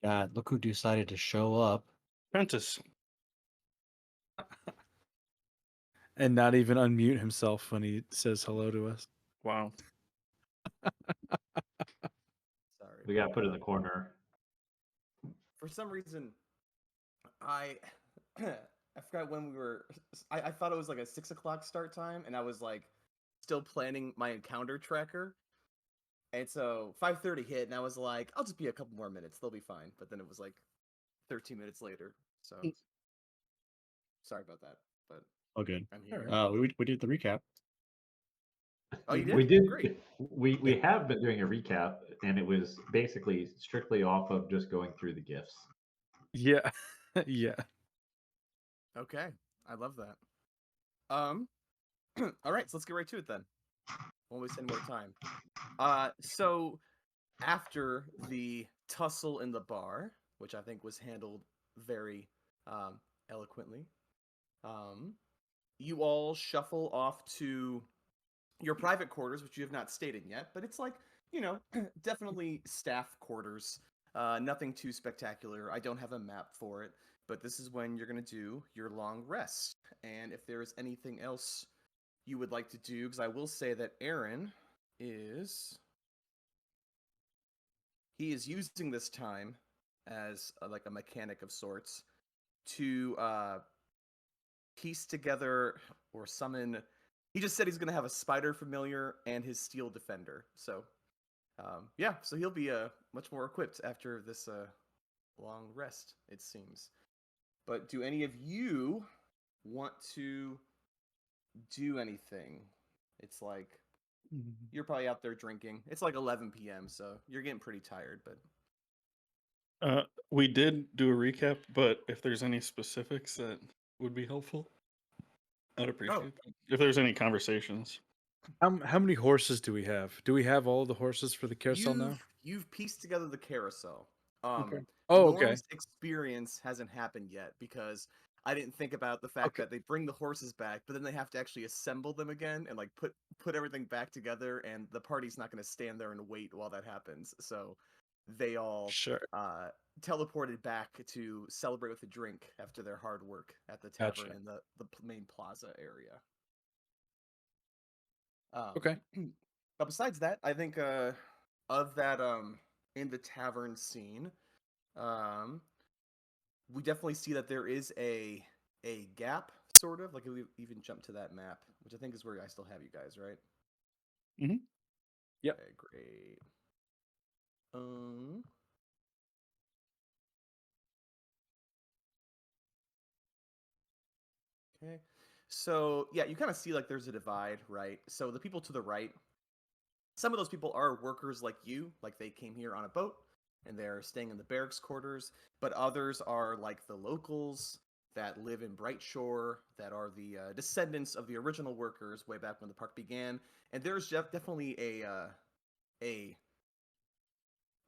God, look who decided to show up. Prentice. And not even unmute himself when he says hello to us. Wow. Sorry. We got put in the corner. For some reason, I I forgot when we were. I thought it was like a 6 o'clock start time, and I was like still planning my encounter tracker. And so 5:30 hit, and I was like, I'll just be a couple more minutes. They'll be fine. But then it was like 13 minutes later. So sorry about that. But Oh, good. I'm here. We did the recap. Oh, you did? We did. Great. We have been doing a recap, and it was basically strictly off of just going through the gifts. Yeah. Yeah. Okay. I love that. All right, so let's get right to it then. Won't waste any more time. So after the tussle in the bar, which I think was handled very eloquently, you all shuffle off to your private quarters, which you have not stated yet, but it's like, definitely staff quarters. Nothing too spectacular. I don't have a map for it, but this is when you're going to do your long rest. And if there's anything else you would like to do, because I will say that Aaron is using this time as like a mechanic of sorts to piece together or summon. He just said he's going to have a spider familiar and his steel defender. So yeah, so he'll be much more equipped after this long rest, it seems. But do any of you want to do anything? It's like you're probably out there drinking. It's like 11 p.m., so you're getting pretty tired, but We did do a recap, but if there's any specifics that would be helpful, I'd appreciate that. If there's any conversations. How many horses do we have? Do we have all the horses for the carousel now? You've pieced together the carousel. Okay. Oh, okay. Norm's experience hasn't happened yet because I didn't think about the fact that they bring the horses back, but then they have to actually assemble them again and like put everything back together, and the party's not going to stand there and wait while that happens. So they all teleported back to celebrate with a drink after their hard work at the tavern in the main plaza area. Okay. But besides that, I think of that in the tavern scene, we definitely see that there is a gap, sort of like if we even jump to that map, which I think is where I still have you guys, right? Mm-hmm. Yep. Okay, great. Okay. So yeah, you kind of see like there's a divide, right? So the people to the right, some of those people are workers like you, like they came here on a boat and they're staying in the barracks quarters, but others are like the locals that live in Bright Shore, that are the descendants of the original workers way back when the park began. And there's definitely a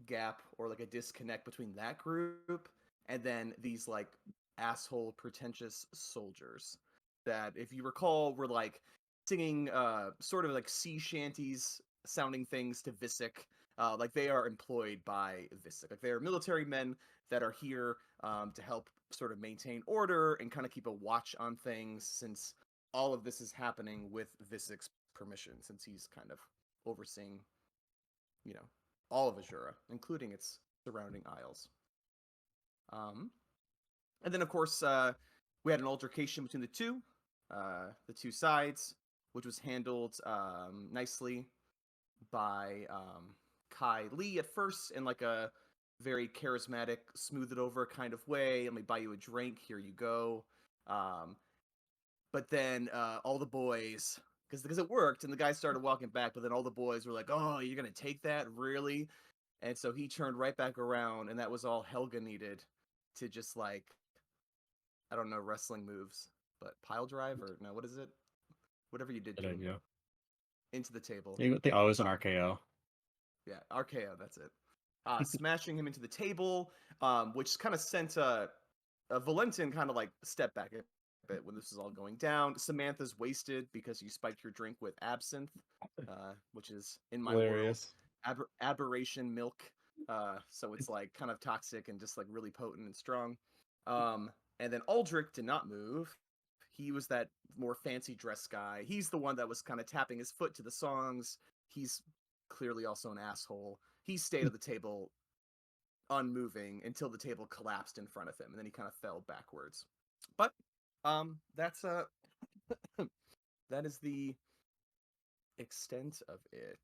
gap or like a disconnect between that group and then these like asshole pretentious soldiers that, if you recall, were like singing sort of like sea shanties sounding things to Visick. Like they are employed by Visick. Like they are military men that are here to help sort of maintain order and kind of keep a watch on things, since all of this is happening with Visick's permission, since he's kind of overseeing, all of Azura, including its surrounding isles. And then, of course, we had an altercation between the two sides, which was handled nicely by Kai Lee at first in like a very charismatic, smooth it over kind of way. Let me buy you a drink. Here you go. But then all the boys, because it worked, and the guys started walking back, but then all the boys were like, "Oh, you're gonna take that, really?" And so he turned right back around, and that was all Helga needed to just like, I don't know, wrestling moves, but pile drive, or no, what is it? Whatever you did to him. Into the table. They always an RKO. Yeah, RKO, that's it. Smashing him into the table, which kind of sent Valentin kind of like step back a bit when this is all going down. Samantha's wasted because you spiked your drink with absinthe, which is, in my world, aberration milk. So it's like kind of toxic and just like really potent and strong. And then Aldrich did not move. He was that more fancy dress guy. He's the one that was kind of tapping his foot to the songs. He's clearly also an asshole. He stayed at the table unmoving until the table collapsed in front of him, and then he kind of fell backwards. But that's that is the extent of it.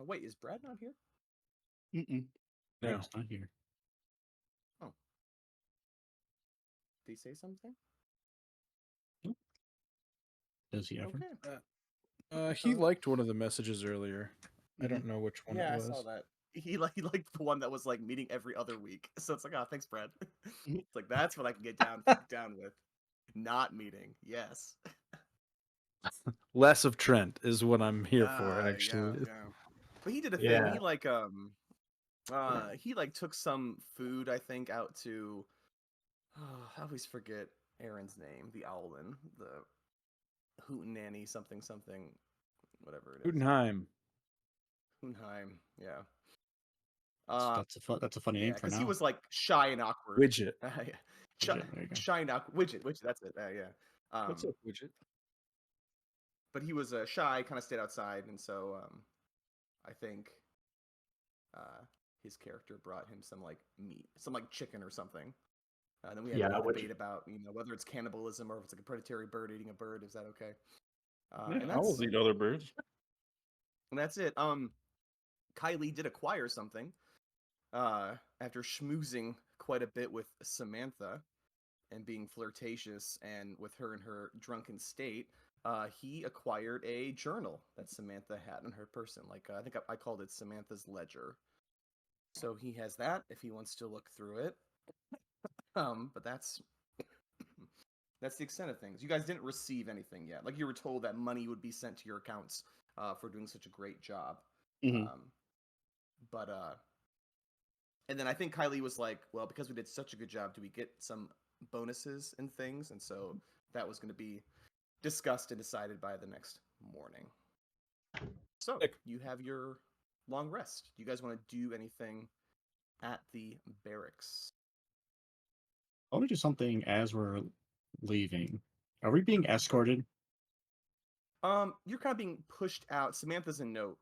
Wait, is Brad not here? Mm-mm. No. Brad's not here. Oh, did he say something? Does he ever? Okay. He liked one of the messages earlier. I don't know which one Yeah, it I was. saw that. He liked the one that was like meeting every other week. So it's like, oh, thanks, Brad. It's like that's what I can get down with. Not meeting, yes. Less of Trent is what I'm here for, Yeah, actually. yeah. But he did a thing. Yeah. He like took some food, I think, out to. Oh, I always forget Aaron's name. The Owlin, the Hootenanny, something, whatever it is. Utenheim. Hohenheim, yeah. That's a funny Yeah, name for because he now. was like shy and awkward. Widget. Yeah. Widget, there you go. Shy and awkward. Widget. That's it. Yeah. What's up, Widget? But he was shy, kind of stayed outside, and so I think his character brought him some like meat, some like chicken or something. Then we had Yeah, a which debate about whether it's cannibalism or if it's like a predatory bird eating a bird. Is that okay? Yeah, And owls eat other birds. that's it. Kylie did acquire something after schmoozing quite a bit with Samantha and being flirtatious and with her in her drunken state. He acquired a journal that Samantha had in her person. Like I think I called it Samantha's ledger. So he has that if he wants to look through it. But that's that's the extent of things. You guys didn't receive anything yet. Like you were told that money would be sent to your accounts for doing such a great job. Mhm. But and then I think Kylie was like, well, because we did such a good job, do we get some bonuses and things? And so that was going to be discussed and decided by the next morning. So Sick. you have your long rest. Do you guys want to do anything at the barracks? I want to do something as we're leaving. Are we being escorted? You're kind of being pushed out. Samantha's in no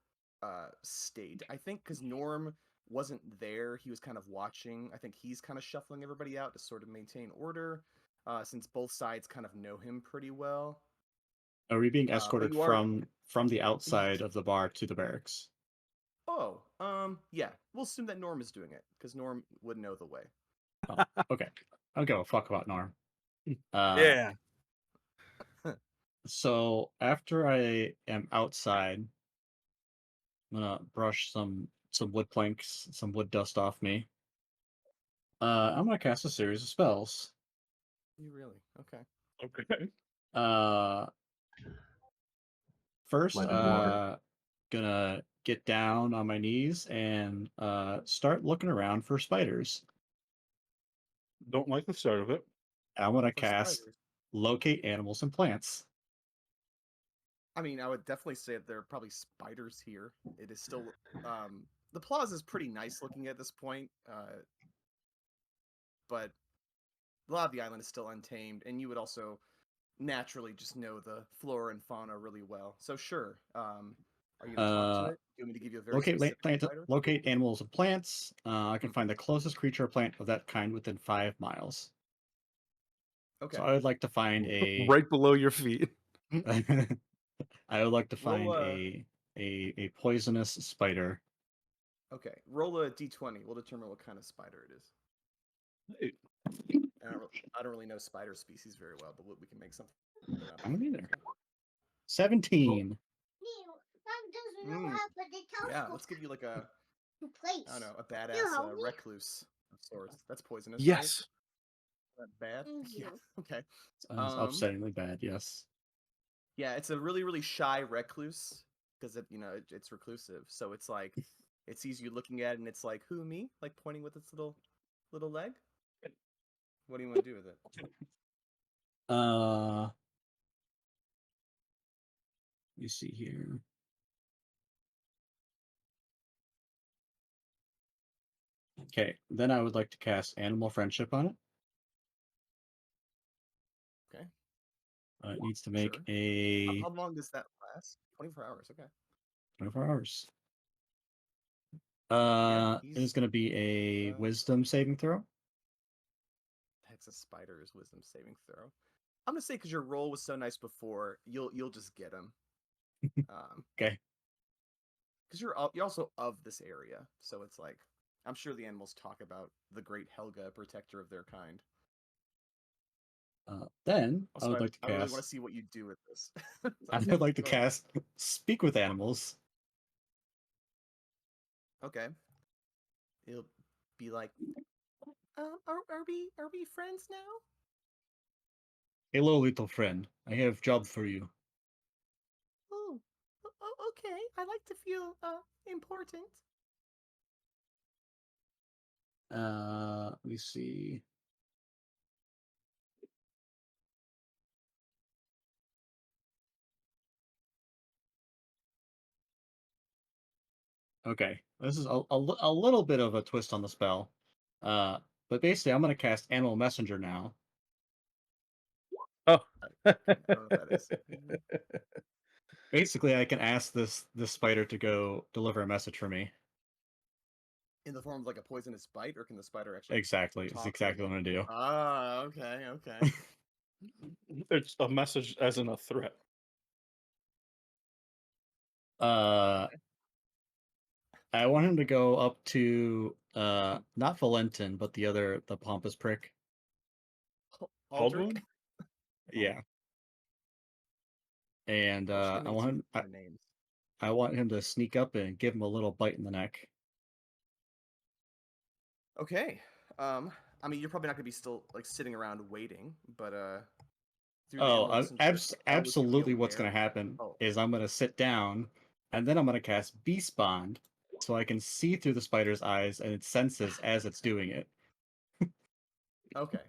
state, I think, because Norm wasn't there. He was kind of watching. I think he's kind of shuffling everybody out to sort of maintain order, since both sides kind of know him pretty well. Are we being But escorted you are. from the outside of the bar to the barracks? Oh, yeah. We'll assume that Norm is doing it because Norm would know the way. Oh, okay. I don't give a fuck about Norm. Yeah. So after I am outside, I'm gonna brush some wood planks, some wood dust off me. I'm gonna cast a series of spells. You really? Okay. Okay. Uh, First, Lemon water. gonna get down on my knees and start looking around for spiders. Don't like the start of it. I'm gonna For cast spiders. locate animals and plants. I mean, I would definitely say that there are probably spiders here. It is still the plaza is pretty nice looking at this point, but a lot of the island is still untamed, and you would also naturally just know the flora and fauna really well. So sure, are you gonna talk to Uh, it? Do you want me to give you a very specific spider? locate animals and plants. I can find the closest creature or plant of that kind within 5 miles. Okay, So I would like to find a. Right below your feet. I would like to Roll find a poisonous spider. okay. Roll a d20. We'll determine what kind of spider it is. Hey, I don't really know spider species very well, but we can make something up. I don't either. 17. Mm, yeah, let's give you like a I don't know, a badass recluse of sorts. That's poisonous, right? Yes. That bad? Yeah. Okay. Sounds upsettingly bad, yes. Yeah, it's a really, really shy recluse because it's reclusive. So it's like it sees you looking at it and it's like, who me? Like pointing with its little leg. What do you want to do with it? Let me see here. Okay, then I would like to cast Animal Friendship on it. Okay. It needs to make Sure. a How long does that last? 24 hours. Okay. 24 hours. Yeah, It is going to be a uh, Wisdom saving throw. Hex a spider's wisdom saving throw. I'm gonna say because your roll was so nice before, you'll just get him. Okay. Because you're also of this area, so it's like I'm sure the animals talk about the great Helga, protector of their kind. Then I Also, would like to I really want to cast. see what you do with this. I So, would like to go ahead. cast Speak with Animals. Okay. It'll be like, are we friends now? Hello, little friend. I have job for you. Oh, okay. I like to feel important. Let me see. Okay, this is a little bit of a twist on the spell. But basically, I'm going to cast Animal Messenger now. Oh. I don't know what that is. Basically, I can ask this spider to go deliver a message for me. In the form of like a poisonous bite, or can the spider actually Exactly, it's talk? Or exactly what I'm gonna do. Ah, okay, okay. It's a message as in a threat. Uh, I want him to go up to not Valentin, but the pompous prick. Aldrich. Baldwin? Yeah, and Which game needs to use their names? I want him to sneak up and give him a little bite in the neck. Okay. I mean, you're probably not gonna be still like sitting around waiting, but through the Oh, animal messenger spell, would you be absolutely what's aware? gonna happen Oh, is I'm gonna sit down, and then I'm gonna cast Beast Bond, so I can see through the spider's eyes and its senses as it's doing it. okay.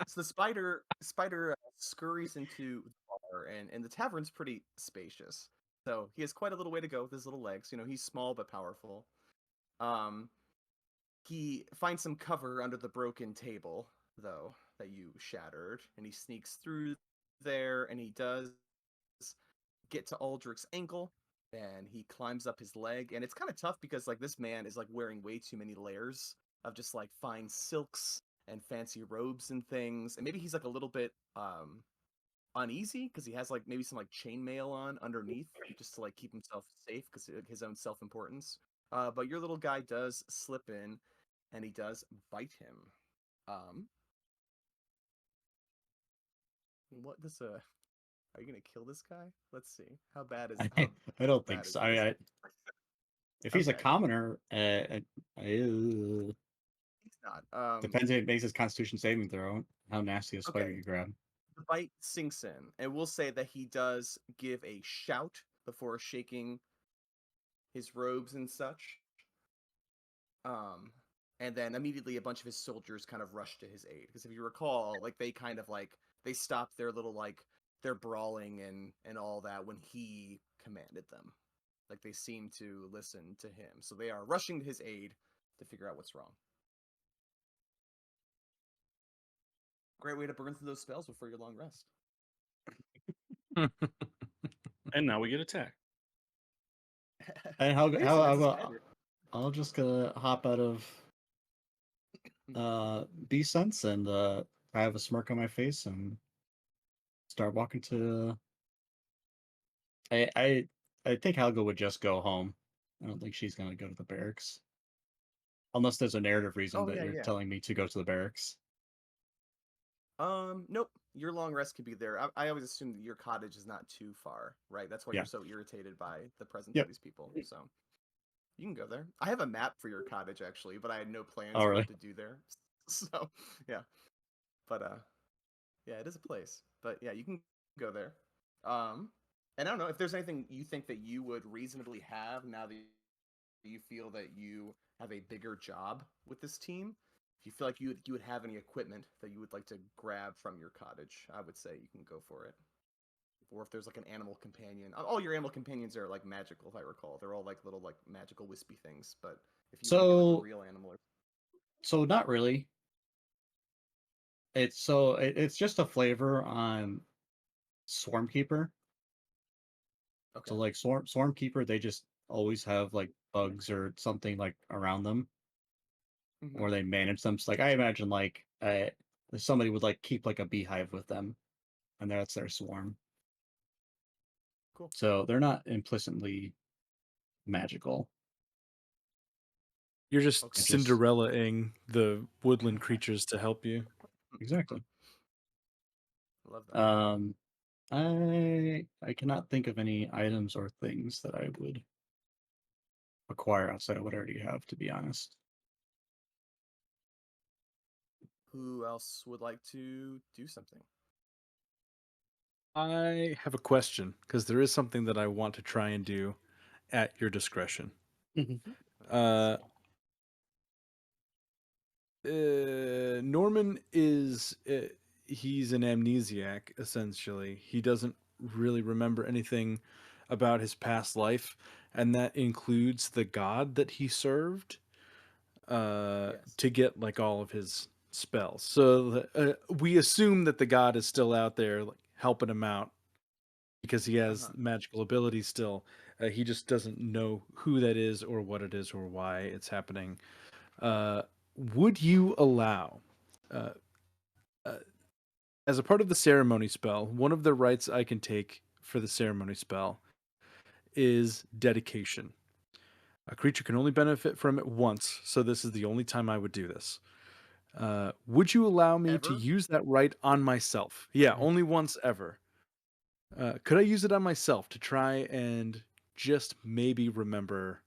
So the spider scurries into the bar, and the tavern's pretty spacious. So he has quite a little way to go with his little legs. You know, he's small but powerful. Um, he finds some cover under the broken table, though, that you shattered, and he sneaks through there, and he does get to Aldrich's ankle, and he climbs up his leg, and it's kind of tough because like this man is like wearing way too many layers of just like fine silks and fancy robes and things, and maybe he's like a little bit uneasy because he has like maybe some like chainmail on underneath just to like keep himself safe because his own self-importance. But your little guy does slip in, and he does bite him. What does a Are you gonna kill this guy? Let's see. How bad is I, I don't think bad is so. this? If he's a Okay, commoner, he's not. depends if it makes his Constitution saving throw. How nasty a spider Okay. you grab. The bite sinks in, and we'll say that he does give a shout before shaking his robes and such. Um, and then immediately a bunch of his soldiers kind of rush to his aid because if you recall, like they kind of like they stopped their little like their brawling and all that when he commanded them. Like they seem to listen to him, so they are rushing to his aid to figure out what's wrong. Great way to burn through those spells before your long rest. And now we get attacked. And It is, how and it's a about spider. I'll just hop out of B sense and I have a smirk on my face and start walking to. I I I think Helga would just go home. I don't think she's gonna go to the barracks unless there's a narrative reason Oh that yeah, you're yeah. telling me to go to the barracks. Nope. Your long rest could be there. I always assume that your cottage is not too far, right? That's why Yeah. you're so irritated by the presence of Yep. these people. So you can go there. I have a map for your cottage actually, but I had no plans Oh for really? what to do there. So yeah, but yeah, it is a place. But yeah, you can go there. Um, and I don't know if there's anything you think that you would reasonably have now that you feel that you have a bigger job with this team. If you feel like you would have any equipment that you would like to grab from your cottage, I would say you can go for it. or if there's like an animal companion. All your animal companions are like magical, if I recall. They're all like little like magical wispy things. But if you want to get like a So real animal, not really. It's just a flavor on Swarmkeeper. okay. So like Swarmkeeper, they just always have like bugs or something like around them, Mhm. or they manage them. So like I imagine like somebody would like keep like a beehive with them, and that's their swarm. Cool. So they're not implicitly magical. You're just Okay. It's just Cinderella-ing the woodland creatures to help you. exactly. I love that. I cannot think of any items or things that I would acquire outside of what I already have, to be honest. Who else would like to do something? I have a question because there is something that I want to try and do at your discretion. Uh, Norman is he's an amnesiac essentially. He doesn't really remember anything about his past life, and that includes the god that he served Yes. to get like all of his spells. So we assume that the god is still out there like helping him out because he has magical abilities still. He just doesn't know who that is or what it is or why it's happening. Would you allow, uh, uh, as a part of the ceremony spell, one of the rights I can take for the ceremony spell is dedication. A creature can only benefit from it once, so this is the only time I would do this. Would you allow me to Ever? use that right on myself? Yeah, only once ever. Could I use it on myself to try and just maybe remember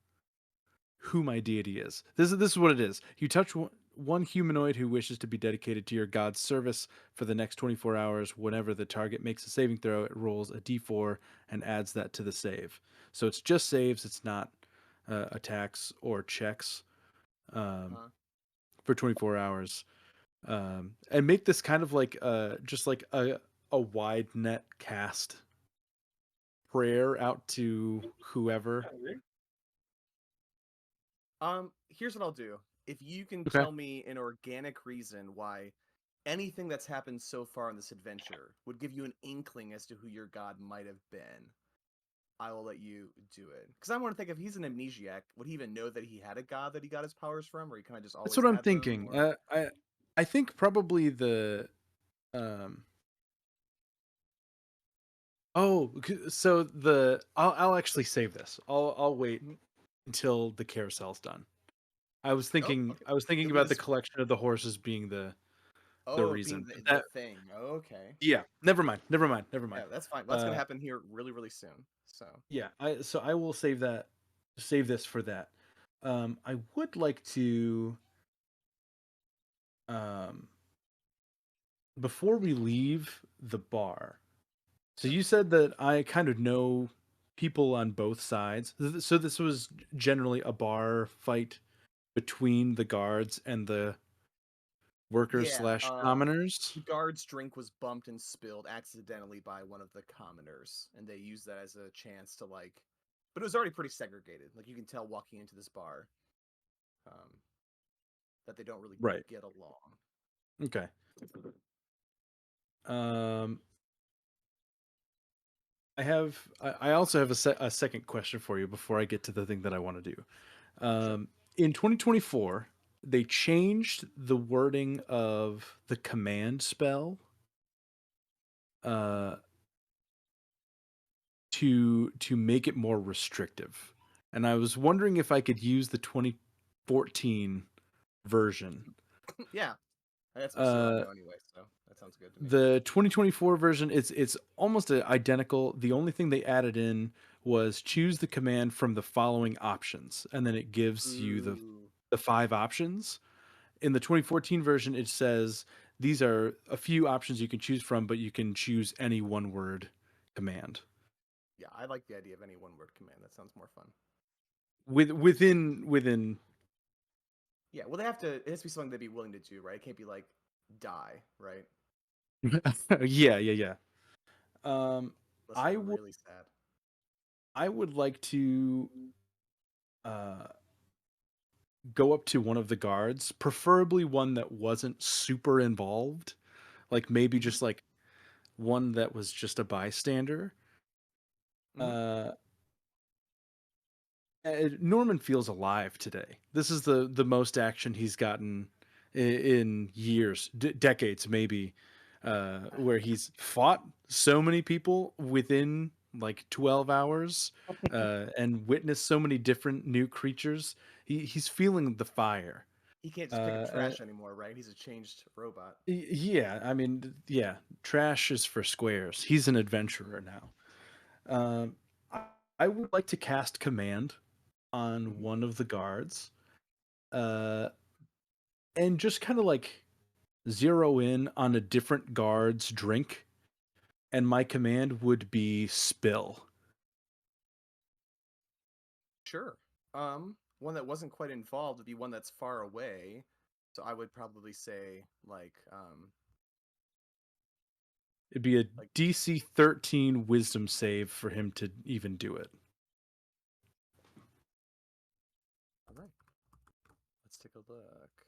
who my deity is? This is what it is. You touch one humanoid who wishes to be dedicated to your god's service for the next 24 hours. Whenever the target makes a saving throw, it rolls a d4 and adds that to the save. So it's just saves. It's not attacks or checks for 24 hours. And make this kind of like just like a wide net cast prayer out to whoever. Here's what I'll do. If you can Okay. tell me an organic reason why anything that's happened so far in this adventure would give you an inkling as to who your god might have been, I will let you do it. Because I want to think if he's an amnesiac, would he even know that he had a god that he got his powers from, or he kind of just That's always what I'm had them? thinking. Or I think probably the um so the I'll actually save this. I'll wait Mhm. until the carousel's done. I was Oh, thinking okay. I was thinking It'll be about the this. collection of the horses being the Oh, being reason. the, But the that thing. Okay. yeah, never mind. Never mind. Never mind. Yeah, that's fine. That's gonna Uh happen here really, really soon. So yeah, I will save this for that. I would like to um before we leave the bar. So sure. you said that I kind of know people on both sides. So this was generally a bar fight between the guards and the workers Yeah. slash commoners. The guard's drink was bumped and spilled accidentally by one of the commoners, and they used that as a chance to like. But it was already pretty segregated. Like you can tell walking into this bar, um, that they don't really Right. get along. Okay. Um, I also have a second question for you before I get to the thing that I want to do. Sure. In 2024, they changed the wording of the command spell uh, to make it more restrictive. And I was wondering if I could use the 2014 version. Yeah, that's what still I Uh, know anyway. So that sounds good to me. the 2024 version, it's almost identical. The only thing they added in was choose the command from the following options, and then it gives you Ooh. the five options. In the 2014 version, it says these are a few options you can choose from, but you can choose any one word command. Yeah, I like the idea of any one word command. That sounds more fun. Within Yeah, well, they have to. It has to be something they'd be willing to do, right? It can't be like die, right? yeah. Um Unless I you're would really sad. I would like to uh, go up to one of the guards, preferably one that wasn't super involved, like maybe Mhm. just like one that was just a bystander. Mhm. Uh, Norman feels alive today. This is the most action he's gotten in years, decades maybe, where he's fought so many people within like 12 hours and witnessed so many different new creatures. He's feeling the fire. He can't just pick up Uh, trash anymore, right? He's a changed robot. yeah, I mean, yeah, trash is for squares. He's an adventurer now. Um, I I would like to cast command on Mhm. one of the guards, uh, and just kind of like zero in on a different guard's drink. And my command would be spill. Sure. One that wasn't quite involved would be one that's far away. So I would probably say It'd be a like DC 13 wisdom save for him to even do it. all right. Let's take a look.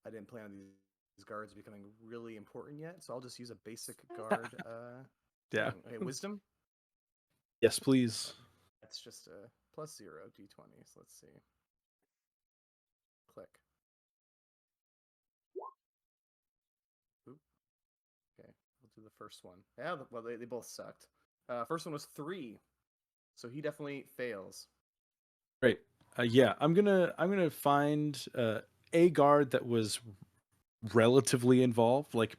I didn't plan on these guards becoming really important yet, so I'll just use a basic guard Yeah. thing. Okay, wisdom. Yes, please. That's just a +0 d20. So let's see. Click. Oop. Okay, we'll do the first one. Yeah, well, they both sucked. First one was 3, so he definitely fails. Great. Yeah, I'm gonna find a guard that was relatively involved, like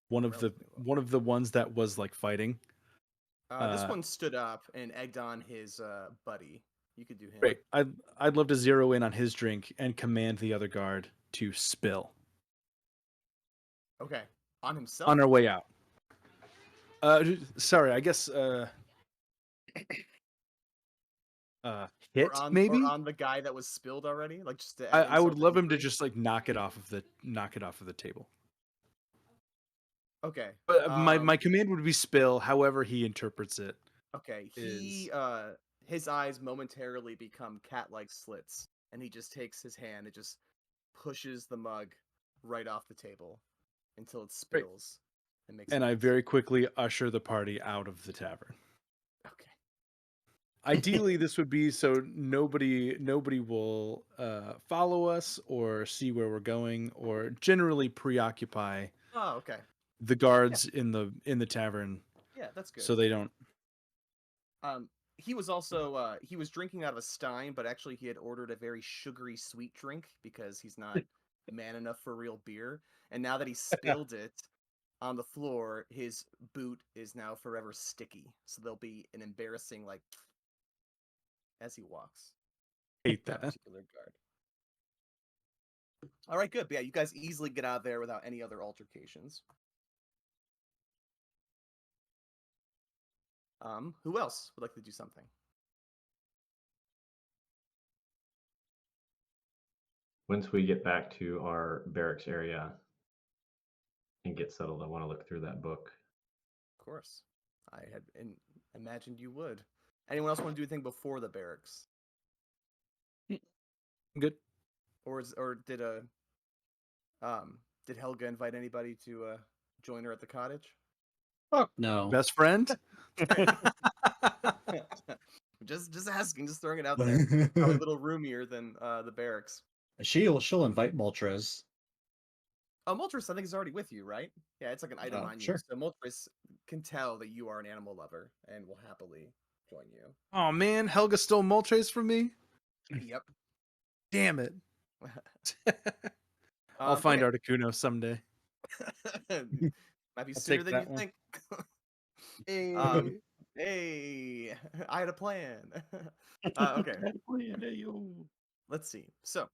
Relatively low. one of the ones that was like fighting. This Uh, one stood up and egged on his buddy. You could do him. Great. I'd love to zero in on his drink and command the other guard to spill Okay, on himself. on our way out. Sorry, I guess Or hit on maybe. the guy that was spilled already, like just to I, add I would insult to love him to injury? just like knock it off of the table. Okay. But my command would be spill. However, he interprets it Okay. is His eyes momentarily become cat-like slits, and he just takes his hand and just pushes the mug right off the table until it great. spills and makes a And I mess. very quickly usher the party out of the tavern. Okay. Ideally, this would be so nobody will follow us or see where we're going or generally preoccupy Oh, okay. the guards in the tavern Yeah, that's good. so they don't. He was also he was drinking out of a stein, but actually he had ordered a very sugary sweet drink because he's not man enough for real beer. And now that he spilled it on the floor, his boot is now forever sticky. So there'll be an embarrassing like as he walks. Hate That that. particular guard. All right, good. But yeah, you guys easily get out of there without any other altercations. Who else would like to do something? Once we get back to our barracks area and get settled, I want to look through that book. Of course. I had imagined you would. Anyone else want to do anything before the barracks? I'm good. Or did Helga invite anybody to join her at the cottage? Fuck no. Best friend. just asking, just throwing it out there. Probably a little roomier than the barracks. She'll invite Moltres. Oh, Moltres, I think is already with you, right? Yeah, it's like an item on you. Sure. So Moltres can tell that you are an animal lover and will happily join you. Oh man, Helga stole Moltres from me. Yep. Damn it. I'll find Okay. Articuno someday. Might be I'll sooner take than that you one. think. Hey. Hey, I had a plan. Okay, let's see. So,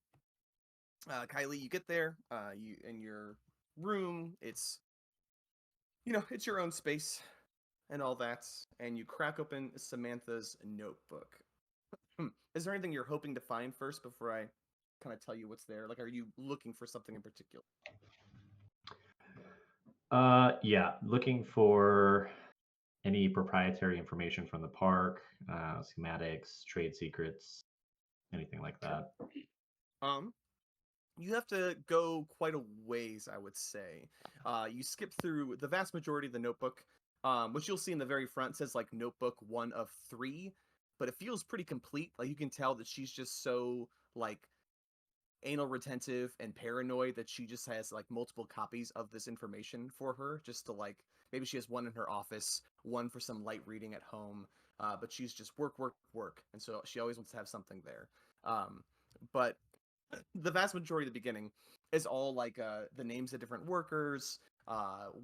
Kylie, you get there. You in your room. It's it's your own space and all that. And you crack open Samantha's notebook. Is there anything you're hoping to find first before I kind of tell you what's there? Like, are you looking for something in particular? Yeah, looking for any proprietary information from the park, schematics, trade secrets, anything like Sure. that. Um, you have to go quite a ways, I would say. You skip through the vast majority of the notebook, which you'll see in the very front says like notebook 1 of 3, but it feels pretty complete. Like you can tell that she's just so like anal retentive and paranoid that she just has like multiple copies of this information for her just to like maybe she has one in her office, one for some light reading at home, but she's just work work work, and so she always wants to have something there. But the vast majority of the beginning is all like the names of different workers,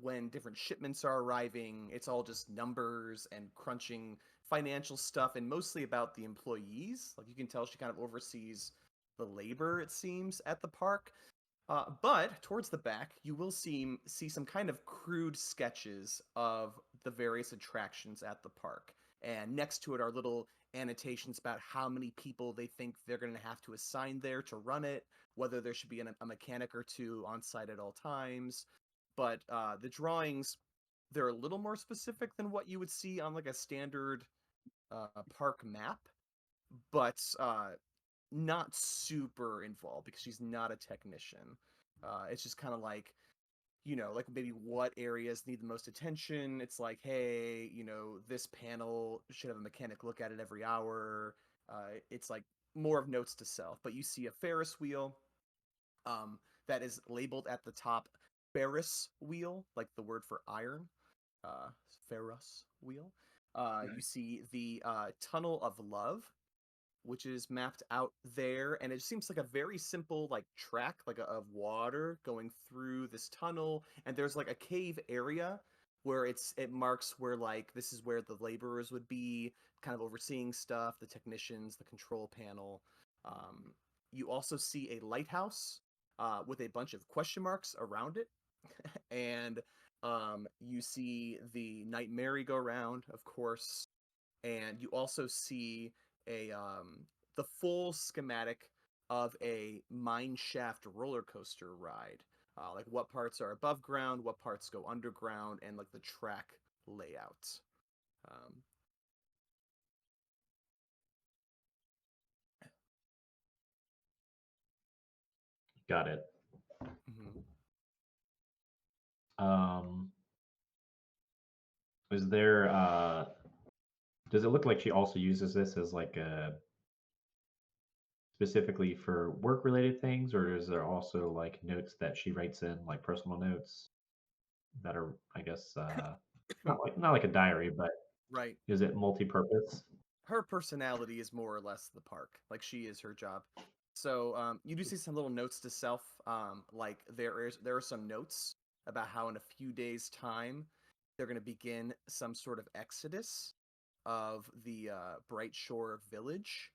when different shipments are arriving. It's all just numbers and crunching financial stuff, and mostly about the employees. Like you can tell she kind of oversees the labor, it seems, at the park. But towards the back, you will see some kind of crude sketches of the various attractions at the park. And next to it are little annotations about how many people they think they're going to have to assign there to run it, whether there should be a mechanic or two on site at all times. But the drawings, they're a little more specific than what you would see on like a standard park map, but not super involved because she's not a technician. It's just kind of like, like maybe what areas need the most attention. It's like, hey, this panel should have a mechanic look at it every hour. It's like more of notes to self. But you see a Ferris wheel that is labeled at the top Ferris wheel, like the word for iron. Uh, Ferris wheel. You see the Tunnel of Love, which is mapped out there, and it seems like a very simple like track like of water going through this tunnel, and there's like a cave area where it marks where like this is where the laborers would be kind of overseeing stuff, the technicians, the control panel. You also see a lighthouse with a bunch of question marks around it, and you see the night merry-go-round, of course, and you also see a the full schematic of a mine shaft roller coaster ride. Like what parts are above ground, what parts go underground, and like the track layout. Um, Got it. mhm. Um, is there does it look like she also uses this as like a specifically for work related things, or is there also like notes that she writes in, like personal notes that are, I guess, not like a diary, but Right. is it multi-purpose? Her personality is more or less the park. Like she is her job. So you do see some little notes to self. Like there are some notes about how in a few days' time they're going to begin some sort of exodus of the Bright Shore village,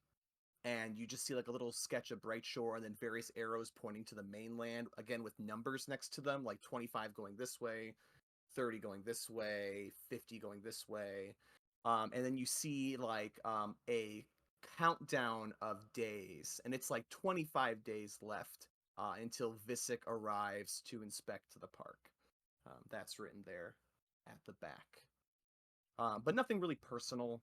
and you just see like a little sketch of Bright Shore and then various arrows pointing to the mainland, again with numbers next to them, like 25 going this way, 30 going this way, 50 going this way. And then you see like a countdown of days, and it's like 25 days left until Visick arrives to inspect the park. That's written there at the back. But nothing really personal.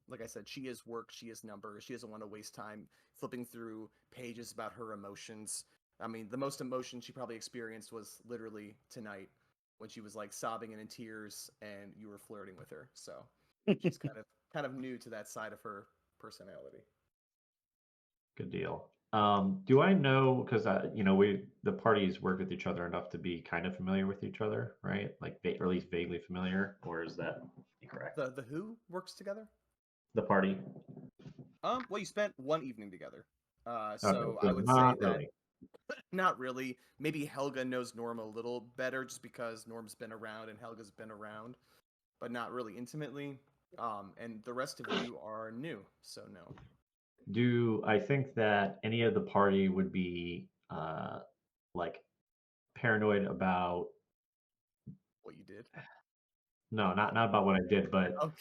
Like I said, she is work, she is numbers. She doesn't want to waste time flipping through pages about her emotions. I mean, the most emotion she probably experienced was literally tonight when she was like sobbing and in tears, and you were flirting with her. So she's kind of new to that side of her personality. Good deal. Do I know, because the parties work with each other enough to be kind of familiar with each other, right? Like or at least vaguely familiar, or is that incorrect? The who works together? The party. Well, you spent one evening together. Okay, So so I would say not that really. not really. Maybe Helga knows Norm a little better just because Norm's been around and Helga's been around, but not really intimately. And the rest of you are new, so no. Do I think that any of the party would be like paranoid about What you did? no, not about what I did, but Okay.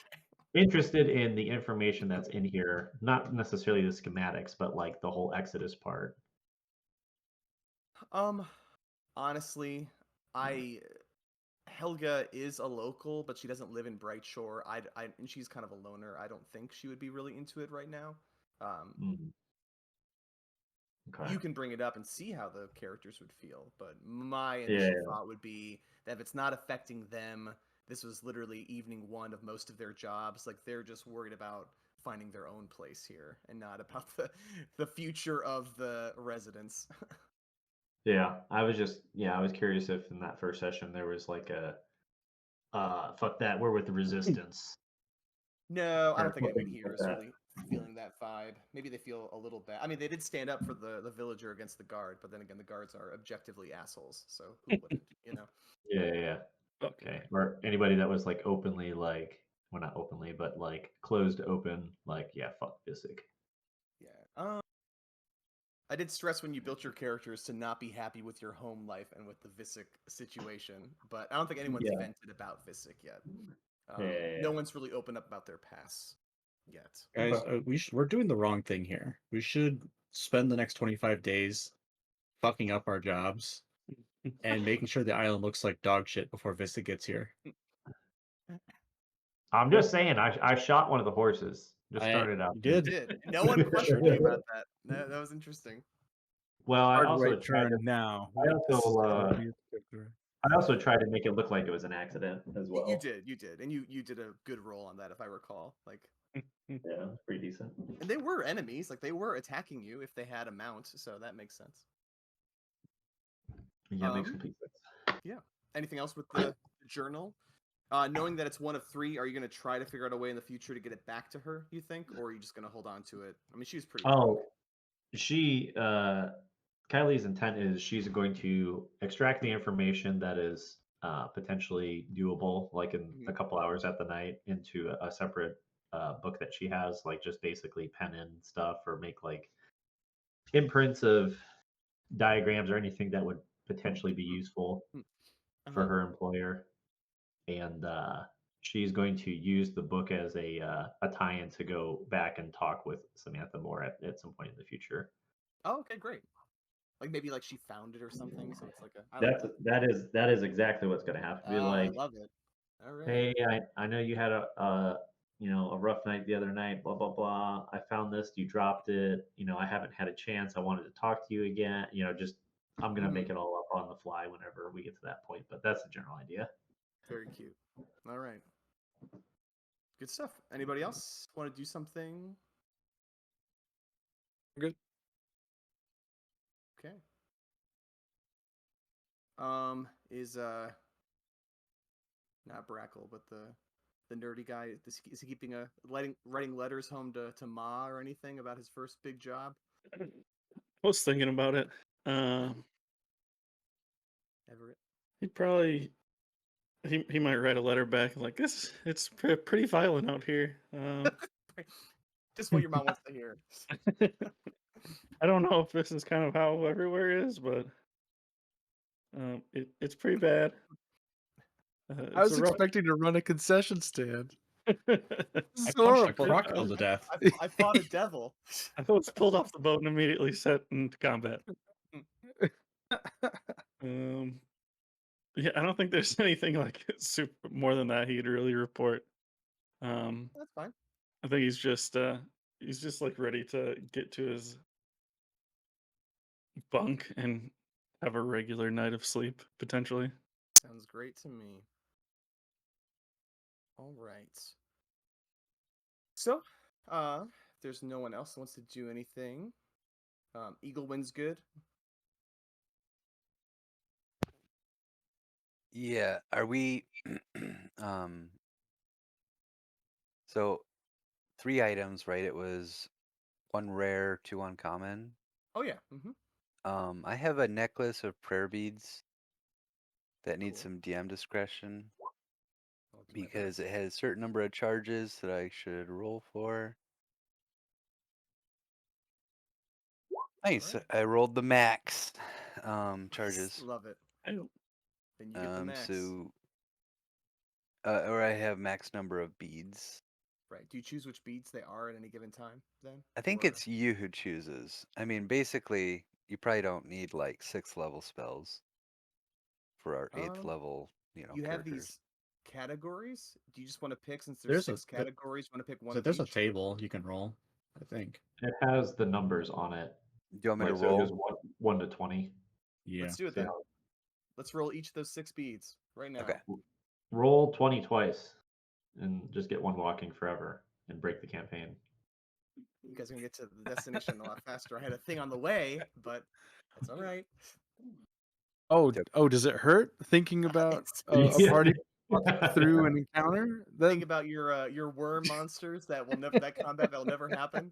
interested in the information that's in here, not necessarily the schematics, but like the whole Exodus part. Honestly, I Helga is a local, but she doesn't live in Bright Shore. And she's kind of a loner. I don't think she would be really into it right now. Um, Mm, okay. you can bring it up and see how the characters would feel, but my Yeah. initial thought would be that if it's not affecting them, this was literally evening one of most of their jobs. Like they're just worried about finding their own place here and not about the future of the residents. Yeah. I was curious if in that first session there was like a fuck that, we're with the resistance. No, I Or don't think anyone something here like is that. really feeling that vibe. Maybe they feel a little bad. I mean, they did stand up for the villager against the guard, but then again, the guards are objectively assholes, so who wouldn't, you know? Yeah. Okay. Or anybody that was like openly like, well, not openly, but like closed open, like, yeah, fuck Visick. Yeah. I did stress when you built your characters to not be happy with your home life and with the Visick situation, but I don't think anyone's Yeah. vented about Visick yet. Yeah. No one's really opened up about their past yet. Guys, Okay. we're doing the wrong thing here. We should spend the next 25 days fucking up our jobs and making sure the island looks like dog shit before Vista gets here. I'm just saying, I shot one of the horses. Just I throwing it out you there. You did. did. No one questioned you about that. That was interesting. Well, Hard right turn now. I This is also gonna be a particular- tried to make it look like it was an accident as well. You did, and you did a good roll on that, if I recall. Like, Yeah, it was pretty decent. and they were enemies, like they were attacking you if they had a mount, so that makes sense. Yeah, it makes complete sense. Yeah. Anything else with the journal? Knowing that it's one of three, are you going to try to figure out a way in the future to get it back to her, you think? Or are you just going to hold on to it? I mean, she was pretty drunk. Oh, she Kylie's intent is she's going to extract the information that is potentially doable, like in a couple hours at the night, into a separate book that she has, like just basically pen in stuff or make like imprints of diagrams or anything that would potentially be useful for her employer. And she's going to use the book as a tie-in to go back and talk with Samantha more at some point in the future. Oh, okay, great. Like maybe like she found it or something, so it's like a. I like That is exactly what's going to have to be Oh, I like. love it. All right. Hey, I know you had a rough night the other night. Blah blah blah. I found this. You dropped it. I haven't had a chance. I wanted to talk to you again. Just I'm gonna make it all up on the fly whenever we get to that point. But that's the general idea. Very cute. All right. Good stuff. Anybody else want to do something? Good. Okay. Is not Brackle, but the nerdy guy, is he keeping writing letters home to Ma or anything about his first big job? I was thinking about it. Everett. He'd probably he might write a letter back like this. It's pretty violent out here. Just what your mom wants to hear. I don't know if this is kind of how everywhere is, but it's pretty bad. I was expecting to run a concession stand. I punched a crocodile to death. I fought a devil. I was pulled off the boat and immediately set into combat. Yeah, I don't think there's anything like super more than that he'd really report. That's fine. I think he's just like ready to get to his bunk and have a regular night of sleep potentially. Sounds great to me. All right. So, if there's no one else who wants to do anything, Eagle wins good. Yeah, are we so 3 items, right? It was 1 rare, 2 uncommon. Oh yeah. I have a necklace of prayer beads that needs Cool. some DM discretion I'll do my because best. it has a certain number of charges that I should roll for. Nice. Alright. I rolled the max charges. Love it. I don't. Then you get the max. So or I have max number of beads. Right. Do you choose which beads they are at any given time then? I think Or- it's you who chooses. I mean, basically, you probably don't need like 6th level spells for our 8th Um, level, you have characters. these categories. Do you just want to pick, since there's There's a 6 categories, you want to pick one so of there's a each? table you can roll. I think. It has the numbers on it. Do you want me to Like so it goes roll? 1 to 20. Yeah. Let's do it So then. Let's roll each of those 6 beads right now. Okay. roll 20 twice and just get one walking forever and break the campaign. You guys are gonna get to the destination a lot faster. I had a thing on the way, but that's all right. Oh, does it hurt thinking about It's- a Yeah. party walking through an encounter? Think about your worm monsters that will never that combat that will never happen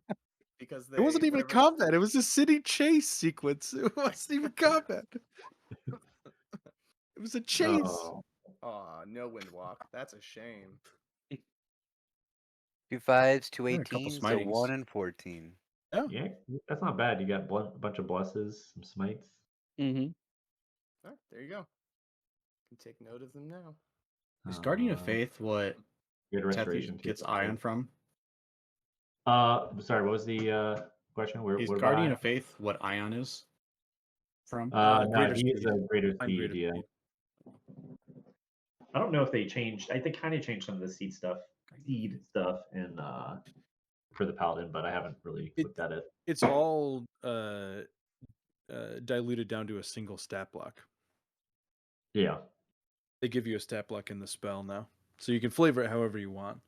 because It wasn't even a whatever. combat. It was a city chase sequence. It wasn't even combat. It was a chase. Oh, Aw, no windwalk. That's a shame. 2 5s, 2 Yeah, a couple 18s, a 1 smitings. and 14. yeah, that's not bad. You got a bunch of blesses, some smites. Mm-hmm. All right, there you go. Can take note of them now. Is Guardian of Uh, Faith what Good restoration Tethy too. gets ion from? Sorry, what was the question? Is What Guardian about of Faith what ion is from? No, Greater he is speed. a greater I'm speed. greater Yeah. speed. I don't know if they changed. I think kind of changed some of the seed stuff in for the paladin, but I haven't really looked at it. It's all diluted down to a single stat block. Yeah. They give you a stat block in the spell now, so you can flavor it however you want.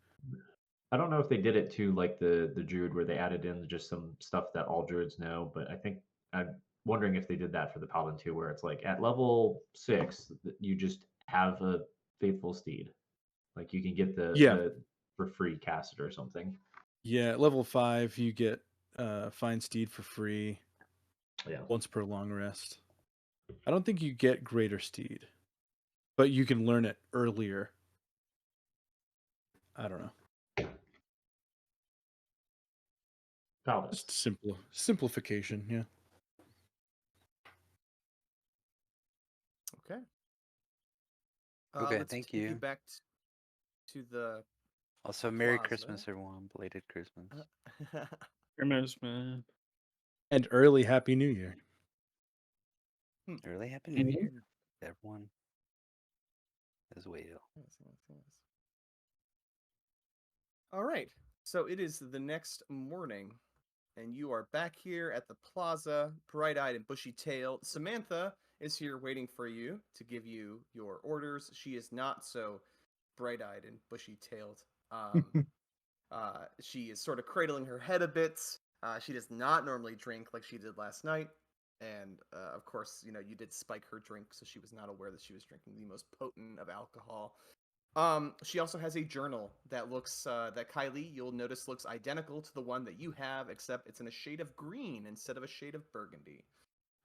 I don't know if they did it to like the druid where they added in just some stuff that all druids know, but I think I'm wondering if they did that for the paladin too, where it's like at level 6 you just have a faithful steed, like you can get the for free cast it or something. Yeah, level 5 you get Find Steed for free Yeah. once per long rest. I don't think you get Greater Steed, but you can learn it earlier. I don't know. Paladin. Just simplification, yeah. Okay. Okay, Let's thank take you you. back to the Also, Merry plaza. Christmas, everyone. Belated Christmas. Christmas, man. And early Happy New Year. Early Happy New Mhm. Year, everyone. As well. Yes. All right. So it is the next morning, and you are back here at the plaza, bright-eyed and bushy-tailed. Samantha is here waiting for you to give you your orders. She is not so bright-eyed and bushy-tailed. She is sort of cradling her head a bit. She does not normally drink like she did last night. And of course, you did spike her drink, so she was not aware that she was drinking the most potent of alcohol. She also has a journal that looks, that Kylie, you'll notice, looks identical to the one that you have, except it's in a shade of green instead of a shade of burgundy.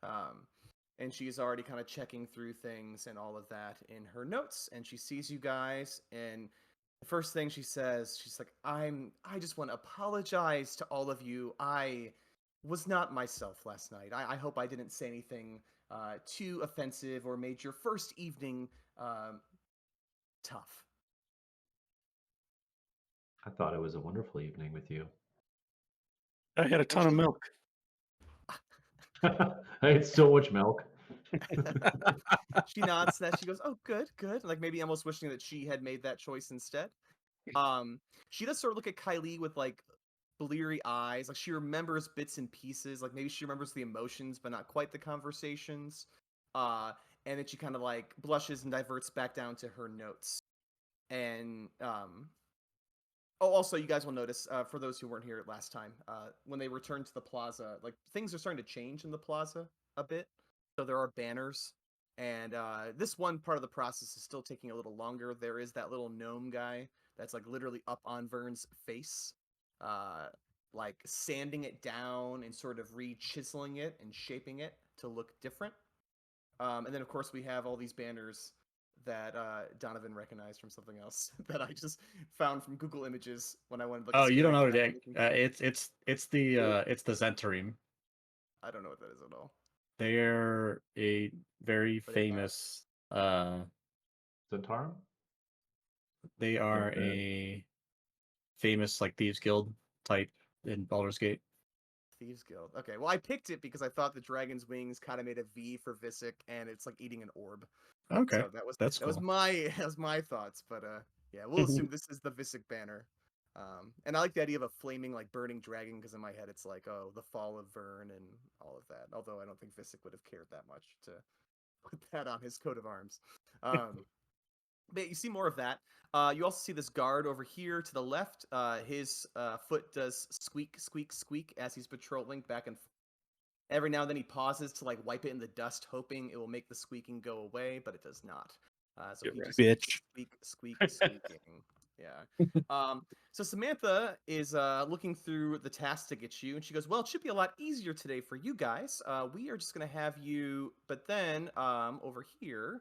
And she's already kind of checking through things and all of that in her notes, and she sees you guys, and the first thing she says, she's like, I just want to apologize to all of you. I was not myself last night. I hope I didn't say anything too offensive or made your first evening tough. I thought it was a wonderful evening with you. I had a ton of milk. I had so much milk. She nods that. She goes, "Oh, good, good." Like maybe almost wishing that she had made that choice instead. She does sort of look at Kylie with like bleary eyes. Like she remembers bits and pieces. Like maybe she remembers the emotions, but not quite the conversations. And then she kind of like blushes and diverts back down to her notes. And oh, also, you guys will notice, for those who weren't here last time, when they return to the plaza, like things are starting to change in the plaza a bit. So there are banners, and this one part of the process is still taking a little longer. There is that little gnome guy that's like literally up on Vern's face, like sanding it down and sort of re-chiseling it and shaping it to look different. And then, of course, we have all these banners that Donovan recognized from something else that I just found from Google Images when I went. Oh, you don't know what it is? It's the Zentarim. I don't know what that is at all. They're a very What are they about? famous. Zentarum? They are Okay. a famous like thieves guild type in Baldur's Gate. Thieves Guild. Okay, well I picked it because I thought the dragon's wings kind of made a V for Visick, and it's like eating an orb. Okay, So that was that's that was cool. my that was my thoughts. But yeah, we'll assume this is the Visick banner. And I like the idea of a flaming, like burning dragon, because in my head it's like, oh, the fall of Vern and all of that. Although I don't think Visick would have cared that much to put that on his coat of arms. But you see more of that. You also see this guard over here to the left. His foot does squeak, squeak, squeak as he's patrolling back and forth. Every now and then he pauses to like wipe it in the dust, hoping it will make the squeaking go away, but it does not. So Get he wrecked. just keeps Bitch. squeak, squeak, squeaking. Yeah. So Samantha is looking through the tasks to get you, and she goes, "Well, it should be a lot easier today for you guys. We are just gonna have you, but then over here,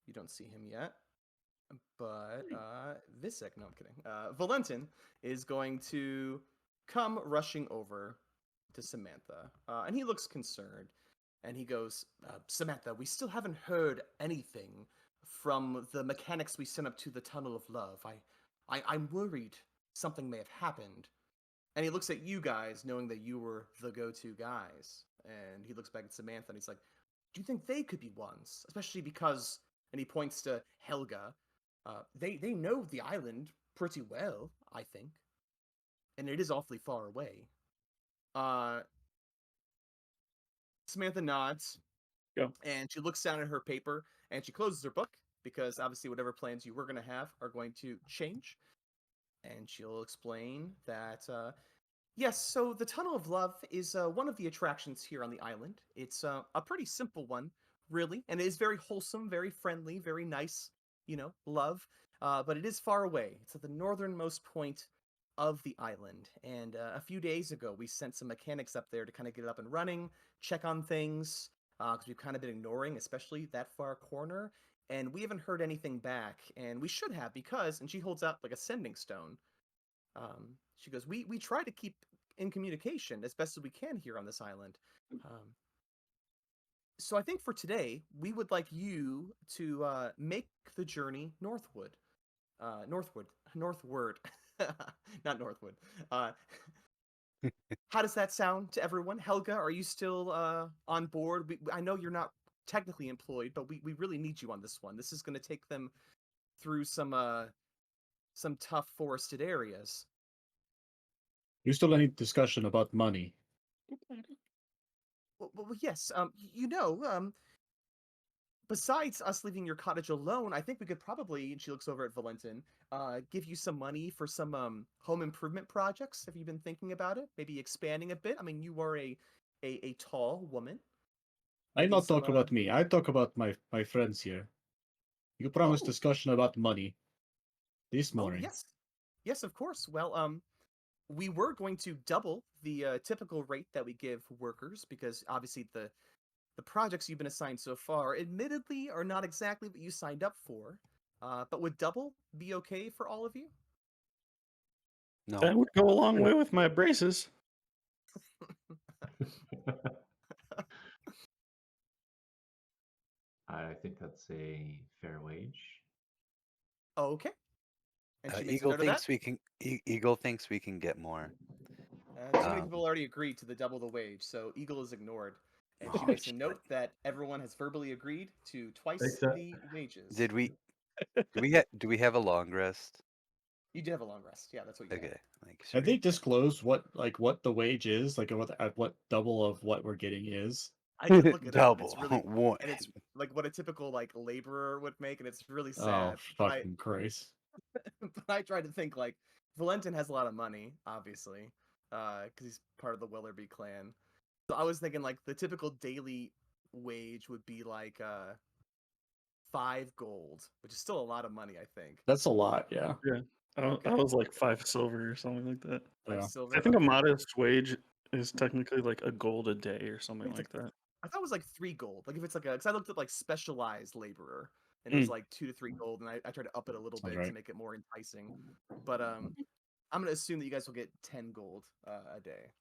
you don't see him yet." But Visek, no, I'm kidding. Valentin is going to come rushing over to Samantha, and he looks concerned. And he goes, "Samantha, we still haven't heard anything from the mechanics we sent up to the Tunnel of Love. I'm worried something may have happened." And he looks at you guys, knowing that you were the go-to guys. And he looks back at Samantha, and he's like, "Do you think they could be ones? Especially because," and he points to Helga. They know the island pretty well, I think, and it is awfully far away." Uh, Samantha nods, Go. and she looks down at her paper, and she closes her book because obviously whatever plans you were going to have are going to change. And she'll explain that yes, so the Tunnel of Love is one of the attractions here on the island. It's a pretty simple one, really, and it is very wholesome, very friendly, very nice, love. But it is far away. It's at the northernmost point of the island. And a few days ago, we sent some mechanics up there to kind of get it up and running, check on things, because we've kind of been ignoring, especially that far corner. And we haven't heard anything back, and we should have because, and she holds out like a sending stone. She goes, we try to keep in communication as best as we can here on this island. So I think for today, we would like you to make the journey northward. Northward, not northwood. Uh, how does that sound to everyone? Helga, are you still on board? I know you're not technically employed, but we really need you on this one. This is going to take them through some tough forested areas. You still any discussion about money? Well, yes. Besides us leaving your cottage alone, I think we could probably, and she looks over at Valentin, give you some money for some home improvement projects. Have you been thinking about it? Maybe expanding a bit? I mean, you are a tall woman. I Maybe not some talk about me. I talk about my friends here. You promised oh, discussion about money this oh, morning. yes. Yes, of course. Well, we were going to double the typical rate that we give workers because obviously the projects you've been assigned so far, admittedly, are not exactly what you signed up for. But would double be okay for all of you? No. That would go a long way with my braces. I think that's a fair wage. Okay. And she makes a Eagle note of that. thinks we can. Eagle thinks we can get more. Too many Um, people already agreed to the double the wage, so Eagle is ignored. And she Oh, makes a shit. note that everyone has verbally agreed to twice Except- the wages. did we? Do we have a long rest? You did have a long rest. Yeah, that's what you Okay, had. like Have they sweet. disclosed what the wage is? Like what double of what we're getting is? I did look it up, and it's Double really, one. and it's like what a typical like laborer would make, and it's really Oh, sad. fucking Christ. But I tried to think like Valentin has a lot of money, obviously, because he's part of the Willerby clan. So I was thinking like the typical daily wage would be like 5 gold, which is still a lot of money, I think. That's a lot, yeah. Yeah. I Okay. was like 5 silver or something like that. Five Yeah. silver. I think a Okay. modest wage is technically like a gold a day or something It's like that. I thought it was like 3 gold. Like if it's like because I looked at like specialized laborer, and it was like 2 to 3 gold, and I tried to up it a little Sounds bit to right. make it more enticing. But I'm gonna assume that you guys will get 10 gold a day.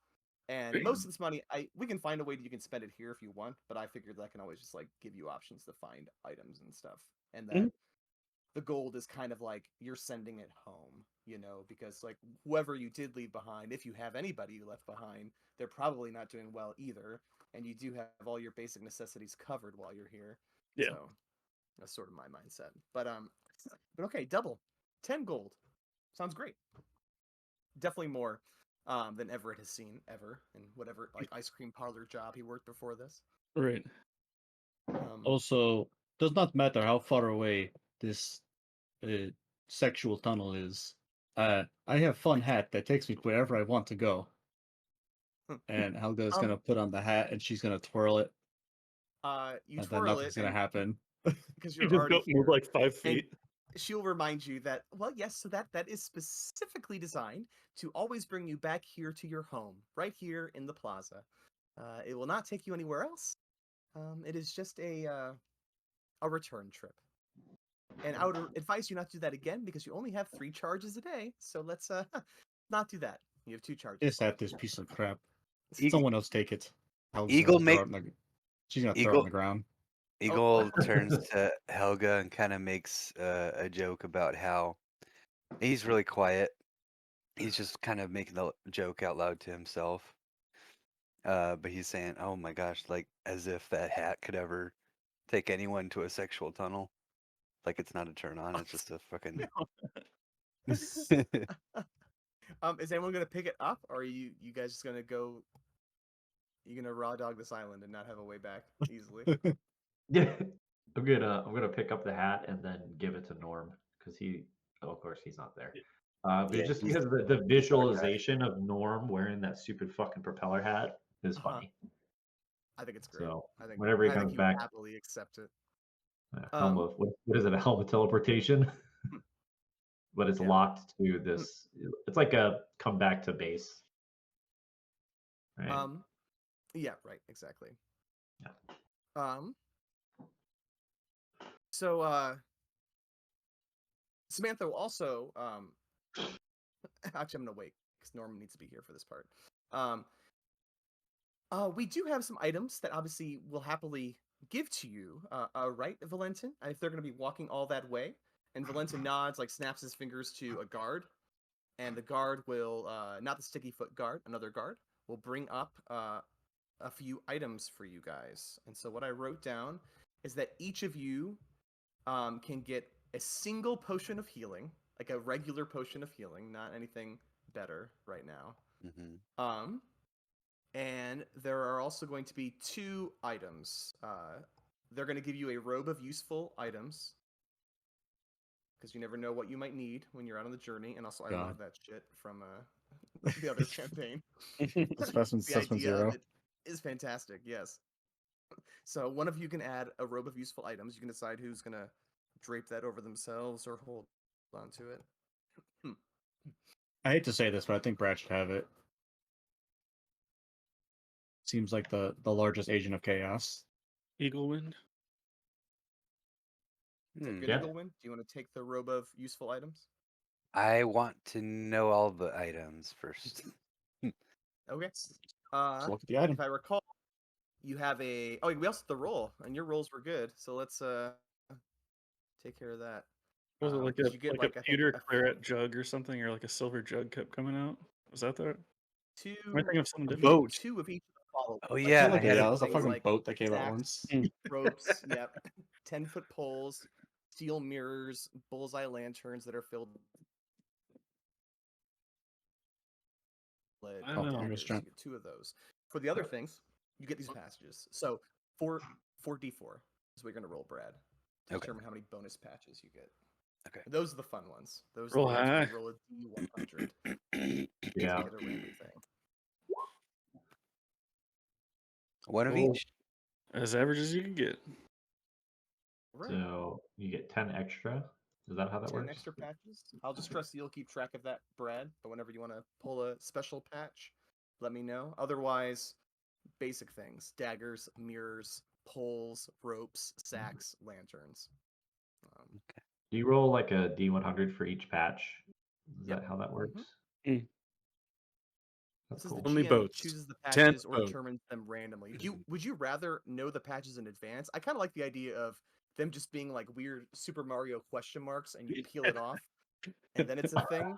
And most of this money, we can find a way that you can spend it here if you want, but I figured that I can always just like give you options to find items and stuff, and that the gold is kind of like you're sending it home, because like whoever you did leave behind, if you have anybody you left behind, they're probably not doing well either, and you do have all your basic necessities covered while you're here. Yeah. So that's sort of my mindset. But okay, double 10 gold sounds great. Definitely more than Everett has seen ever in whatever like ice cream parlor job he worked before this. Right. Also, does not matter how far away this sexual tunnel is. I have fun hat that takes me wherever I want to go. And Helga is gonna put on the hat and she's gonna twirl it, You and then twirl nothing's it gonna happen. because You you're just already go move here. like 5 And feet. she'll remind you that, well, yes, so that is specifically designed to always bring you back here to your home, right here in the plaza. It will not take you anywhere else. It is just a return trip. And I would advise you not to do that again because you only have 3 charges a day. So let's not do that. You have 2 charges. This hat, this piece of crap. E- Someone else take it. Helga's Eagle gonna throw make it in the, she's gonna throw it Eagle on the ground. Eagle turns to Helga and kind of makes a joke about how he's really quiet. He's just kind of making the joke out loud to himself. But he's saying, "Oh my gosh," like as if that hat could ever take anyone to a sexual tunnel. Like it's not a turn on; it's just a fucking. Is anyone gonna pick it up, or are you guys just gonna go? You gonna raw dog this island and not have a way back easily? Yeah, I'm gonna pick up the hat and then give it to Norm because of course he's not there. But Yeah, just he's- because the visualization of Norm wearing that stupid fucking propeller hat is funny. I think it's great. So I think whenever he I think comes he would back, happily accept it. helm of what is it? A helm of teleportation, but it's Yeah. locked to this. It's like a come back to base. Right. Yeah, right, exactly. Yeah. So Samantha will also actually I'm gonna wait because Norman needs to be here for this part. We do have some items that obviously will happily give to you, right, Valentin? If they're going to be walking all that way, and Valentin nods, like snaps his fingers to a guard, and the guard will, not the sticky foot guard, another guard, will bring up a few items for you guys. And so what I wrote down is that each of you can get a single potion of healing, like a regular potion of healing, not anything better right now. Mhm. And there are also going to be 2 items. They're going to give you a robe of useful items because you never know what you might need when you're out on the journey. And also, I God. love that shit from the other campaign. Specimen The idea Zero. of it is fantastic. Yes. So one of you can add a robe of useful items. You can decide who's going to drape that over themselves or hold on to it. I hate to say this, but I think Brad should have it. Seems like the largest agent of chaos. Eagle Wind. Is that good, Yeah. Eaglewin? Do you want to take the robe of useful items? I want to know all the items first. Okay. Let's look at the item. If I recall, you have a. Oh, we also have the roll, and your rolls were good. So let's take care of that. Was it like Did you get a I think, pewter claret jug or something, or like a silver jug kept coming out? Was that that? two? Am I thinking of something you different? get Boat. 2 of each of the following. Oh Like, yeah, two I of had each a Yeah, of that's a things, fucking like boat that came out sacks, once. ropes. Yep. 10-foot poles, steel mirrors, bullseye lanterns that are filled. Lead I don't know. daggers. Strength. You get 2 of those. For the other things, you get these passages. So 4d4 is what you're gonna roll, Brad, to Okay. determine how many bonus patches you get. Okay. Those are the fun ones. Those Roll are the ones where high. you roll a d100 Yeah. to get a random thing. One of Roll each. as average as you can get. Right. So you get 10 extra. Is that how that 10 works? extra patches. I'll just trust you'll keep track of that, Brad. But whenever you want to pull a special patch, let me know. Otherwise, basic things: daggers, mirrors, poles, ropes, sacks, lanterns. Do you roll like a D100 for each patch? Is Yep. that how that works? Mm. That's This is cool. the Only GM boats. chooses the 10 patches or boats. determines them randomly. Would you rather know the patches in advance? I kind of like the idea of them just being like weird Super Mario question marks, and you peel it off, and then it's a thing.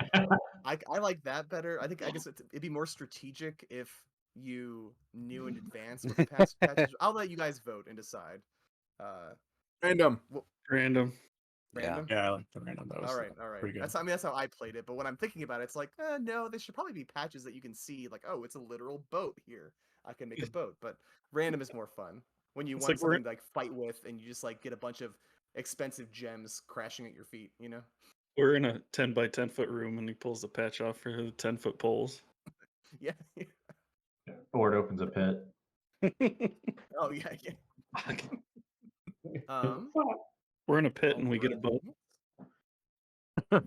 I like that better. I guess it'd be more strategic if you knew in advance what the patches. I'll let you guys vote and decide. Random. Random. Yeah. Random. Yeah, I like the random. That was All right. pretty good. That's how I played it. But when I'm thinking about it, it's like, no, they should probably be patches that you can see. Like, oh, it's a literal boat here. I can make a boat. But random is more fun when you It's want like we're something to like fight with, and you just like get a bunch of expensive gems crashing at your feet. You know? we're in a 10 by 10 foot room, and he pulls the patch off for the 10-foot poles. Yeah. Or it opens a pit. Oh yeah. Fuck. Um. We're in a pit, and we get a alright.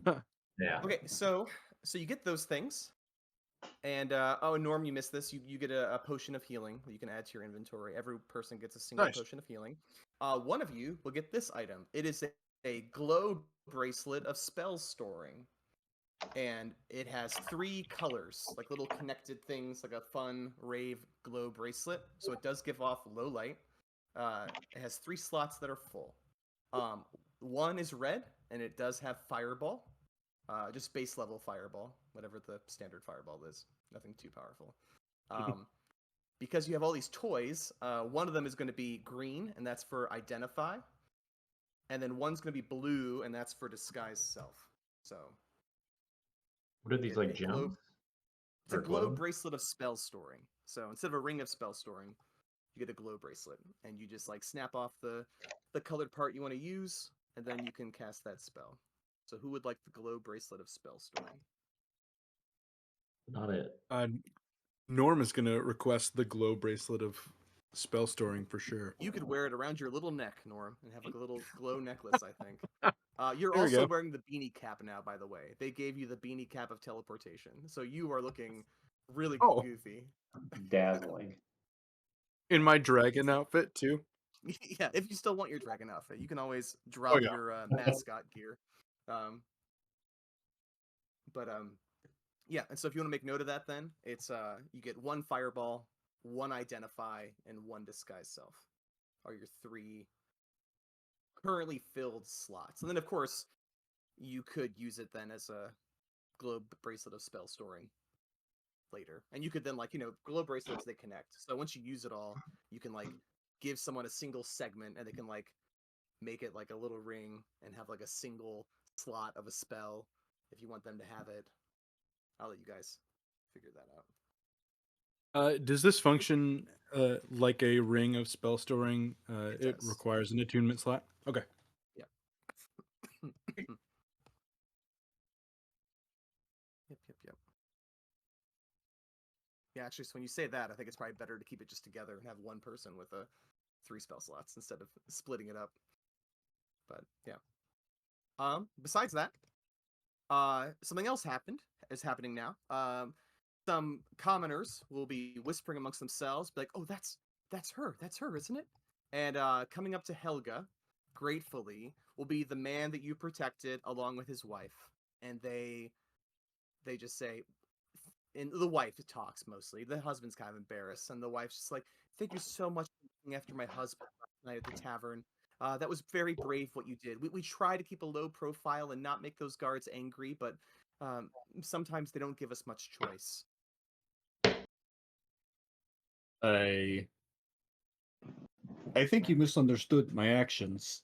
boat. Yeah. Okay, so you get those things, and oh, Norm, you missed this. You get a potion of healing that you can add to your inventory. Every person gets a single Nice. potion of healing. One of you will get this item. It is a glow bracelet of spell storing, and it has 3 colors, like little connected things, like a fun rave glow bracelet. So it does give off low light. It has 3 slots that are full. One is red, and it does have fireball. Just base level fireball, whatever the standard fireball is. Nothing too powerful. Because you have all these toys, one of them is going to be green, and that's for identify. And then one's going to be blue, and that's for disguise self. So What are these, get like a gems? glow- it's a Or glow glows? bracelet of spell storing. So instead of a ring of spell storing, you get a glow bracelet, and you just like snap off the colored part you want to use, and then you can cast that spell. So who would like the glow bracelet of spell storing? Not it. Norm is going to request the glow bracelet of spell storing for sure. You could wear it around your little neck, Norm, and have like a little glow necklace, I think. You're There we also go. wearing the beanie cap now, by the way. They gave you the beanie cap of teleportation. So you are looking really Oh. goofy. Dazzling. In my dragon outfit too. Yeah, if you still want your dragon outfit, you can always drop yeah. your mascot gear. But yeah, and so if you want to make note of that, then it's you get 1 fireball, 1 identify, and 1 disguise self. Are your 3 currently filled slots. And then of course, you could use it then as a glow bracelet of spell storing later. And you could then like, glow bracelets, they connect. So once you use it all, you can like give someone a single segment, and they can like make it like a little ring and have like a single slot of a spell if you want them to have it. I'll let you guys figure that out. Does this function like a ring of spell storing? It It does. requires an attunement slot. Okay. Yep. Yep. Yeah, actually, so when you say that, I think it's probably better to keep it just together and have one person with 3 spell slots instead of splitting it up. But yeah. Besides that, something else is happening now. Some commoners will be whispering amongst themselves, be like, "Oh, that's her, isn't it?" And coming up to Helga, gratefully, will be the man that you protected along with his wife, and they just say, and the wife talks mostly. The husband's kind of embarrassed, and the wife's just like, "Thank you so much for looking after my husband last night at the tavern. That was very brave what you did. We try to keep a low profile and not make those guards angry, but sometimes they don't give us much choice." I think you misunderstood my actions.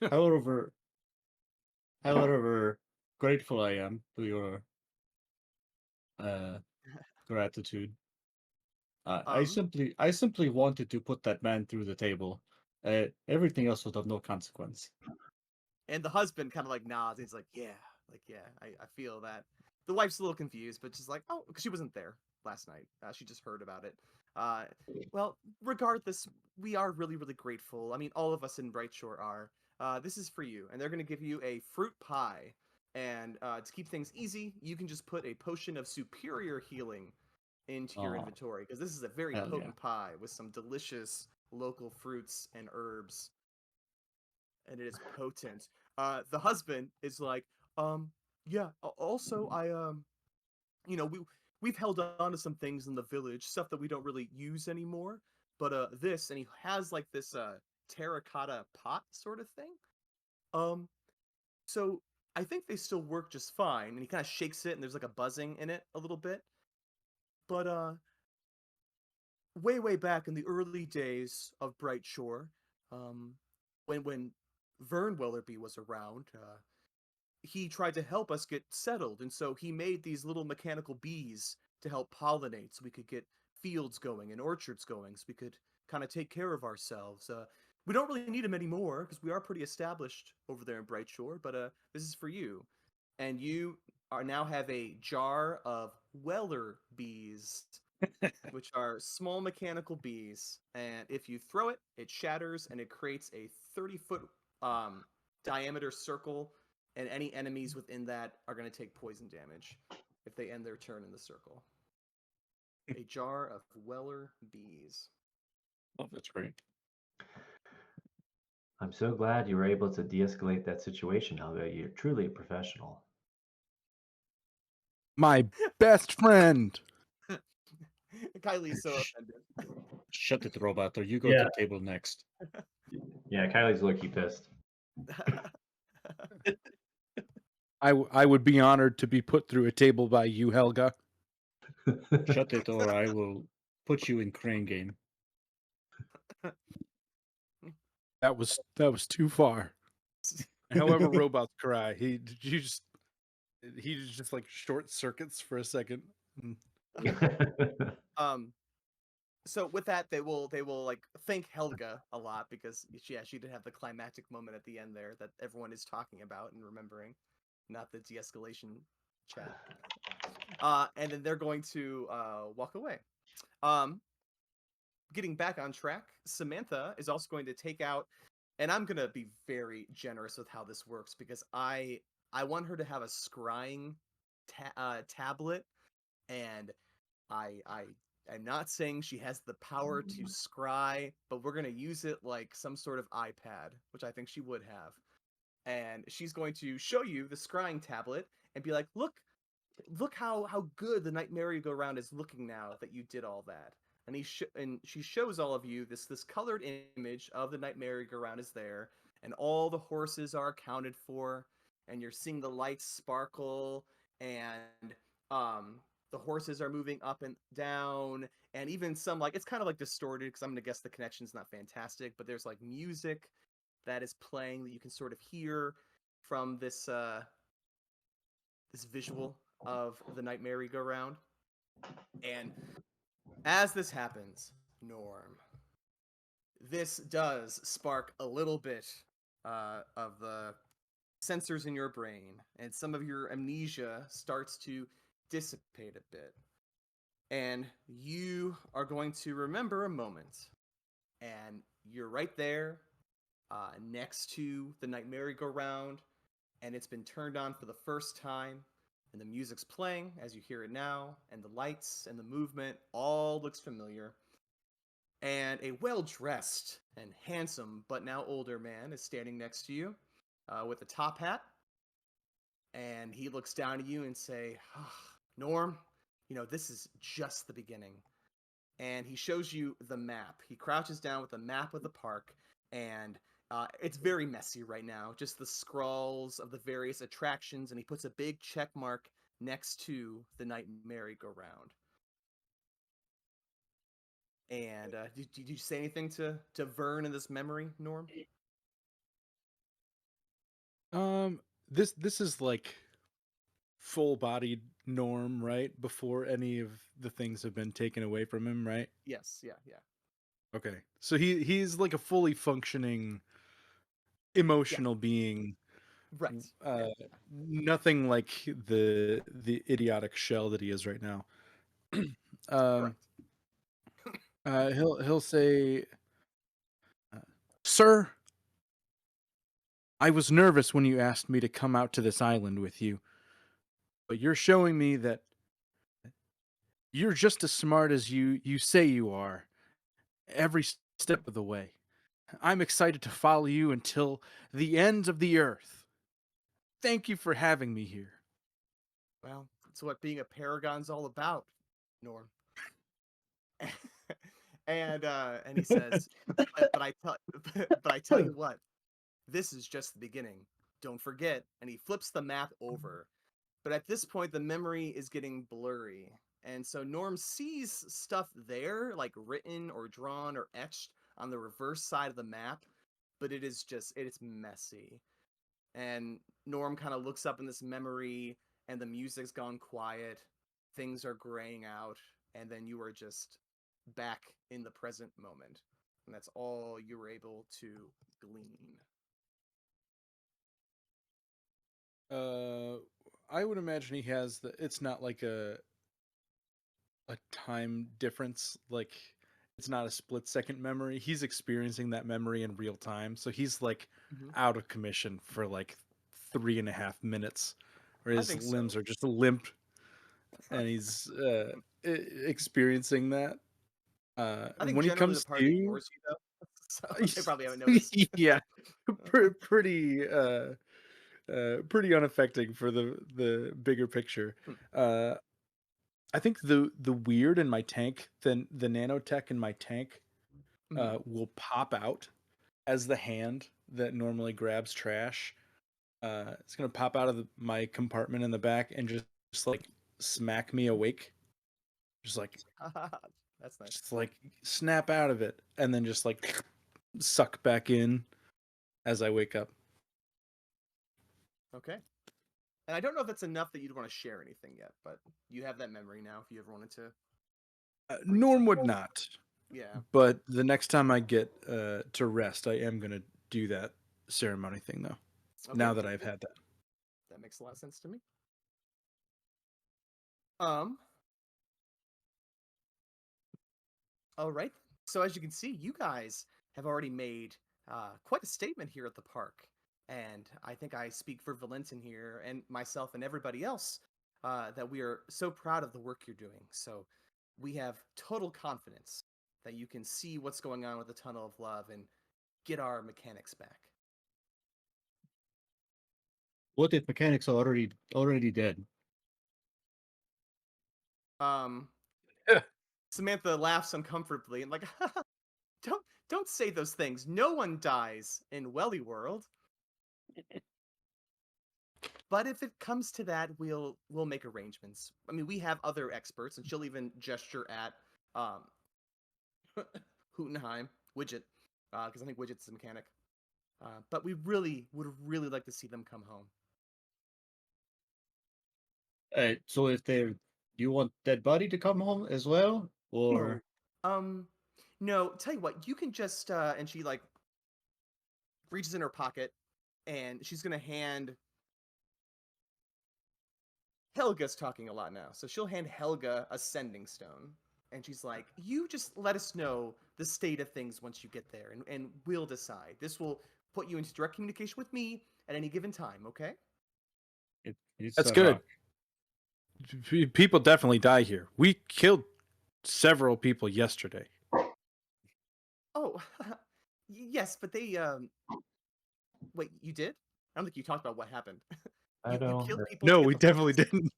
However, grateful I am to your gratitude. I simply wanted to put that man through the table. Everything else was of no consequence. And the husband kind of like nods. He's like, yeah, I feel that. The wife's a little confused, but she's like, oh, because she wasn't there last night. She just heard about it. Well, regardless, we are really, really grateful. I mean, all of us in Brightshore are. This is for you. And they're going to give you a fruit pie. And to keep things easy, you can just put a potion of superior healing into your Aw. inventory, because this is a very Hell yeah. potent pie with some delicious local fruits and herbs. And it is potent. The husband is like, yeah. Also, we've held on to some things in the village, stuff that we don't really use anymore. But this, and he has like this terracotta pot sort of thing. So I think they still work just fine. And he kind of shakes it, and there's like a buzzing in it a little bit. But way back in the early days of Bright Shore, um, when Vern Wellerby was around, he tried to help us get settled, and so he made these little mechanical bees to help pollinate, so we could get fields going and orchards going, so we could kind of take care of ourselves. We don't really need them anymore because we are pretty established over there in Bright Shore, but this is for you, and you are now have a jar of Weller bees, which are small mechanical bees, and if you throw it, it shatters and it creates a 30-foot diameter circle, and any enemies within that are going to take poison damage if they end their turn in the circle. A jar of Weller bees. Oh, that's great. I'm so glad you were able to de-escalate that situation, Helga. You're truly a professional. My best friend. Kylie's so Shh. offended. Shut it, robot, or you go to Yeah. the table next. Yeah, Kylie's low-key pissed. I would be honored to be put through a table by you, Helga. Shut it, or I will put you in crane game. That was too far. However, robots cry. He just like short circuits for a second. So with that, they will like thank Helga a lot because she did have the climactic moment at the end there that everyone is talking about and remembering, not the de-escalation chat. And then they're going to walk away. Getting back on track, Samantha is also going to take out, and I'm gonna be very generous with how this works because I want her to have a scrying tablet, and I'm not saying she has the power to scry, but we're gonna use it like some sort of iPad, which I think she would have. And she's going to show you the scrying tablet and be like, look how good the night merry-go-round is looking now that you did all that. And she shows all of you this colored image of the night merry-go-round is there, and all the horses are accounted for, and you're seeing the lights sparkle, and the horses are moving up and down, and even some, like, it's kind of like distorted because I'm gonna guess the connection's not fantastic, but there's like music that is playing that you can sort of hear from this visual of the night merry-go-round. And as this happens, Norm, this does spark a little bit of the sensors in your brain, and some of your amnesia starts to dissipate a bit. And you are going to remember a moment, and you're right there next to the night merry-go-round, and it's been turned on for the first time, and the music's playing as you hear it now, and the lights and the movement all looks familiar. And a well-dressed and handsome but now older man is standing next to you with a top hat, and he looks down at you and say, Norm, this is just the beginning. And he shows you the map. He crouches down with the map of the park, and it's very messy right now, just the scrawls of the various attractions, and he puts a big check mark next to the night merry-go-round. And did you say anything to Vern in this memory, Norm? This is like full-bodied Norm, right? Before any of the things have been taken away from him, right? Yes, yeah. Okay. So he's like a fully functioning emotional being. Right. Nothing like the idiotic shell that he is right now. Correct. He'll say, "Sir, I was nervous when you asked me to come out to this island with you, but you're showing me that you're just as smart as you say you are, every step of the way. I'm excited to follow you until the ends of the earth. Thank you for having me here." Well, that's what being a paragon's all about, Norm. And he says, but I tell but I tell you what, this is just the beginning. Don't forget. And he flips the map over. But at this point, the memory is getting blurry. And so Norm sees stuff there, like written or drawn or etched on the reverse side of the map, but it is messy. And Norm kind of looks up in this memory, and the music's gone quiet, things are graying out, and then you are just back in the present moment. And that's all you were able to glean. I would imagine he has it's not like a time difference, like it's not a split second memory. He's experiencing that memory in real time, so he's like Mhm. out of commission for like 3.5 minutes, where I his think so. limbs are just limp, and he's experiencing that. I think When he generally the comes party to, ignores you though, so they probably haven't noticed. yeah, pretty unaffecting for the bigger picture. Hmm. I think the weird in my tank, the nanotech in my tank, Mhm. will pop out as the hand that normally grabs trash. It's gonna pop out of my compartment in the back and just like smack me awake, just like That's nice. just like snap out of it, and then just like suck back in as I wake up. Okay. And I don't know if that's enough that you'd want to share anything yet, but you have that memory now if you ever wanted to bring Norm something would forward. not, Yeah. but the next time I get to rest, I am gonna do that ceremony thing though. Okay. Now that I've had that. That makes a lot of sense to me. Um, all right. So as you can see, you guys have already made quite a statement here at the park. And I think I speak for Valentin here and myself and everybody else that we are so proud of the work you're doing. So we have total confidence that you can see what's going on with the Tunnel of Love and get our mechanics back. What if mechanics are already dead? Um, Samantha laughs uncomfortably and like, don't say those things. No one dies in Welly World. But if it comes to that, we'll make arrangements. I mean, we have other experts, and she'll even gesture at um Hootenheim, Widget, because I think Widget's the mechanic. But we really would really like to see them come home. So if you want Dead Body to come home as well, or Um, no, tell you what, you can just and she like reaches in her pocket, and she's gonna hand Helga's talking a lot now, so she'll hand Helga a sending stone. And she's like, you just let us know the state of things once you get there, and we'll decide. This will put you into direct communication with me at any given time, okay? it's That's a good. rock. People definitely die here. We killed several people yesterday. Oh, yes, but they, wait, you did? I don't think you talked about what happened. I You don't. killed people to No, get we the definitely horses? didn't.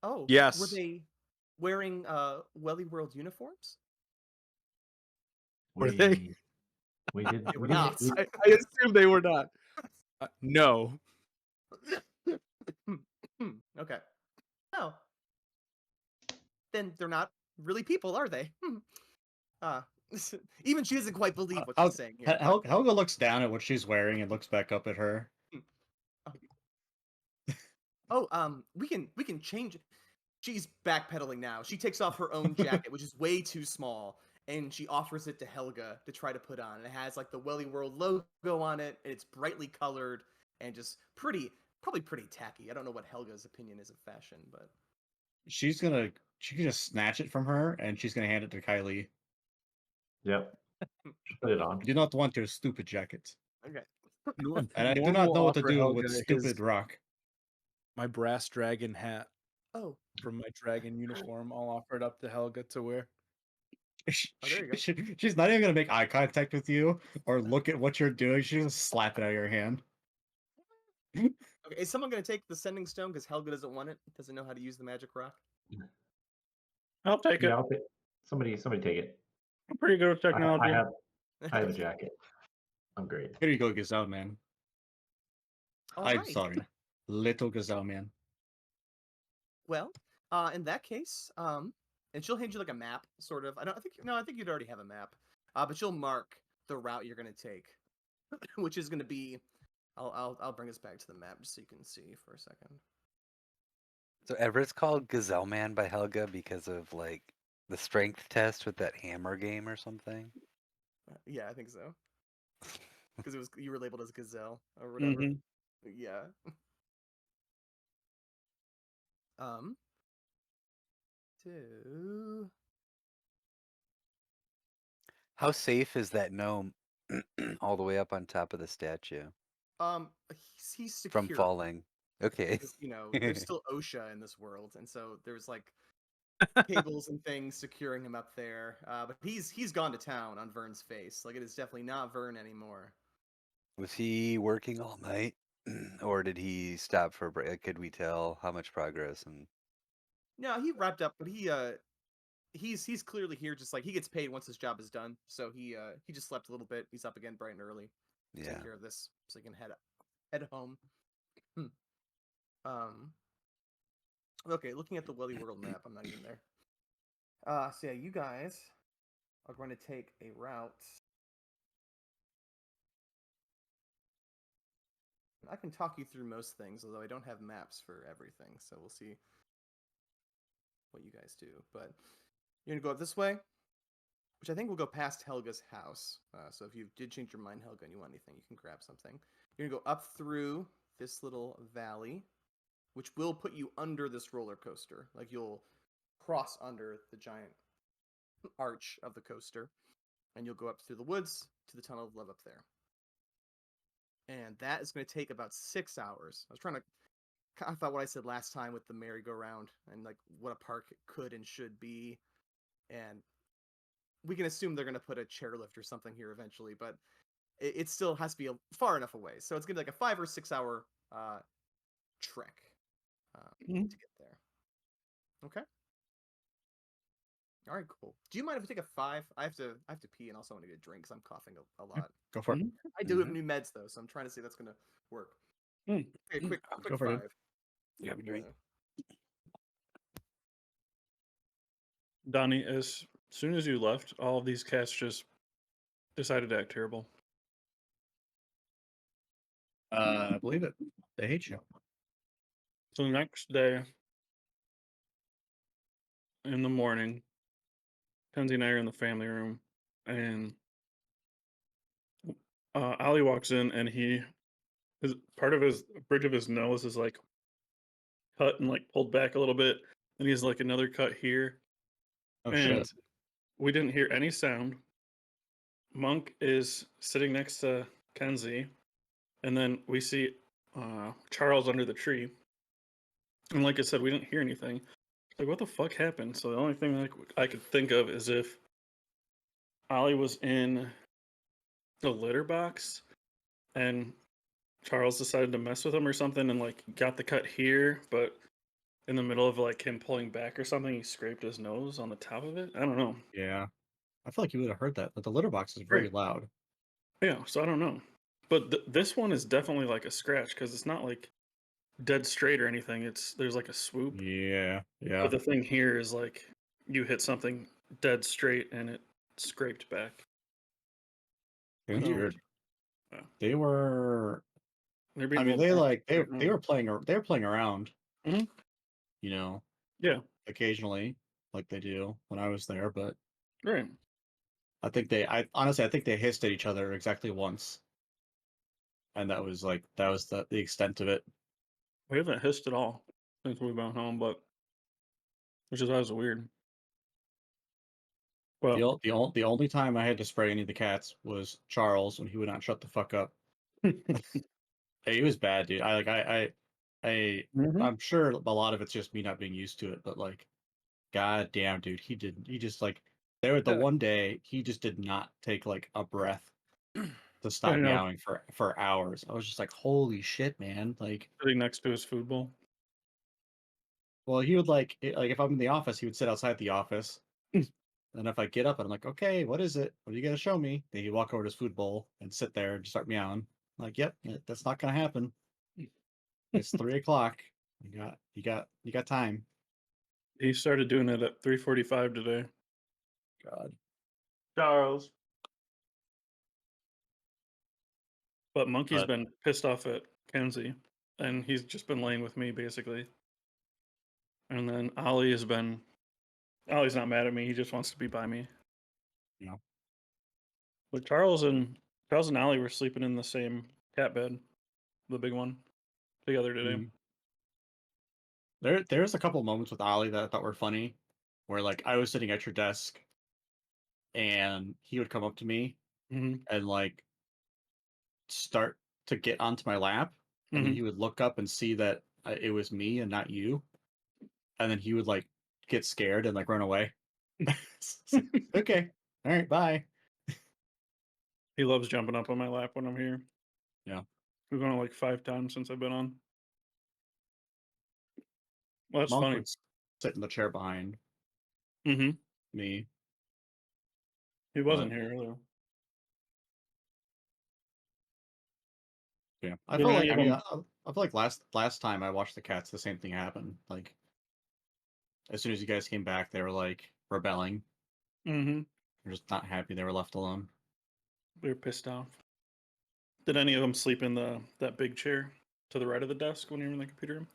Oh, were Yes. they wearing, Welly World uniforms? Were they? We did. They were We didn't. not. I assume they were not. No. Okay. Oh, then they're not really people, are they? Uh, even she doesn't quite believe what she's saying here. But Helga looks down at what she's wearing and looks back up at her. we can change. She's backpedaling now. She takes off her own jacket, which is way too small, and she offers it to Helga to try to put on. And it has like the Welly World logo on it, and it's brightly colored and just probably pretty tacky. I don't know what Helga's opinion is of fashion, but She can just snatch it from her and she's gonna hand it to Kylie. Yep. Just put it on. I do not want your stupid jacket. okay. And I do Norm not will know what to offer do Helga with stupid rock. my brass dragon hat Oh, from my dragon uniform. I'll offer it up to Helga to wear. Oh, there you go. She's not even gonna make eye contact with you or look at what you're doing. She's just slap it out of your hand. okay. Is someone going to take the sending stone because Helga doesn't want it? Doesn't know how to use the magic rock? I'll take Yeah, it. I'll take. Somebody take it. I'm pretty good with I technology. have a jacket. I'm great. Here you go, Gazelle Man. All I'm right. sorry, little Gazelle Man. Well, in that case, and she'll hand you like a map, sort of. I think you'd already have a map. But she'll mark the route you're gonna take, which is gonna be. I'll bring us back to the map just so you can see for a second. So Everett's called Gazelle Man by Helga because of like the strength test with that hammer game or something. Yeah, I think so. Because you were labeled as Gazelle or whatever. Mhm. Yeah. Um. So How safe is that gnome all the way up on top of the statue he's from secure falling? Okay. because there's still OSHA in this world, and so there's like cables and things securing him up there. But he's gone to town on Vern's face. Like it is definitely not Vern anymore. Was he working all night, or did he stop for a break? Could we tell how much progress? And No, he wrapped up, but he's clearly here. Just like he gets paid once his job is done, so he just slept a little bit. He's up again bright and early to yeah, take care of this, so he can head home. Hmm. Um. Okay, looking at the Welly World map, I'm not even there. So yeah, you guys are going to take a route. I can talk you through most things, although I don't have maps for everything, so we'll see what you guys do. But you're gonna go up this way, which I think will go past Helga's house. So if you did change your mind, Helga, and you want anything, you can grab something. You're gonna go up through this little valley, which will put you under this roller coaster. Like you'll cross under the giant arch of the coaster, and you'll go up through the woods to the tunnel of love up there. And that is going to take about 6 hours. I was trying to kind of thought what I said last time with the merry-go-round and like what a park could and should be, and we can assume they're going to put a chairlift or something here eventually, but it still has to be far enough away. So it's going to be like a 5 or 6 hour trek Mhm. to get there. Okay. All right, cool. Do you mind if we take a 5? I have to pee and also want to get a drink because I'm coughing a lot. Go for it. Mhm. I do have new meds though, so I'm trying to see if that's going to work. Mm. Okay, quick Go for it, 5. You have a drink. Yeah. Donnie, as soon as you left, all of these cats just decided to act terrible. I believe it. They hate you. So the next day, in the morning, Kenzie and I are in the family room, and Ollie walks in, and his part of his bridge of his nose is like cut and like pulled back a little bit, and he has like another cut here, Oh and shit. we didn't hear any sound. Monk is sitting next to Kenzie, and then we see Charles under the tree. And like I said, we didn't hear anything. Like, what the fuck happened? So the only thing like I could think of is if Ollie was in the litter box and Charles decided to mess with him or something and like got the cut here, but in the middle of like him pulling back or something, he scraped his nose on the top of it. I don't know. Yeah. I feel like you would have heard that, but the litter box is very Right. loud. Yeah, so I don't know. But this one is definitely like a scratch because it's not like dead straight or anything. There's like a swoop. Yeah. Yeah. But the thing here is like you hit something dead straight and it scraped back. That's So, weird. yeah. They were. They're being I a mean, little they drunk right were playing. They were playing around. Mhm. You know, Yeah, occasionally, like they do when I was there. But right. I think I honestly, I think they hissed at each other exactly once, and that was the extent of it. We haven't hissed at all since we've been home, but which is always weird. Well, The only time I had to spray any of the cats was Charles when he would not shut the fuck up. Hey, he was bad, dude. Mhm. I'm sure a lot of it's just me not being used to it, but like, god damn, dude, he just like there was the Yeah. one day he just did not take like a breath to I stop know, meowing for hours. I was just like, holy shit, man. Like, sitting next to his food bowl. well, he would like if I'm in the office, he would sit outside the office And if I get up and I'm like, okay, what is it? What are you gonna show me? Then you walk over to his food bowl and sit there and start meowing. I'm like, yep, that's not gonna happen. It's 3 o'clock. You got time. He started doing it at 3:45 today. God. Charles. But Monkey's But been pissed off at Kenzie, and he's just been laying with me basically. And then Ollie's not mad at me. He just wants to be by me. you know, But Charles and Ollie were sleeping in the same cat bed, the big one, together today. mhm. There's a couple moments with Ollie that I thought were funny, where like I was sitting at your desk and he would come up to me Mm-hmm. and like start to get onto my lap, and then Mm-hmm. he would look up and see that it was me and not you, and then he would like get scared and like run away. It's like, okay, all right, bye. He loves jumping up on my lap when I'm here. Yeah. We've gone like 5 times since I've been on. Well, that's Monk funny. would sit in the chair behind Mm-hmm. me, He but wasn't here earlier. yeah, I Did felt any like of them? I feel like last time I watched the cats, the same thing happened. Like as soon as you guys came back, they were like rebelling. Mm-hmm. They're just not happy they were left alone. They were pissed off. Did any of them sleep in that big chair to the right of the desk when you were in the computer room?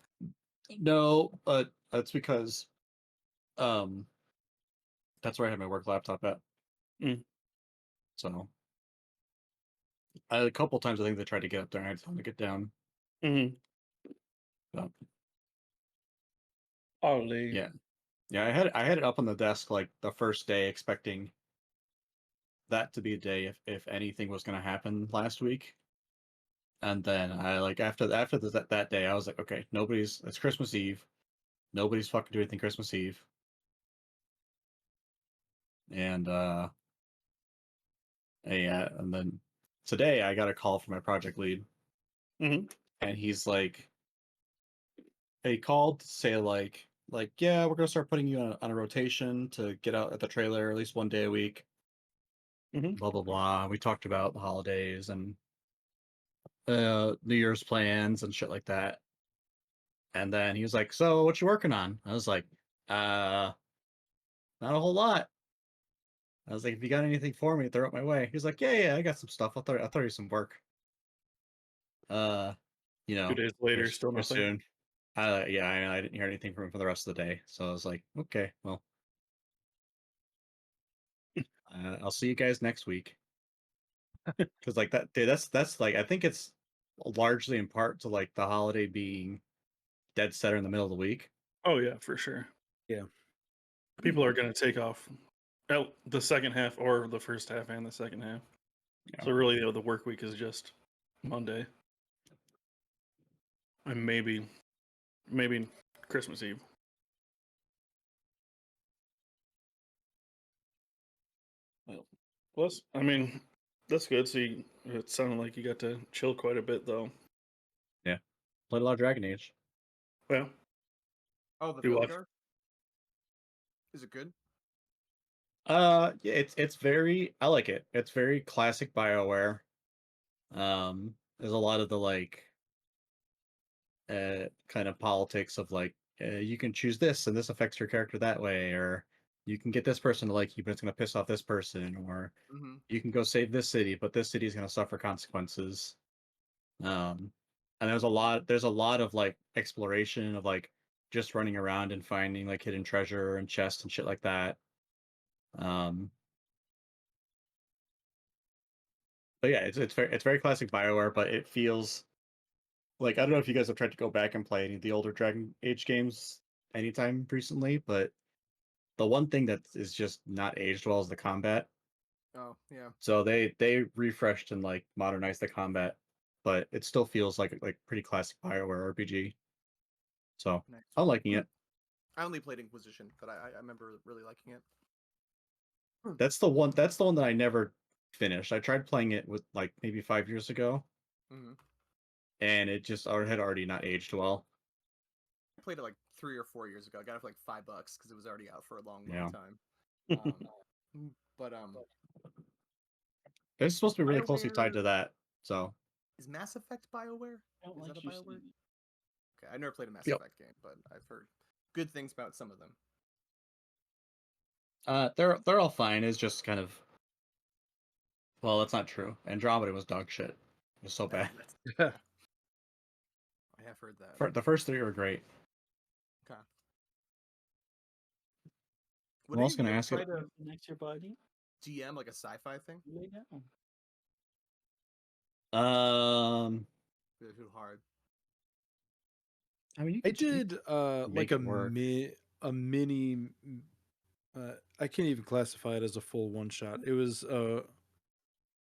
No, but that's because um that's where I had my work laptop at. Mm. So a couple times I think they tried to get up there and I had to tell them to get down. Mm-hmm. But Ollie. yeah. Yeah, I had it up on the desk like the first day expecting that to be a day if anything was gonna happen last week. And then I like that day I was like, okay, it's Christmas Eve. Nobody's fucking doing anything Christmas Eve. And yeah, and then today I got a call from my project lead Mm-hmm. and he's like he called to say yeah, we're gonna start putting you on a rotation to get out at the trailer at least one day a week. Mm-hmm. Blah blah blah. We talked about the holidays and New Year's plans and shit like that. And then he was like, "So, what you working on?" I was like, "Uh, not a whole lot." I was like, "If you got anything for me, throw it my way." He was like, "Yeah, I got some stuff. I'll throw you some work." Uh, 2 days here later, still here nothing. soon. Yeah, I didn't hear anything from him for the rest of the day, so I was like, "Okay, well, I'll see you guys next week." Because like that, dude, that's like I think it's largely in part to like the holiday being dead center in the middle of the week. Oh yeah, for sure. Yeah. People are gonna take off the second half or the first half and the second half. Yeah. So really, the work week is just Monday and maybe Christmas Eve. Well, plus, I mean, that's good. So it sounded like you got to chill quite a bit, though. Yeah, played a lot of Dragon Age. Well, Oh, the you field watch. guard? Is it good? Yeah, it's very I like it. It's very classic BioWare. There's a lot of the like kind of politics of like you can choose this and this affects your character that way, or you can get this person to like you, but it's gonna piss off this person, or Mm-hmm. you can go save this city, but this city is gonna suffer consequences. And there's a lot of like exploration of like just running around and finding like hidden treasure and chests and shit like that. Um, but yeah, it's very classic BioWare, but it feels like I don't know if you guys have tried to go back and play any of the older Dragon Age games anytime recently, but the one thing that is just not aged well is the combat. Oh, yeah. So they refreshed and like modernized the combat, but it still feels like pretty classic BioWare RPG. So Nice. I'm liking it. I only played Inquisition, but I remember really liking it. That's the one. That's the one that I never finished. I tried playing it with like maybe 5 years ago, Mm-hmm. and it just had already not aged well. I played it like 3 or 4 years ago. I got it for like $5 because it was already out for a long, long Yeah. time. But It's supposed to be really closely tied BioWare to that. So is Mass Effect BioWare? I don't Is like that a you, BioWare? Stevie. Okay, I've never played a Mass Yep. Effect game, but I've heard good things about some of them. they're all fine. It's just kind of, well, that's not true. Andromeda was dog shit. It was so bad. I have heard that. The first three were great. Okay. I'm Would any also of gonna you ever ask try it. to Next your body, GM like a sci-fi thing? lay down. Um, Too hard. I mean, you I could you did could like make it work. a mini. I can't even classify it as a full one shot. It was a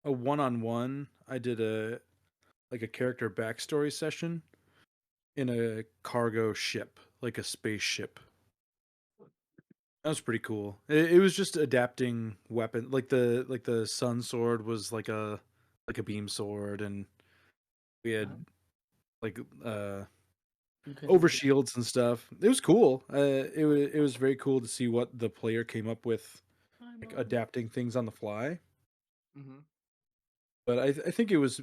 one-on-one. I did a character backstory session in a cargo ship, like a spaceship. That was pretty cool. It was just adapting weapon, like the sun sword was like a beam sword, and we had like over shields and stuff. It was cool. It was very cool to see what the player came up with, like adapting things on the fly. Mm-hmm. But I think it was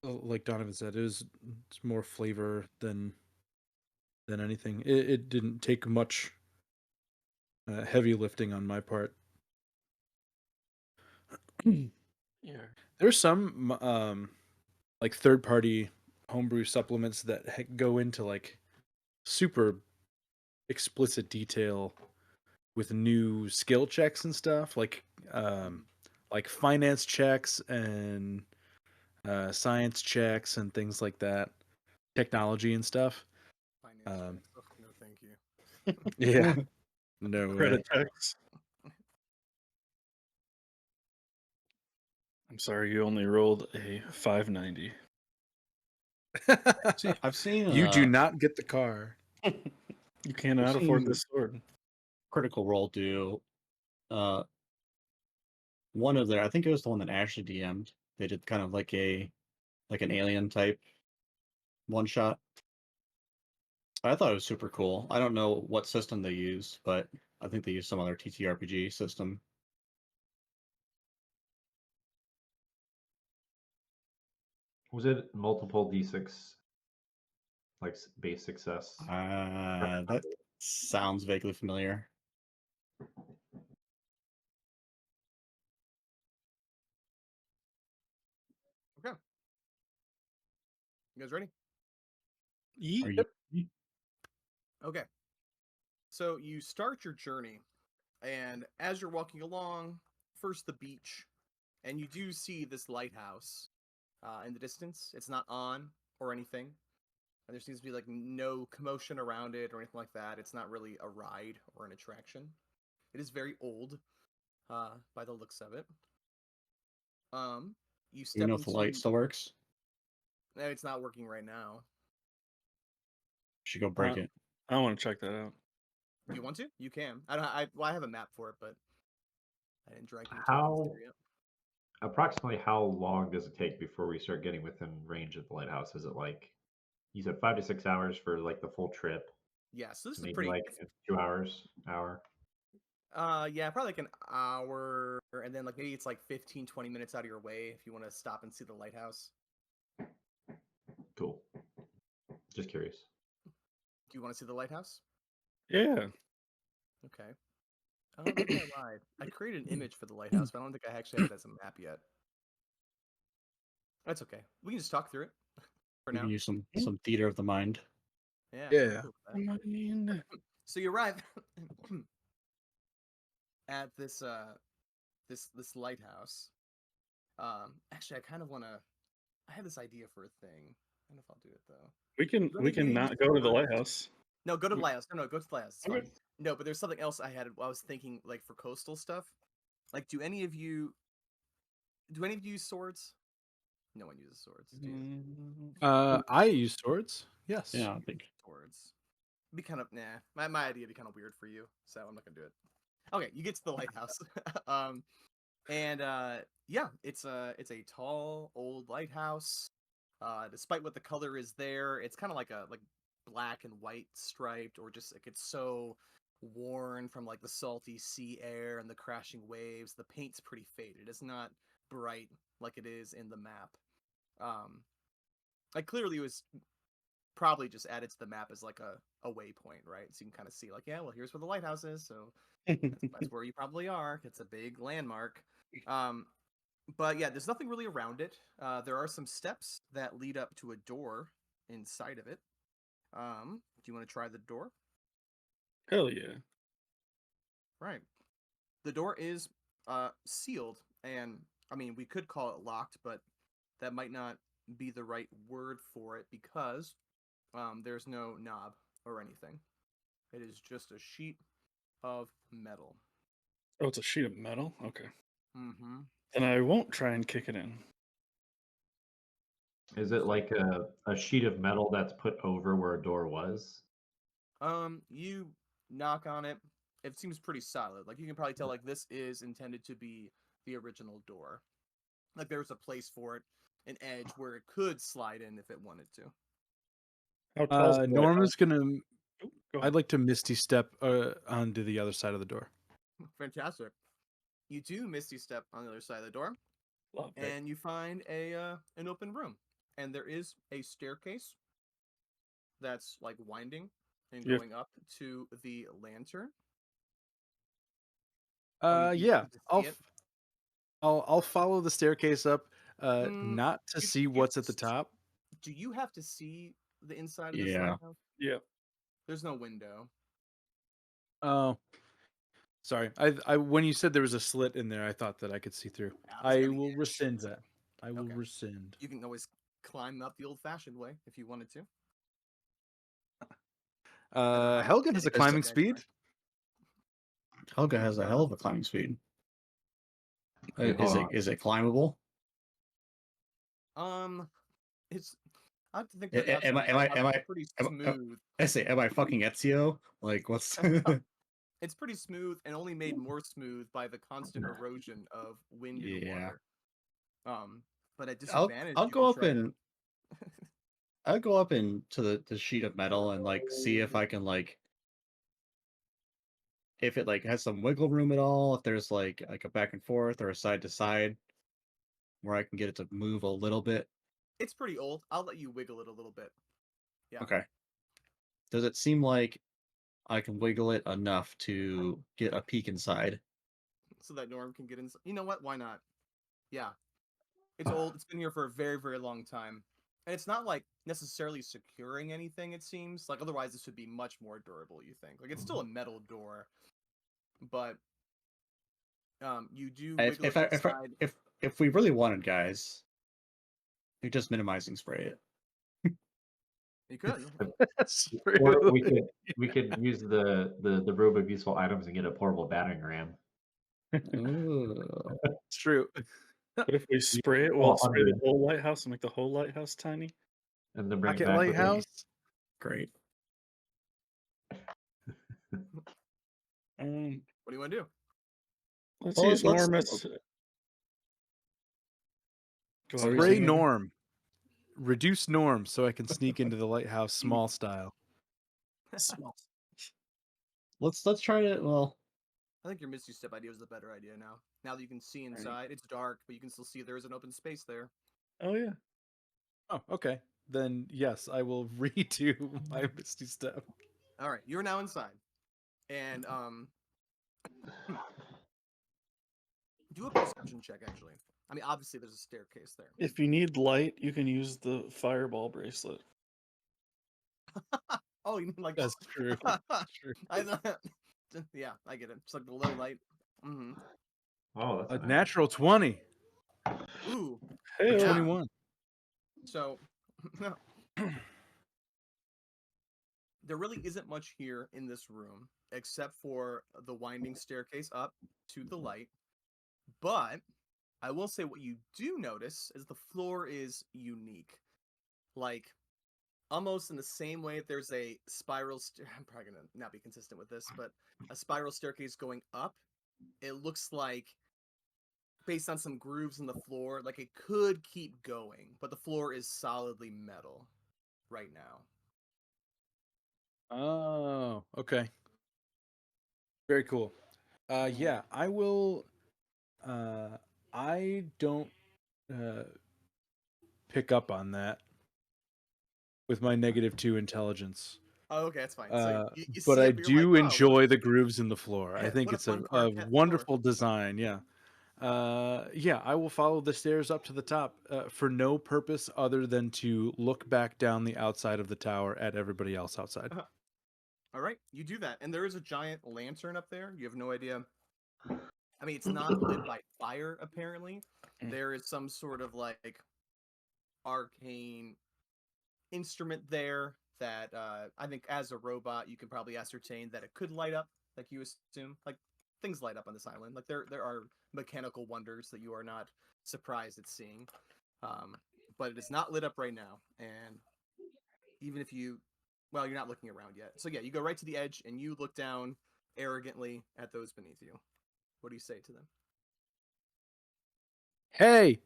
like Donovan said, it's more flavor than anything. It didn't take much heavy lifting on my part. Yeah. There's some like third party homebrew supplements that go into like super explicit detail with new skill checks and stuff, like finance checks and science checks and things like that, technology and stuff. Finance Um, checks. Oh, no, thank you. yeah, no way. Credit checks. I'm sorry, you only rolled a 590. I've seen You do not get the car. You cannot afford this sword. Critical Role do uh one of their, I think it was the one that Ashley DM'd. They did kind of like an alien type one shot. I thought it was super cool. I don't know what system they use, but I think they use some other TTRPG system. Was it multiple D6, like base success? That sounds vaguely familiar. Okay. You guys ready? Are you? Okay. So you start your journey, and as you're walking along, first the beach, and you do see this lighthouse in the distance. It's not on or anything, and there seems to be like no commotion around it or anything like that. It's not really a ride or an attraction. It is very old, by the looks of it. You You step know if the light into. still works? It's not working right now. Should go break it. I want to check that out. Do you want to? You can. I don't. Well, I have a map for it, but I didn't drag any tokens How there yet. approximately how long does it take before we start getting within range of the lighthouse? Is it like you said 5 to 6 hours for like the full trip? Yeah. So this So is maybe pretty. like 2 hours, hour. Yeah, probably like an hour, and then like maybe it's like 15, 20 minutes out of your way if you want to stop and see the lighthouse. Cool. Just curious. Do you want to see the lighthouse? Yeah. Okay. Maybe I lied. I created an image for the lighthouse, but I don't think I actually have it as a map yet. That's okay. We can just talk through it for You can now. use some theater of the mind. Yeah. Yeah. I'm cool with that. So you arrive at this this lighthouse. Actually, I kind of want to. I have this idea for a thing. I don't know if I'll do it though. We can not go to the lighthouse. No, go to the lighthouse. No, go to the lighthouse. It's Okay. fine. No, but there's something else I had. I was thinking like for coastal stuff. Like, do any of you use swords? No one uses swords. Do you? I use swords. Yes. Yeah, I think. Swords. Be kind of nah. My idea would be kind of weird for you, so I'm not gonna do it. Okay, you get to the lighthouse. And yeah, it's a tall old lighthouse. Despite what the color is there, it's kind of like a black and white striped, or just like it's so worn from like the salty sea air and the crashing waves. The paint's pretty faded. It's not bright like it is in the map. Like clearly it was probably just added to the map as like a waypoint, right? So you can kind of see like, yeah, well, here's where the lighthouse is, so that's where you probably are. It's a big landmark. But yeah, there's nothing really around it. There are some steps that lead up to a door inside of it. Do you want to try the door? Hell yeah. Right. The door is sealed, and I mean we could call it locked, but that might not be the right word for it because there's no knob or anything. It is just a sheet of metal. Oh, it's a sheet of metal? Okay. Mm-hmm. Then I won't try and kick it in. Is it like a sheet of metal that's put over where a door was? You knock on it. It seems pretty solid. Like you can probably tell like this is intended to be the original door. Like there's a place for it, an edge where it could slide in if it wanted to. How tall is the Norm lighthouse? is gonna. Oh, go ahead. I'd like to Misty step onto the other side of the door. Fantastic. You do misty step on the other side of the door, Love it. and you find an open room, and there is a staircase that's like winding and Yep. going up to the lantern. Do you Yeah, get to I'll see it? I'll follow the staircase up, Mm, not to you- see you have what's to at the s- top. Do you have to see the inside of this Yeah. lighthouse? Yep. There's no window. Oh, sorry. I when you said there was a slit in there, I thought that I could see through. Yeah, it's I gonna be will edge, rescind so- that. I will Okay. rescind. You can always climb up the old-fashioned way if you wanted to. I don't know how you Helga did has a it, climbing but speed. Helga has a hell of a climbing speed. Wait, hold on. Is it climbable? It's I have to think A- about the a- outside am of I the am I lighthouse. am I It's pretty smooth. I say am I fucking Ezio? Like what's It's pretty smooth and only made more smooth by the constant erosion of wind and Yeah. water. But at disadvantage, I'll you go can up try. and I'll go up into the sheet of metal and like see if I can like if it like has some wiggle room at all, if there's like a back and forth or a side to side where I can get it to move a little bit. It's pretty old. I'll let you wiggle it a little bit. Yeah. Okay. Does it seem like I can wiggle it enough to get a peek inside? So that Norm can get in. You know what? Why not? Yeah. It's old. It's been here for a very, very long time. And it's not like necessarily securing anything, it seems. Like otherwise this would be much more durable, you think. Like it's still a metal door, but you do If wiggle it if I, if I, inside. if we really wanted, guys, you just minimizing spray it. You could. That's Or true. we could use the robe of useful items and get a portable battering ram. Ooh, It's true. But if we spray it, will it spray the whole lighthouse and make the whole lighthouse tiny? And then bring it Pocket back with lighthouse. great. Um, What do you want to do? let's Well, use let's- Normus. Go What ahead. were you Spray saying? Norm. Reduce Norm so I can sneak into the lighthouse small style. Small. Let's try it. Well, I think your Misty Step idea was the better idea now. Now that you can see inside, it's dark, but you can still see there is an open space there. Oh yeah. Oh, okay. Then yes, I will redo my Misty Step. All right, you're now inside, and do a perception check. Actually, I mean, obviously there's a staircase there. If you need light, you can use the fireball bracelet. Oh, you mean like That's true. That's true. I thought, yeah, I get it. It's like the low light. Mm-hmm. Oh, that's A nice. natural 20. Ooh, Or Hey, Yeah. 21. so there really isn't much here in this room except for the winding staircase up to the light. But I will say what you do notice is the floor is unique. Like almost in the same way that there's a spiral I'm probably gonna not be consistent with this, but a spiral staircase going up, it looks like based on some grooves in the floor, like it could keep going, but the floor is solidly metal right now. Oh, okay. Very cool. Yeah, I will. I don't pick up on that with my -2 intelligence. Oh, okay, that's fine. So you But see I up, you're like, do wow, enjoy the grooves in the floor. I think what a it's a, fun a parquet floor. wonderful design. Yeah. Yeah, I will follow the stairs up to the top for no purpose other than to look back down the outside of the tower at everybody else outside. All right, you do that, and there is a giant lantern up there. You have no idea. I mean, it's not lit by fire. Apparently, there is some sort of like arcane instrument there that I think, as a robot, you can probably ascertain that it could light up. Like you assume, like things light up on this island. Like there are mechanical wonders that you are not surprised at seeing. But it is not lit up right now, and even if you, well, you're not looking around yet. So yeah, you go right to the edge and you look down arrogantly at those beneath you. What do you say to them? Hey!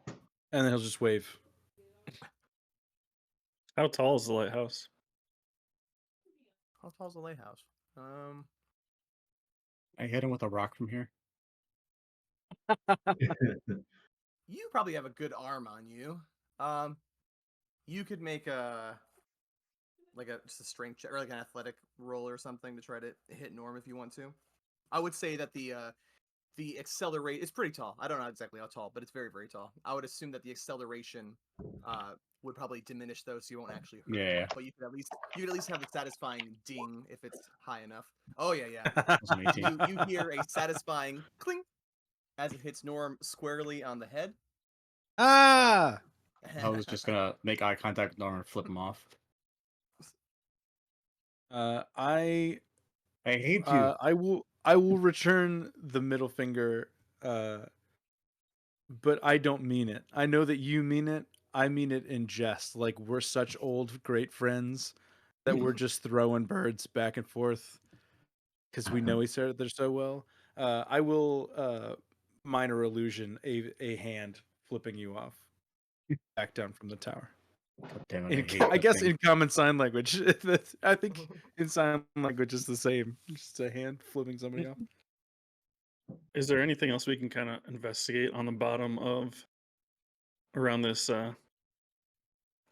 And then he'll just wave. How tall is the lighthouse? How tall's the lighthouse? I hit him with a rock from here. You probably have a good arm on you. You could make a just a strength check or like an athletic roll or something to try to hit Norm if you want to. I would say that the accelerate is pretty tall. I don't know exactly how tall, but it's very, very tall. I would assume that the acceleration would probably diminish though, so you won't actually hurt him. Yeah. But you could at least have the satisfying ding if it's high enough. Oh yeah. It was an 18. You hear a satisfying clink as it hits Norm squarely on the head. Ah! I was just gonna make eye contact with Norm and flip him off. I hate you. I will return the middle finger, but I don't mean it. I know that you mean it. I mean it in jest. Like we're such old, great friends that we're just throwing birds back and forth because we know each other so well. I will minor illusion a hand flipping you off back down from the tower. God damn it, I hate I that guess thing. in common sign language. I think in sign language it's the same. Just a hand flipping somebody off. Is there anything else we can kind of investigate on the bottom of around this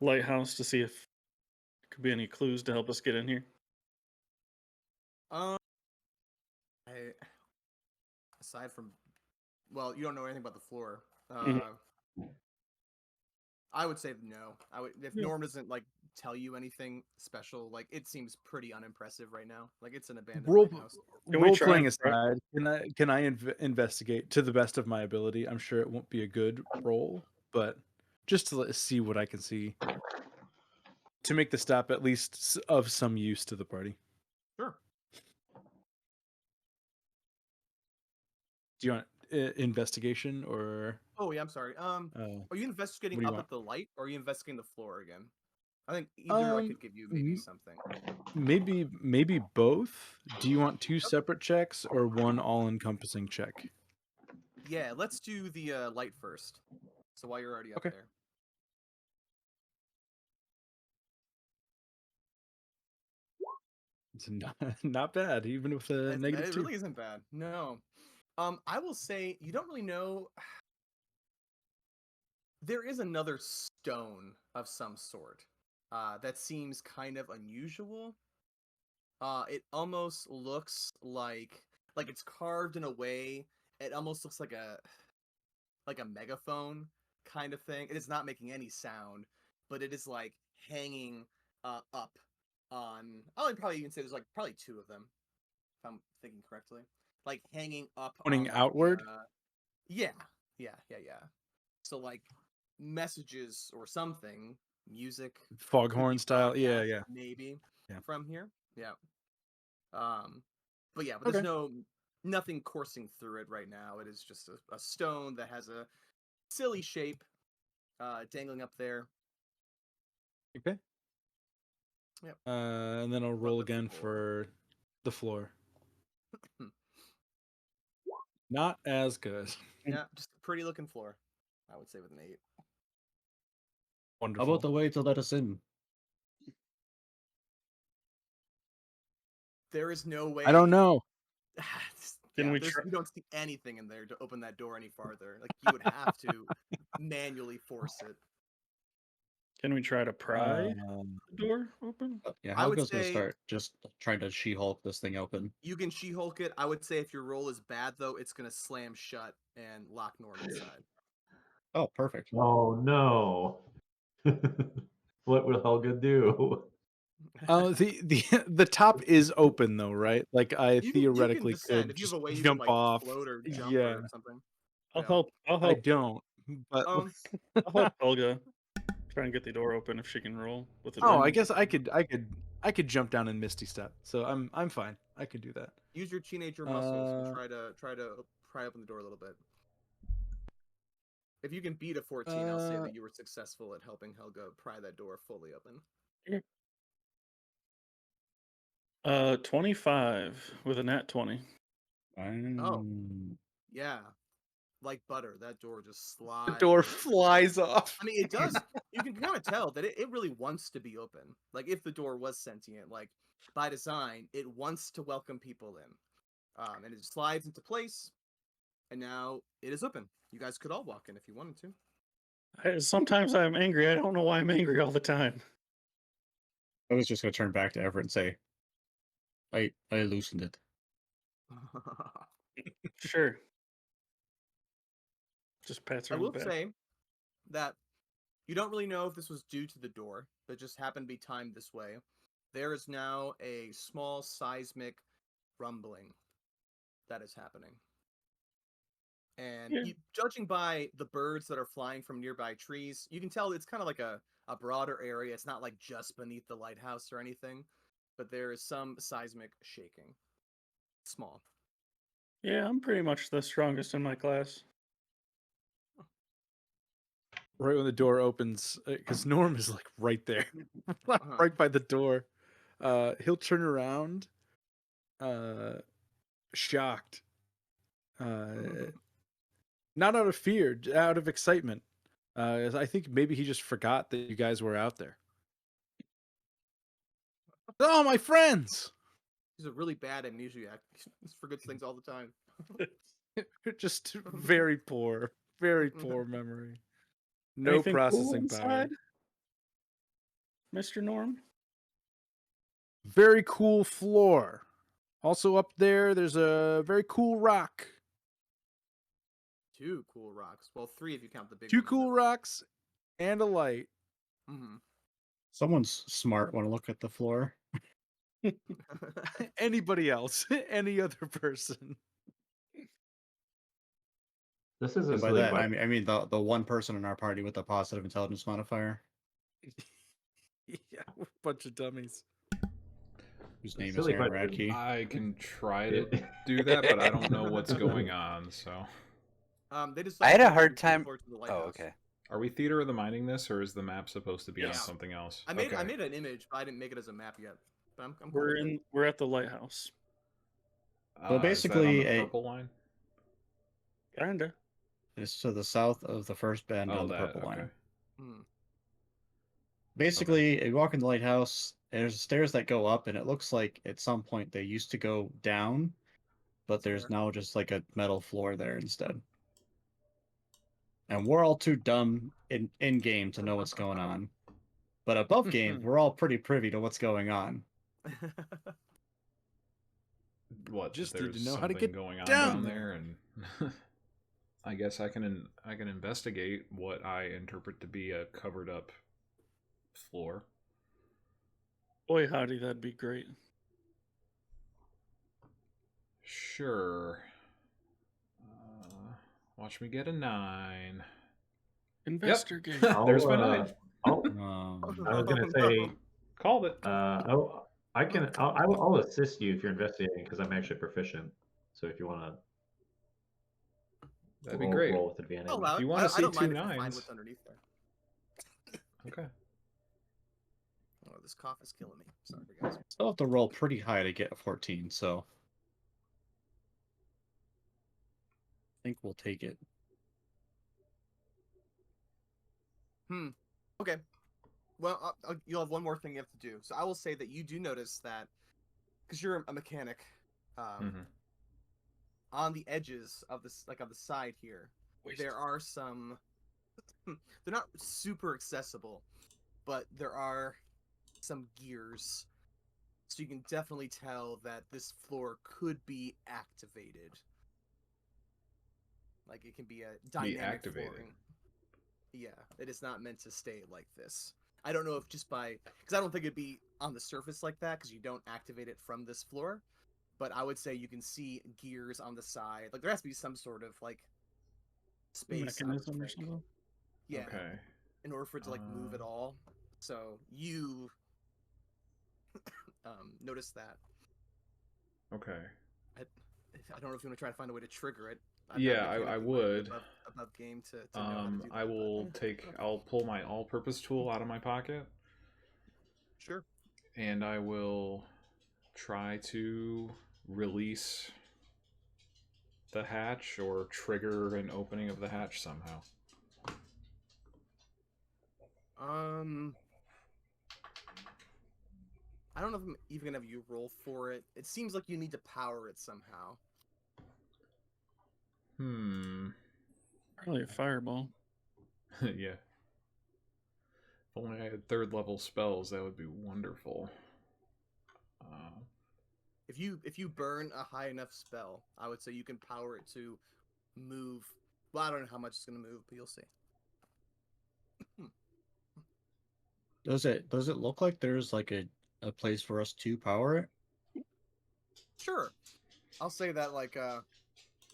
lighthouse to see if there could be any clues to help us get in here? I, aside from, well, you don't know anything about the floor. I would say no. I would if Norm doesn't like tell you anything special. Like it seems pretty unimpressive right now. Like it's an abandoned lighthouse. Can we Role try playing and try- aside, can I investigate to the best of my ability? I'm sure it won't be a good roll, but just to see what I can see to make the stop at least of some use to the party. Sure. Do you want investigation or? Oh yeah, I'm sorry. Are you investigating what do you up want? at the light, or are you investigating the floor again? I think either I could give you maybe something. Maybe both. Do you want two separate checks or one all-encompassing check? Yeah, let's do the light first. So while you're already up Okay. there. It's not bad, even with a It -2. really isn't bad. No. I will say you don't really know. There is another stone of some sort that seems kind of unusual. It almost looks like it's carved in a way. It almost looks like a megaphone kind of thing. It is not making any sound, but it is like hanging up on. I would probably even say there's like probably two of them, if I'm thinking correctly. Like hanging up Pointing on like outward? yeah. So like messages or something, music could Foghorn be style. Yeah, broadcast yeah. maybe Yeah. from here. Yeah. But yeah, but Okay. there's nothing coursing through it right now. It is just a stone that has a silly shape dangling up there. Okay. Yep. And then I'll What roll the again floor? for the floor. Not as good. Yeah, just a pretty looking floor. I would say with an 8. How Wonderful. about the way to let us in? There is no way. I don't know. Can we you don't see anything in there to open that door any farther. Like you would have to manually force it. Can we try to pry Um, the door open? Yeah, I would Helga's gonna say start just trying to She-Hulk this thing open. you can She-Hulk it. I would say if your roll is bad though, it's gonna slam shut and lock Norm inside. Oh, perfect. Oh no. What will Helga do? the top is open though, right? Like I You can theoretically descend could if you have just a way you can jump like off. float or jump Yeah, or something. I'll Yeah. help. I'll I help. don't. But I'll help Helga try and get the door open if she can roll with oh, I advantage. guess I could jump down and Misty Step. So I'm fine. I can do that. Use your teenager muscles and Uh, try to pry open the door a little bit. If you can beat a 14, I'll say Uh, that you were successful at helping Helga pry that door fully open. 25 with a nat 20. Yeah, like butter, that door just the slides. door flies off. I mean, it does. You can kind of tell that it really wants to be open. Like if the door was sentient, like by design, it wants to welcome people in. And it slides into place, and now it is open. You guys could all walk in if you wanted to. Sometimes I'm angry. I don't know why I'm angry all the time. I was just gonna turn back to Everett and say, I loosened it. Sure. Just pats her I on the will back. say that you don't really know if this was due to the door, but just happened to be timed this way. There is now a small seismic rumbling that is happening. And Yeah. judging by the birds that are flying from nearby trees, you can tell it's kind of like a broader area. It's not like just beneath the lighthouse or anything, but there is some seismic shaking. Small. Yeah, I'm pretty much the strongest in my class. Right when the door opens, because Norm is like right there, right by the door. He'll turn around, shocked, not out of fear, out of excitement. I think maybe he just forgot that you guys were out there. Oh, my friends! He's a really bad amnesiac. He forgets things all the time. Just very poor memory. No Anything cool processing power. inside, Mr. Norm? Very cool floor. Also up there's a very cool rock. 2 cool rocks. Well, 3 if you count the big 2 one. cool rocks and a light. Mm-hmm. Someone's smart want to look at the floor. Anybody else? Any other person? This isn't And by silly that, question. I mean the one person in our party with a positive intelligence modifier, Yeah, bunch of dummies. whose name is Silly Aaron question. Radke. I can try to do that, but I don't know what's going on. So, They just I had a move hard the time. floor to the Oh, lighthouse. okay. are we theater of the minding this, or is the map supposed to be on Yes. something else? I made Okay. an image, but I didn't make it as a map yet. But I'm cool We're with it. we're at the lighthouse. Well, Is that on basically, the purple line? Kinda. it's to the south of the first bend Oh, on the that. purple Okay. line. Hmm. Basically, you walk in the lighthouse. There's stairs that go up, and it looks like at some point they used to go down, but there's Fair. now just like a metal floor there instead. And we're all too dumb in game to know what's going on. But above game, we're all pretty privy to what's going on. What? Just There's need to know how to something get going on down down there. and I guess I can investigate what I interpret to be a covered up floor. Boy, howdy, that'd be great. Sure. Watch me get a 9. Investigate. There's my 9. I Um, was gonna say, Called it. I'll assist you if you're investigating because I'm actually proficient. So if you want to That'd be great. roll with advantage. I'll allow If it. you wanna I see don't two mind if you find nines. what's underneath there. Okay. Oh, this cough is killing me. Sorry, guys. still have to roll pretty high to get a 14, so I think we'll take it. Okay. Well, you'll have one more thing you have to do. So I will say that you do notice that because you're a mechanic, Mhm. on the edges of this, like on the side here, there are some. They're not super accessible, but there are some gears, so you can definitely tell that this floor could be activated. Like it can be a dynamic activated. flooring. Yeah, it is not meant to stay like this. I don't know if just by, because I don't think it'd be on the surface like that because you don't activate it from this floor. But I would say you can see gears on the side. Like there has to be some sort of like space Mechanism I or would think. something. Yeah, Okay. in order for it to like move at all. So you notice that. Okay. I don't know if you want to try to find a way to trigger it. Yeah, That I mechanically might be would. above game to know how to do that. I will but- take. okay. I'll pull my all-purpose tool out of my pocket, Sure. and I will try to release the hatch or trigger an opening of the hatch somehow. I don't know if I'm even gonna have you roll for it. It seems like you need to power it somehow. Probably a fireball. Yeah. If only I had third level spells, that would be wonderful. If you burn a high enough spell, I would say you can power it to move. Well, I don't know how much it's gonna move, but you'll see. Does it look like there's like a place for us to power it? Sure. I'll say that like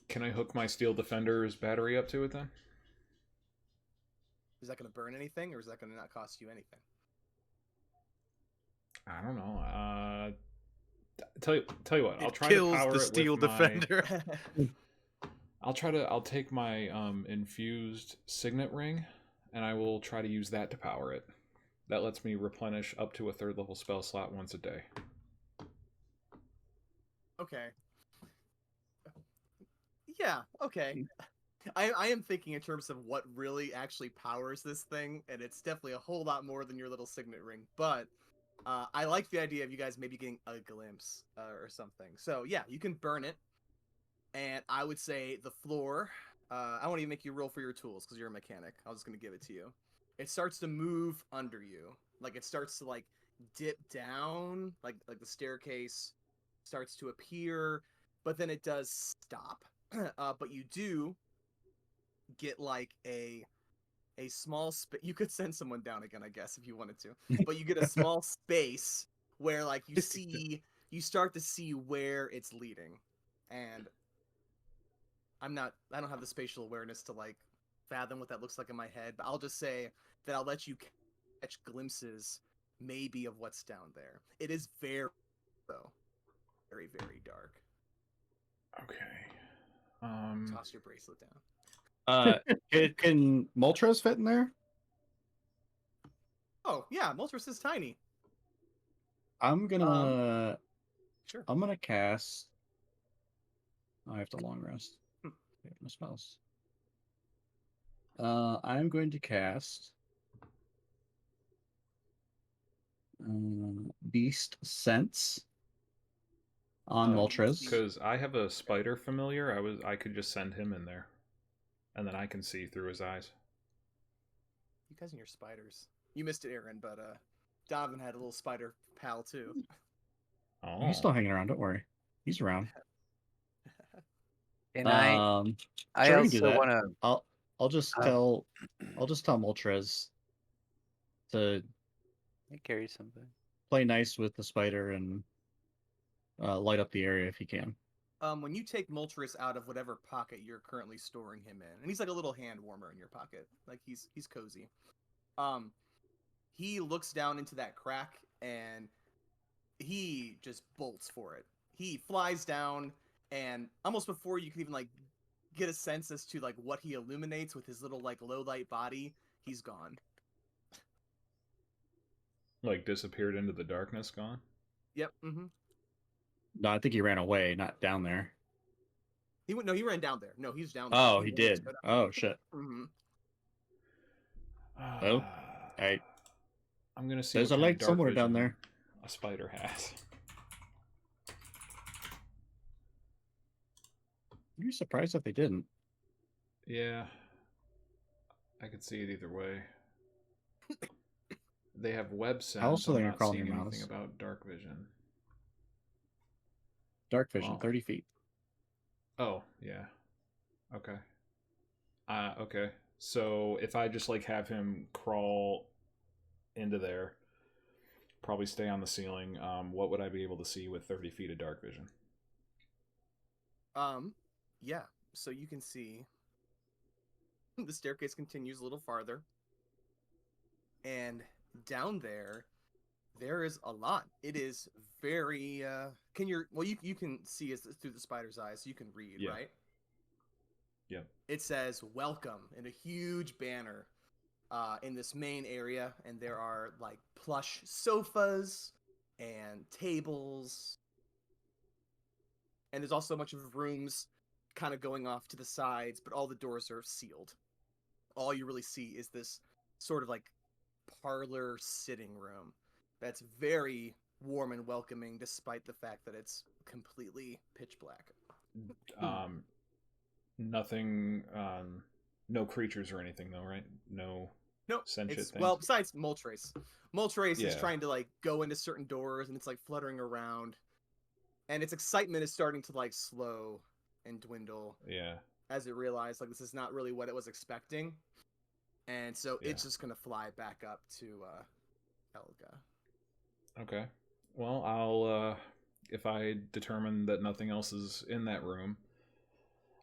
Can I hook my Steel Defender's battery up to it then? is that gonna burn anything or is that gonna not cost you anything? I don't know. Tell you what. I'll It try to kills power the it steel with my. defender. I'll take my infused signet ring, and I will try to use that to power it. That lets me replenish up to a third level spell slot once a day. Okay. Yeah, okay. I am thinking in terms of what really actually powers this thing, and it's definitely a whole lot more than your little signet ring. But I like the idea of you guys maybe getting a glimpse or something. So yeah, you can burn it, and I would say the floor. I won't even make you roll for your tools because you're a mechanic. I was just gonna give it to you. It starts to move under you, like it starts to like dip down, like the staircase starts to appear, but then it does stop. But you do get like a small space. You could send someone down again, I guess, if you wanted to. But you get a small space where like you start to see where it's leading. And I don't have the spatial awareness to like fathom what that looks like in my head, but I'll just say that I'll let you catch glimpses maybe of what's down there. It is very though. Very, very dark. Okay. Toss your bracelet down. Can Moltres fit in there? Oh yeah, Moltres is tiny. I'm gonna Sure. I'm gonna cast. I have to long rest. Okay, my spells. I'm going to cast Beast Sense on Moltres. Because I have a spider familiar, I could just send him in there, and then I can see through his eyes. You guys and your spiders. You missed it, Aaron, but Donovan had a little spider pal too. Oh, He's still hanging around. Don't worry, he's around. And I Sure, I can do also that. want to. I'll just tell Moltres to Carry something. play nice with the spider and light up the area if he can. When you take Moltres out of whatever pocket you're currently storing him in, and he's like a little hand warmer in your pocket, like he's cozy. He looks down into that crack and he just bolts for it. He flies down, and almost before you can even like get a sense as to like what he illuminates with his little like low light body, he's gone. like disappeared into the darkness, gone. Yep. Mm-hmm. No, I think he ran away, not down there. He went. No, he ran down there. No, he's down there. Oh, he ran did. straight up. Oh shit. Mm-hmm. Well, hey, I'm gonna see. there's what a kind of light dark somewhere down vision there. A spider has. You're surprised if they didn't. Yeah. I could see it either way. They have web How else sense. are they I'm gonna not crawl in seeing your anything mouse? about dark vision. Dark vision, Well, 30 feet. oh, yeah. Okay. Okay. So if I just like have him crawl into there, probably stay on the ceiling, what would I be able to see with 30 feet of dark vision? Yeah. So you can see the staircase continues a little farther, and down there is a lot. It is very can you can see it through the spider's eyes, so you can read, Yeah. right? Yeah. It says welcome in a huge banner in this main area, and there are like plush sofas and tables, and there's also a bunch of rooms kind of going off to the sides, but all the doors are sealed. All you really see is this sort of like parlor sitting room that's very warm and welcoming, despite the fact that it's completely pitch black. Um, nothing. No creatures or anything though, right? No Nope, sentient it's things. well besides Moltrace. Moltrace is Yeah. trying to like go into certain doors, and it's like fluttering around, and its excitement is starting to like slow and dwindle Yeah. as it realized like this is not really what it was expecting, and so Yeah. it's just gonna fly back up to Helga. Okay. Well, I'll if I determine that nothing else is in that room,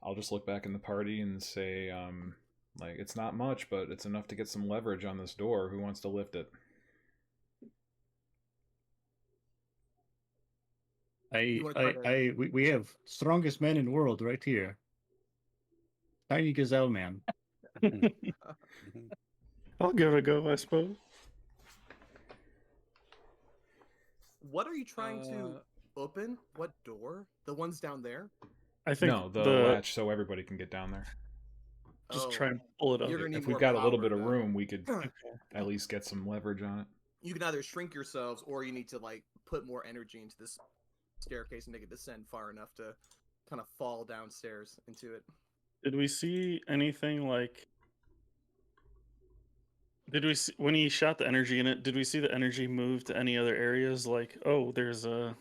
I'll just look back in the party and say, like, it's not much, but it's enough to get some leverage on this door. Who wants to lift it? You want to try to We have strongest man in the world right here. Tiny gazelle man. I'll give it a go, I suppose. what are you trying to open? What door? The ones down there? I think No, the latch so everybody can get down there. just Oh, try and pull it up. you're gonna need If we more got a little power bit of then. room, we could at least get some leverage on it. You can either shrink yourselves, or you need to like put more energy into this staircase and make it descend far enough to kind of fall downstairs into it. Did we see anything like? Did we see when he shot the energy in it? Did we see the energy move to any other areas? Like, oh, there's a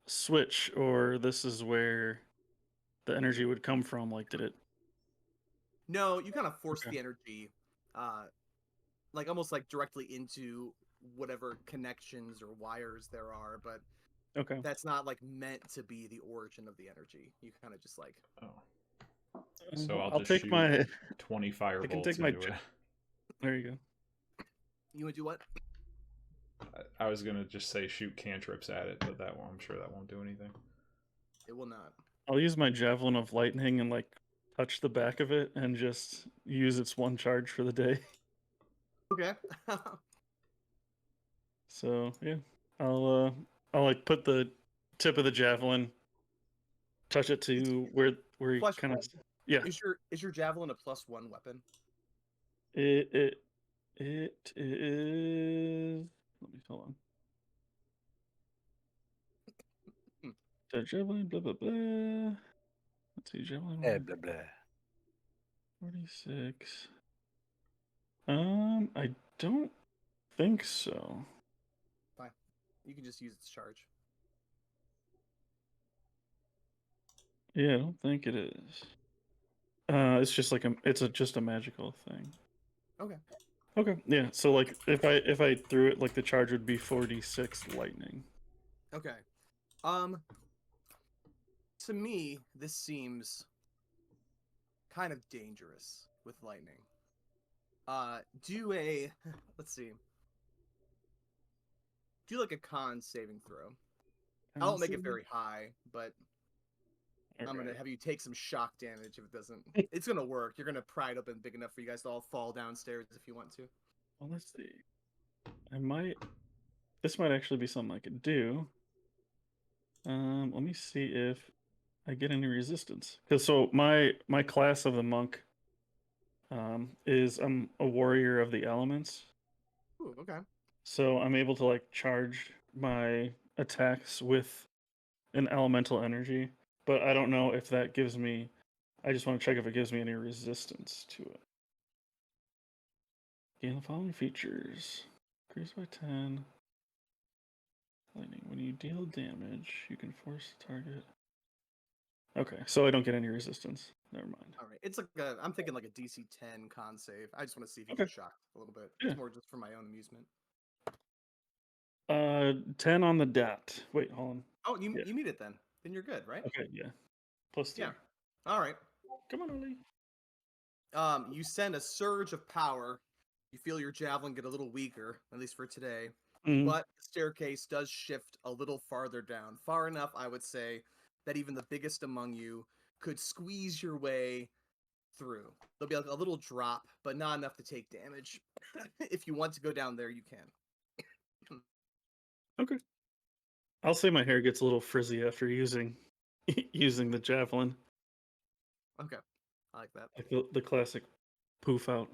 switch, or this is where the energy would come from. Like, did it? No, you kind of force Okay. the energy, like almost like directly into whatever connections or wires there are, but Okay. that's not like meant to be the origin of the energy. You kind of just like Oh. So I'll I'll just take shoot my. 20 fire I can bolts take my. into it. There you go. you would do what? I was gonna just say shoot cantrips at it, but I'm sure that won't do anything. It will not. I'll use my javelin of lightning and like touch the back of it and just use its one charge for the day. Okay. So yeah, I'll like put the tip of the javelin, touch it to where you Question: kind of yeah. Is your javelin a +1 weapon? It is. Let me hold on. Hmm. The javelin, blah blah blah. Let's see, javelin. Blah, blah, blah. 46. I don't think so. Fine. You can just use its charge. Yeah, I don't think it is. It's just like just a magical thing. Okay. Okay, yeah. So like if I threw it, like the charge would be 46 lightning. Okay. To me, this seems kind of dangerous with lightning. Do a let's see. Do like a con saving throw. I won't make it very high, but I'm gonna have you take some shock damage if it doesn't. It's gonna work. You're gonna pry it open big enough for you guys to all fall downstairs if you want to. Well, let's see. This might actually be something I could do. Let me see if I get any resistance. Because so my class of the monk is I'm a warrior of the elements. Ooh, okay. So I'm able to like charge my attacks with an elemental energy, but I don't know if that gives me I just want to check if it gives me any resistance to it. Gain the following features. Increase by 10. Lightning. When you deal damage, you can force the target. Okay, so I don't get any resistance. Never mind. All right. It's like I'm thinking like a DC 10 con save. I just want to see if you Okay. get shocked a little bit. Yeah. It's more just for my own amusement. 10 on the dot. Wait, hold on. Oh, you Yeah. you meet it then. Then you're good, right? Okay, yeah. Plus 3. Yeah. All right. Come on, Ollie. You send a surge of power. You feel your javelin get a little weaker, at least for today. Mhm. But the staircase does shift a little farther down. Far enough, I would say, that even the biggest among you could squeeze your way through. There'll be like a little drop, but not enough to take damage. If you want to go down there, you can. Okay. I'll say my hair gets a little frizzy after using using the javelin. Okay. I like that. I feel the classic poof out.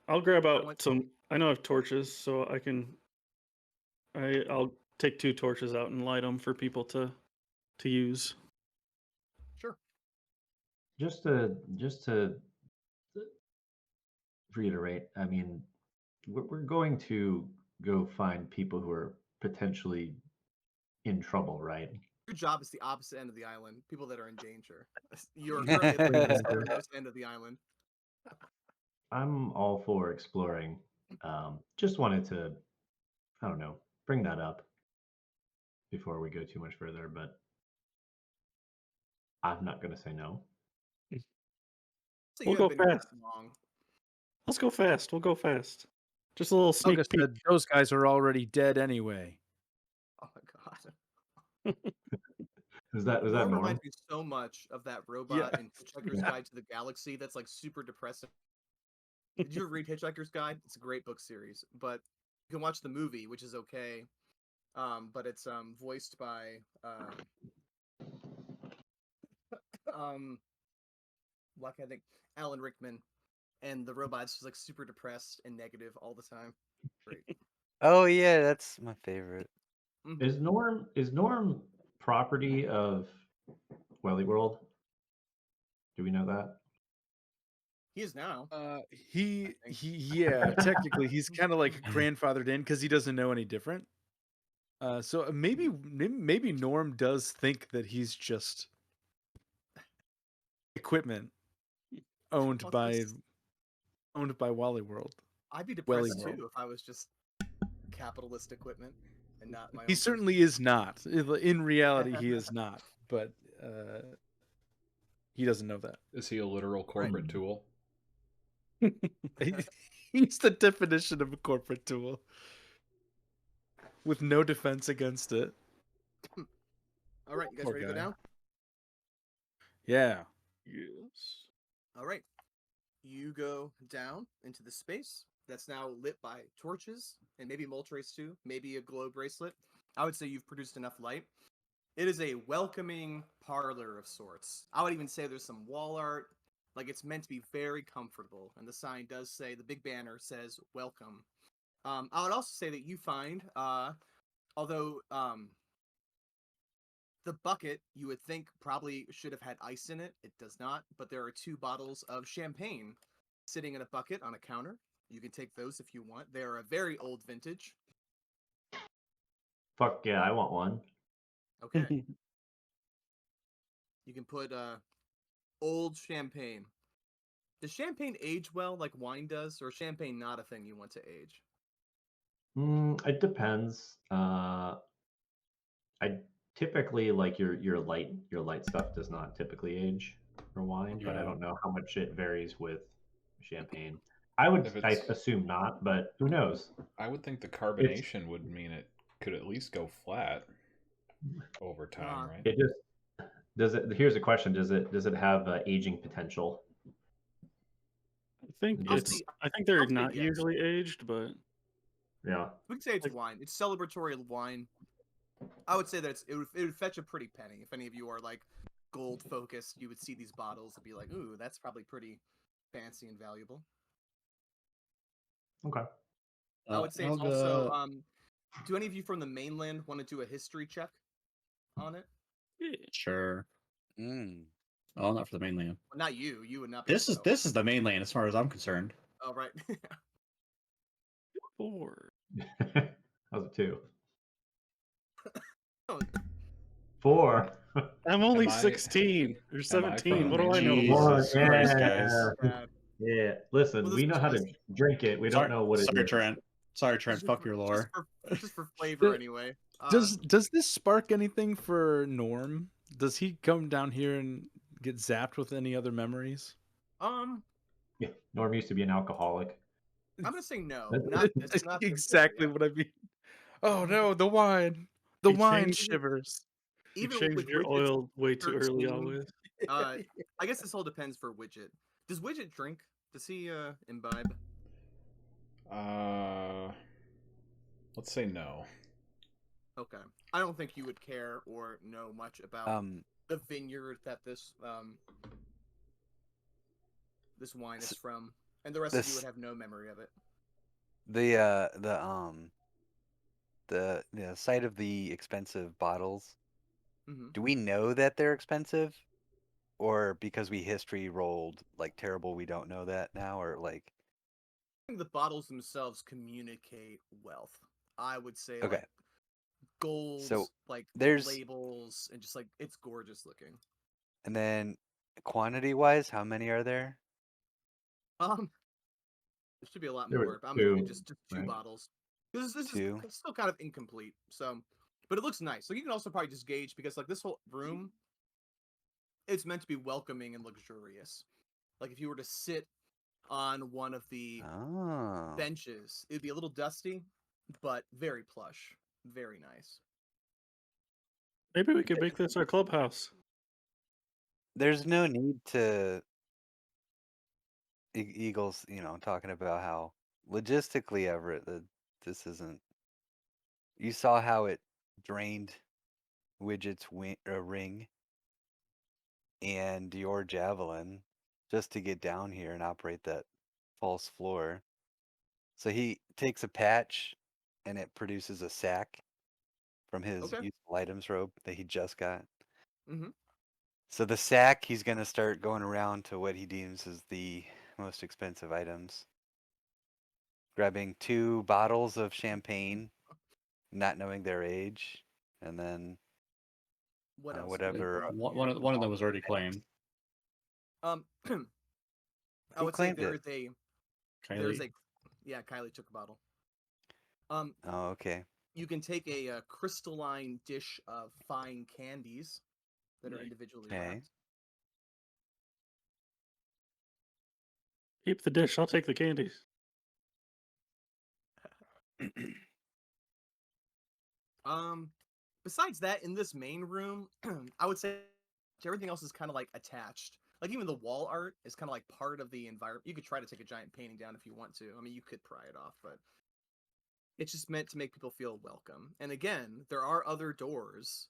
I'll grab out went- some. I know I have torches, so I can. I'll take 2 torches out and light them for people to use. Sure. Just to reiterate, I mean, we're going to go find people who are potentially in trouble, right? Your job is the opposite end of the island. People that are in danger. You're currently at the southernmost end of the island. I'm all for exploring. Just wanted to, I don't know, bring that up before we go too much further, but I'm not going to say no. So We'll you go haven't been here fast. that long. Let's go fast. We'll go fast. Just a little sneak Helga peek. said those guys are already dead anyway. Oh my god. Was that Norm Norm? reminds me so much of that robot in Hitchhiker's Yeah. Guide to the Galaxy that's like super depressing. Did you ever read Hitchhiker's Guide? It's a great book series, but you can watch the movie, which is okay. But it's voiced by what can I think? Alan Rickman, and the robot's just like super depressed and negative all the time. Great. Oh yeah, that's my favorite. Mhm. Is Norm property of Welly World? Do we know that? He is now. Yeah, technically he's kind of like grandfathered in because he doesn't know any different. So maybe Norm does think that he's just equipment owned Well, by this- Wally World. I'd be Welly depressed World. too if I was just capitalist equipment and not my own. He certainly is not. In reality, he is not. But he doesn't know that. Is he a literal corporate tool? He's the definition of a corporate tool with no defense against it. All right, you guys Poor ready to go guy. down? Yeah. Yes. All right. You go down into the space that's now lit by torches and maybe Moltres too, maybe a glow bracelet. I would say you've produced enough light. It is a welcoming parlor of sorts. I would even say there's some wall art. Like it's meant to be very comfortable. And the sign does say, the big banner says, welcome. I would also say that you find, although the bucket you would think probably should have had ice in it, it does not. But there are 2 bottles of champagne sitting in a bucket on a counter. You can take those if you want. They are a very old vintage. Fuck yeah, I want one. Okay. You can put old champagne. Does champagne age well like wine does, or is champagne not a thing you want to age? It depends. I typically like your light stuff does not typically age for wine, but I Okay. don't know how much it varies with champagne. I If assume not, but who knows? I would think the carbonation would mean it could at least go flat over time, right? It just does it. Here's a question: Does it have aging potential? I think Just- I think they're I'll say not yes. usually aged, but Yeah. We can say it's Like- wine. It's celebratory wine. I would say that it would fetch a pretty penny. If any of you are like gold focused, you would see these bottles and be like, ooh, that's probably pretty fancy and valuable. Okay. I would say it's Helga, also do any of you from the mainland want to do a history check on it? yeah. sure. Mm. Oh, not for the main land. Well, not you. You would not be This able is to. the main land as far as I'm concerned. Oh, right. 4. That was a 2. Oh, 4. I'm only Am I- 16 or 17. from What the do I know? main about Jesus Yeah. Christ, guys. bad. Yeah. Listen, Well, we know how to drink it. We don't know what it Sorry, is. Trent. Sorry, Trent. Just Fuck for- your lore. Just for flavor, Uh, anyway. Does this spark anything for Norm? Does he come down here and get zapped with any other memories? Yeah. Norm used to be an alcoholic. I'm gonna say no. That's- Not this. Not this exactly area. what I mean. Oh no, the wine. The He wine changed- shivers. You Even changed with your Widget's oil way too early 13, always. I guess this all depends for Widget. Does Widget drink? Does he imbibe? Let's say no. Okay. I don't think you would care or know much about the vineyard that this wine is from, and the rest of you would have no memory of it. The sight of the expensive bottles. Mm-hmm. Do we know that they're expensive, or because we history rolled like terrible, we don't know that now, or like? I think the bottles themselves communicate wealth. I would say Okay. like gold, So, like there's- labels, and just like it's gorgeous looking. And then quantity-wise, how many are there? There should be a lot There were more, but I'm 2, assuming just 2 right? bottles. This is 2. still kind of incomplete, so but it looks nice. So you can also probably just gauge because like this whole room, it's meant to be welcoming and luxurious. Like if you were to sit on one of the Oh. benches, it'd be a little dusty, but very plush, very nice. Maybe we could make this our clubhouse. There's no need to Eagles, talking about how logistically, Everett, this isn't. You saw how it drained Widget's ring and your javelin just to get down here and operate that false floor. So he takes a patch and it produces a sack from his Okay. useful items robe that he just got. Mm-hmm. So the sack, he's going to start going around to what he deems as the most expensive items. Grabbing 2 bottles of champagne, not knowing their age, and then What else? whatever. One of them was already claimed. I Who would say claimed it? there's Kylie. a yeah, Kylie took a bottle. Oh, okay. You can take a crystalline dish of fine candies that are individually Okay. wrapped. Keep the dish. I'll take the candies. Besides that, in this main room, I would say everything else is kind of like attached. Like even the wall art is kind of like part of the environment. You could try to take a giant painting down if you want to. I mean, you could pry it off, but it's just meant to make people feel welcome. And again, there are other doors,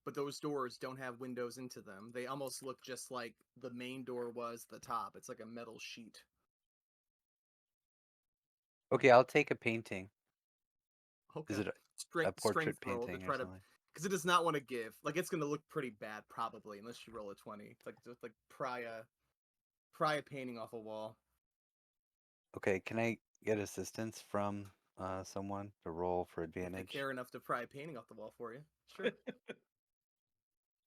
but those doors don't have windows into them. They almost look just like the main door was the top. It's like a metal sheet. Okay, I'll take a painting. Okay. Is it a Strength portrait roll to painting try or to, something? because it does not want to give. Like it's gonna look pretty bad probably unless you roll a 20. It's like just like pry a painting off a wall. Okay, can I get assistance from someone to roll for If they advantage? care enough to pry a painting off the wall for you. Sure.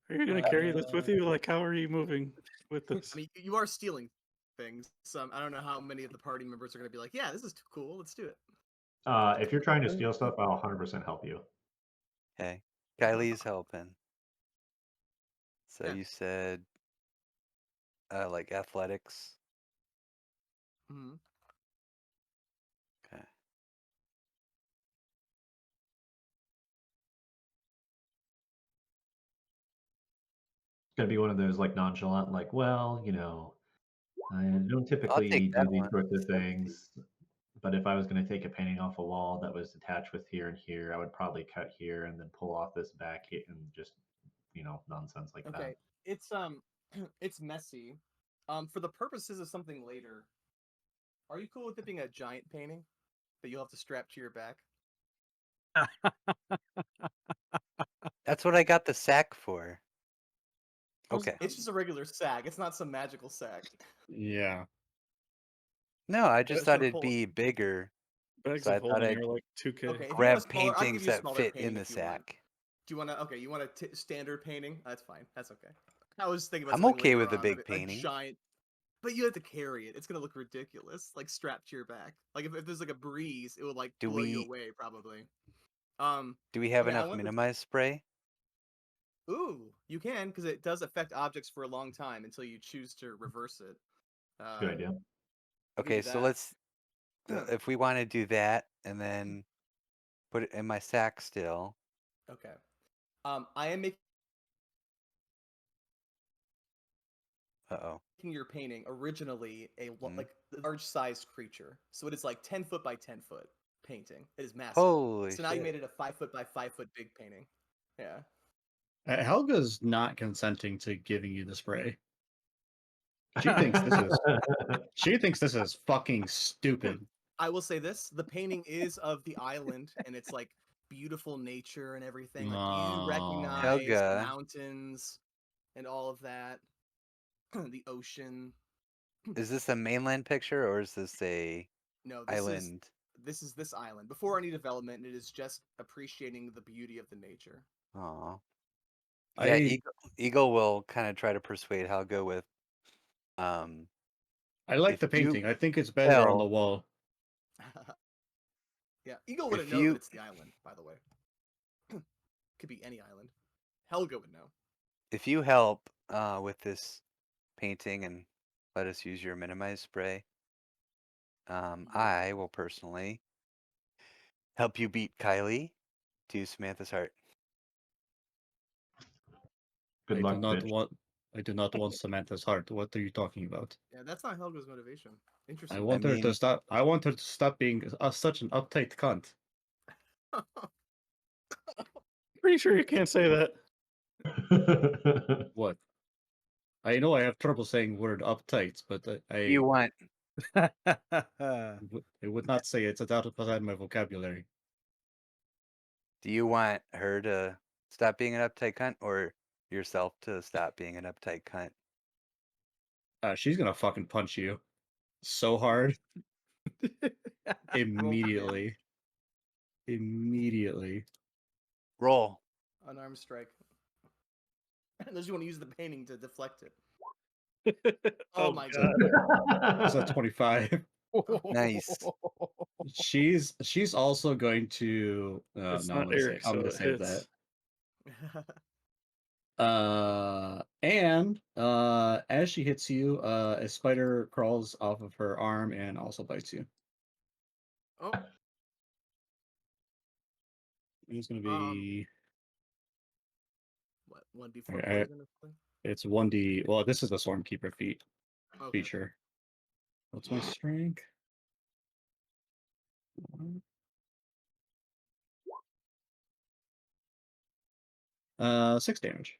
Are you going to carry this with you? Like, how are you moving with this? I mean, you are stealing things. So I don't know how many of the party members are gonna be like, yeah, this is too cool. Let's do it. If you're trying to steal stuff, I'll 100% help you. Okay, Kylie's helping. So Yeah. you said like athletics. Hmm. Okay. It's gonna be one of those like nonchalant, like, well, I don't typically take do that these one. sorts of 17. things. But if I was going to take a painting off a wall that was attached with here and here, I would probably cut here and then pull off this back hit and just, nonsense like Okay. that. It's it's messy. For the purposes of something later, are you cool with it being a giant painting that you'll have to strap to your back? That's what I got the sack for. Okay. It's just a regular sack. It's not some magical sack. Yeah. No, I just Just thought gonna it'd pull. be bigger. Bags So I of thought holding I'd are like 2K. Okay, if you want a grab smaller, I'll give paintings you a that smaller fit painting in the if you want. sack. Do you want to? Okay, you want a standard painting? That's fine. That's okay. I was thinking about I'm something okay later with a on, big a painting. giant. But you have to carry it. It's gonna look ridiculous, like strapped to your back. Like if there's like a breeze, it would like Do blow you we away probably. do we have Okay, I enough went with. minimize spray? Ooh, you can because it does affect objects for a long time until you choose to reverse it. Good idea. I'll give Okay, you so that. let's if we want to do that and then put it in my sack still. Okay. I am making Uh-oh. your painting originally Mhm. like a large-sized creature, so it is like 10 foot by 10 foot painting. It is massive. Holy So now you shit. made it a 5 foot by 5 foot big painting. Yeah. Helga's not consenting to giving you the spray. She thinks this is she thinks this is fucking stupid. I will say this: the painting is of the island, and it's like beautiful nature and everything. Like you Oh. recognize Helga. mountains and all of that, the ocean. Is this a mainland picture or is this a No, island? this is this island. Before any development, it is just appreciating the beauty of the nature. Aw. Yeah, I Eagle will kind of try to persuade Helga with um I like if the you painting. I think it's better on the help wall. Yeah, Eagle wouldn't if know that you it's the island, by the way. Could be any island. Helga would know. if you help with this painting and let us use your minimize spray, Yeah. I will personally help you beat Kylie to Samantha's heart. Good I do luck, not bitch. want I do not want Samantha's heart. What are you talking about? Yeah, that's not Helga's motivation. I Interesting. want her to mean, stop. I want her to stop being such an uptight cunt. Pretty sure you can't say that. What? I know I have trouble saying word uptight, but you want I would not say it's outside my vocabulary. do you want her to stop being an uptight cunt or yourself to stop being an uptight cunt? She's gonna fucking punch you so hard Roll for damage. immediately. Immediately. Roll. Unarmed strike. Unless you want to use the painting to deflect it. Oh, my God. god. It's a 25. Nice. She's also going to. It's No, not Eric, I'm so gonna it save hits. that. And as she hits you, a spider crawls off of her arm and also bites you. Oh, It's gonna be. what? 1d4 I- poison or something? It's 1d. Well, this is the Stormkeeper Okay. feature. What's my strength? 6 damage.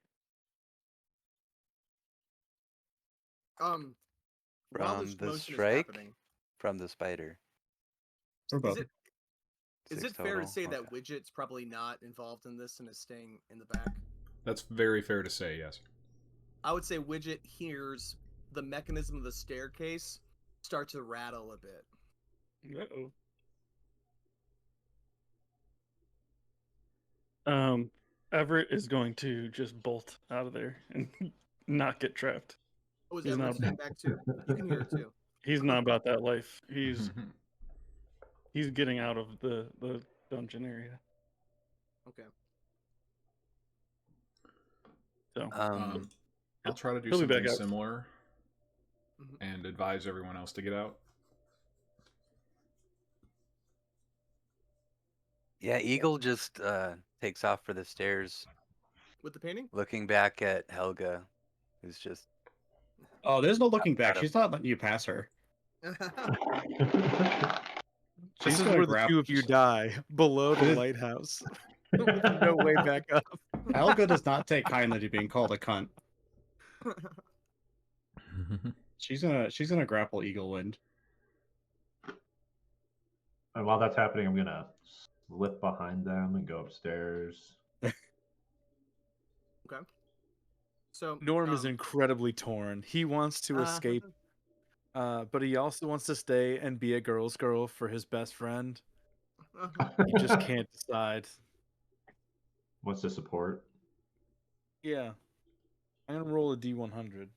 While From this the motion is strike, happening, from the spider. For is both. is 6 it fair to total. say that Okay. Widget's probably not involved in this and is staying in the back? That's very fair to say, yes. I would say Widget hears the mechanism of the staircase start to rattle a bit. Uh-oh. Everett is going to just bolt out of there and not get trapped. Oh, is He's Everett not. staying back too? You can hear it too. He's not about that life. He's getting out of the dungeon area. Okay. So I'll try to do he'll be back something out. similar Mhm. and advise everyone else to get out. Yeah, Eagle just takes off for the stairs, With the painting? looking back at Helga, who's just Oh, there's no looking back. out of She's not letting you pass her. This She's is gonna where the grab. two of you die below the lighthouse, with no way back up. Helga does not take kindly to being called a cunt. She's gonna grapple Eagle Wind. And while that's happening, I'm gonna slip behind them and go upstairs. Okay. So Norm is incredibly torn. He wants to escape, but he also wants to stay and be a girl's girl for his best friend. He just can't decide. What's the support? Yeah. I'm gonna roll a D100.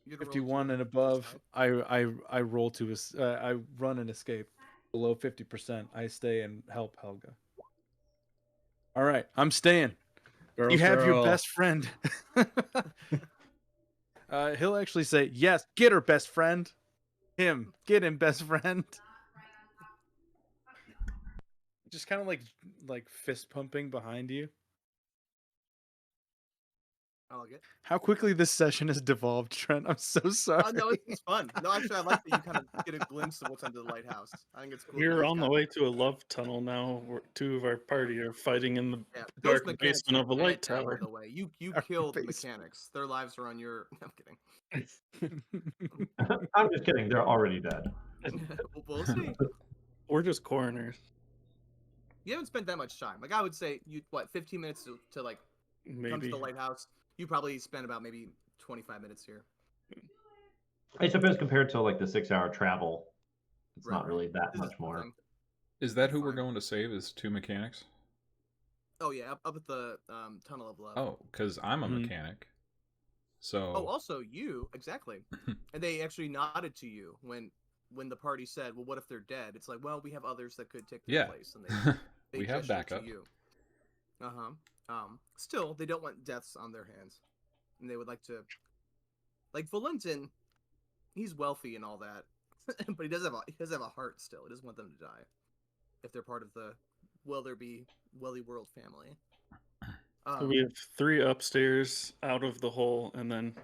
You could roll 51 and 200 above, high. I roll to I run and escape. Below 50%, I stay and help Helga. All right, I'm staying. Girls, You have your girl. best friend. He'll actually say, "Yes, get her best friend. Him, get him best friend." Just kind of like fist pumping behind you. I like it. How quickly this session has devolved, Trent. I'm so sorry. No, it's fun. No, actually, I like that you kind of get a glimpse of what's under the lighthouse. I think it's cool. that We're he's on the got- way to a love tunnel now. Where two of our party are fighting in the Yeah, those dark mechanics basement are of a dead light now, by tower. the way, you Dark killed the basement. mechanics. Their lives are on your. I'm kidding. I'm just kidding. They're already dead. We'll see. We're just coroners. You haven't spent that much time. Like I would say, 15 minutes to like come to Maybe. the lighthouse. You probably spent about maybe 25 minutes here. I suppose compared to like the 6-hour travel, it's Right, not really that This is much more. nothing. Is that who Fine. we're going to save? Is two mechanics? Oh yeah, up at the tunnel of love. Oh, because I'm a Mhm. mechanic. So. Oh, also you exactly. And they actually nodded to you when the party said, "Well, what if they're dead?" It's like, well, we have others that could take their Yeah. place, and they We have gestured backup. to you. Still, they don't want deaths on their hands, and they would like to. Like Valentin, he's wealthy and all that, but he does have a heart still. He doesn't want them to die if they're part of the Welly World family. We have 3 upstairs out of the hole, and then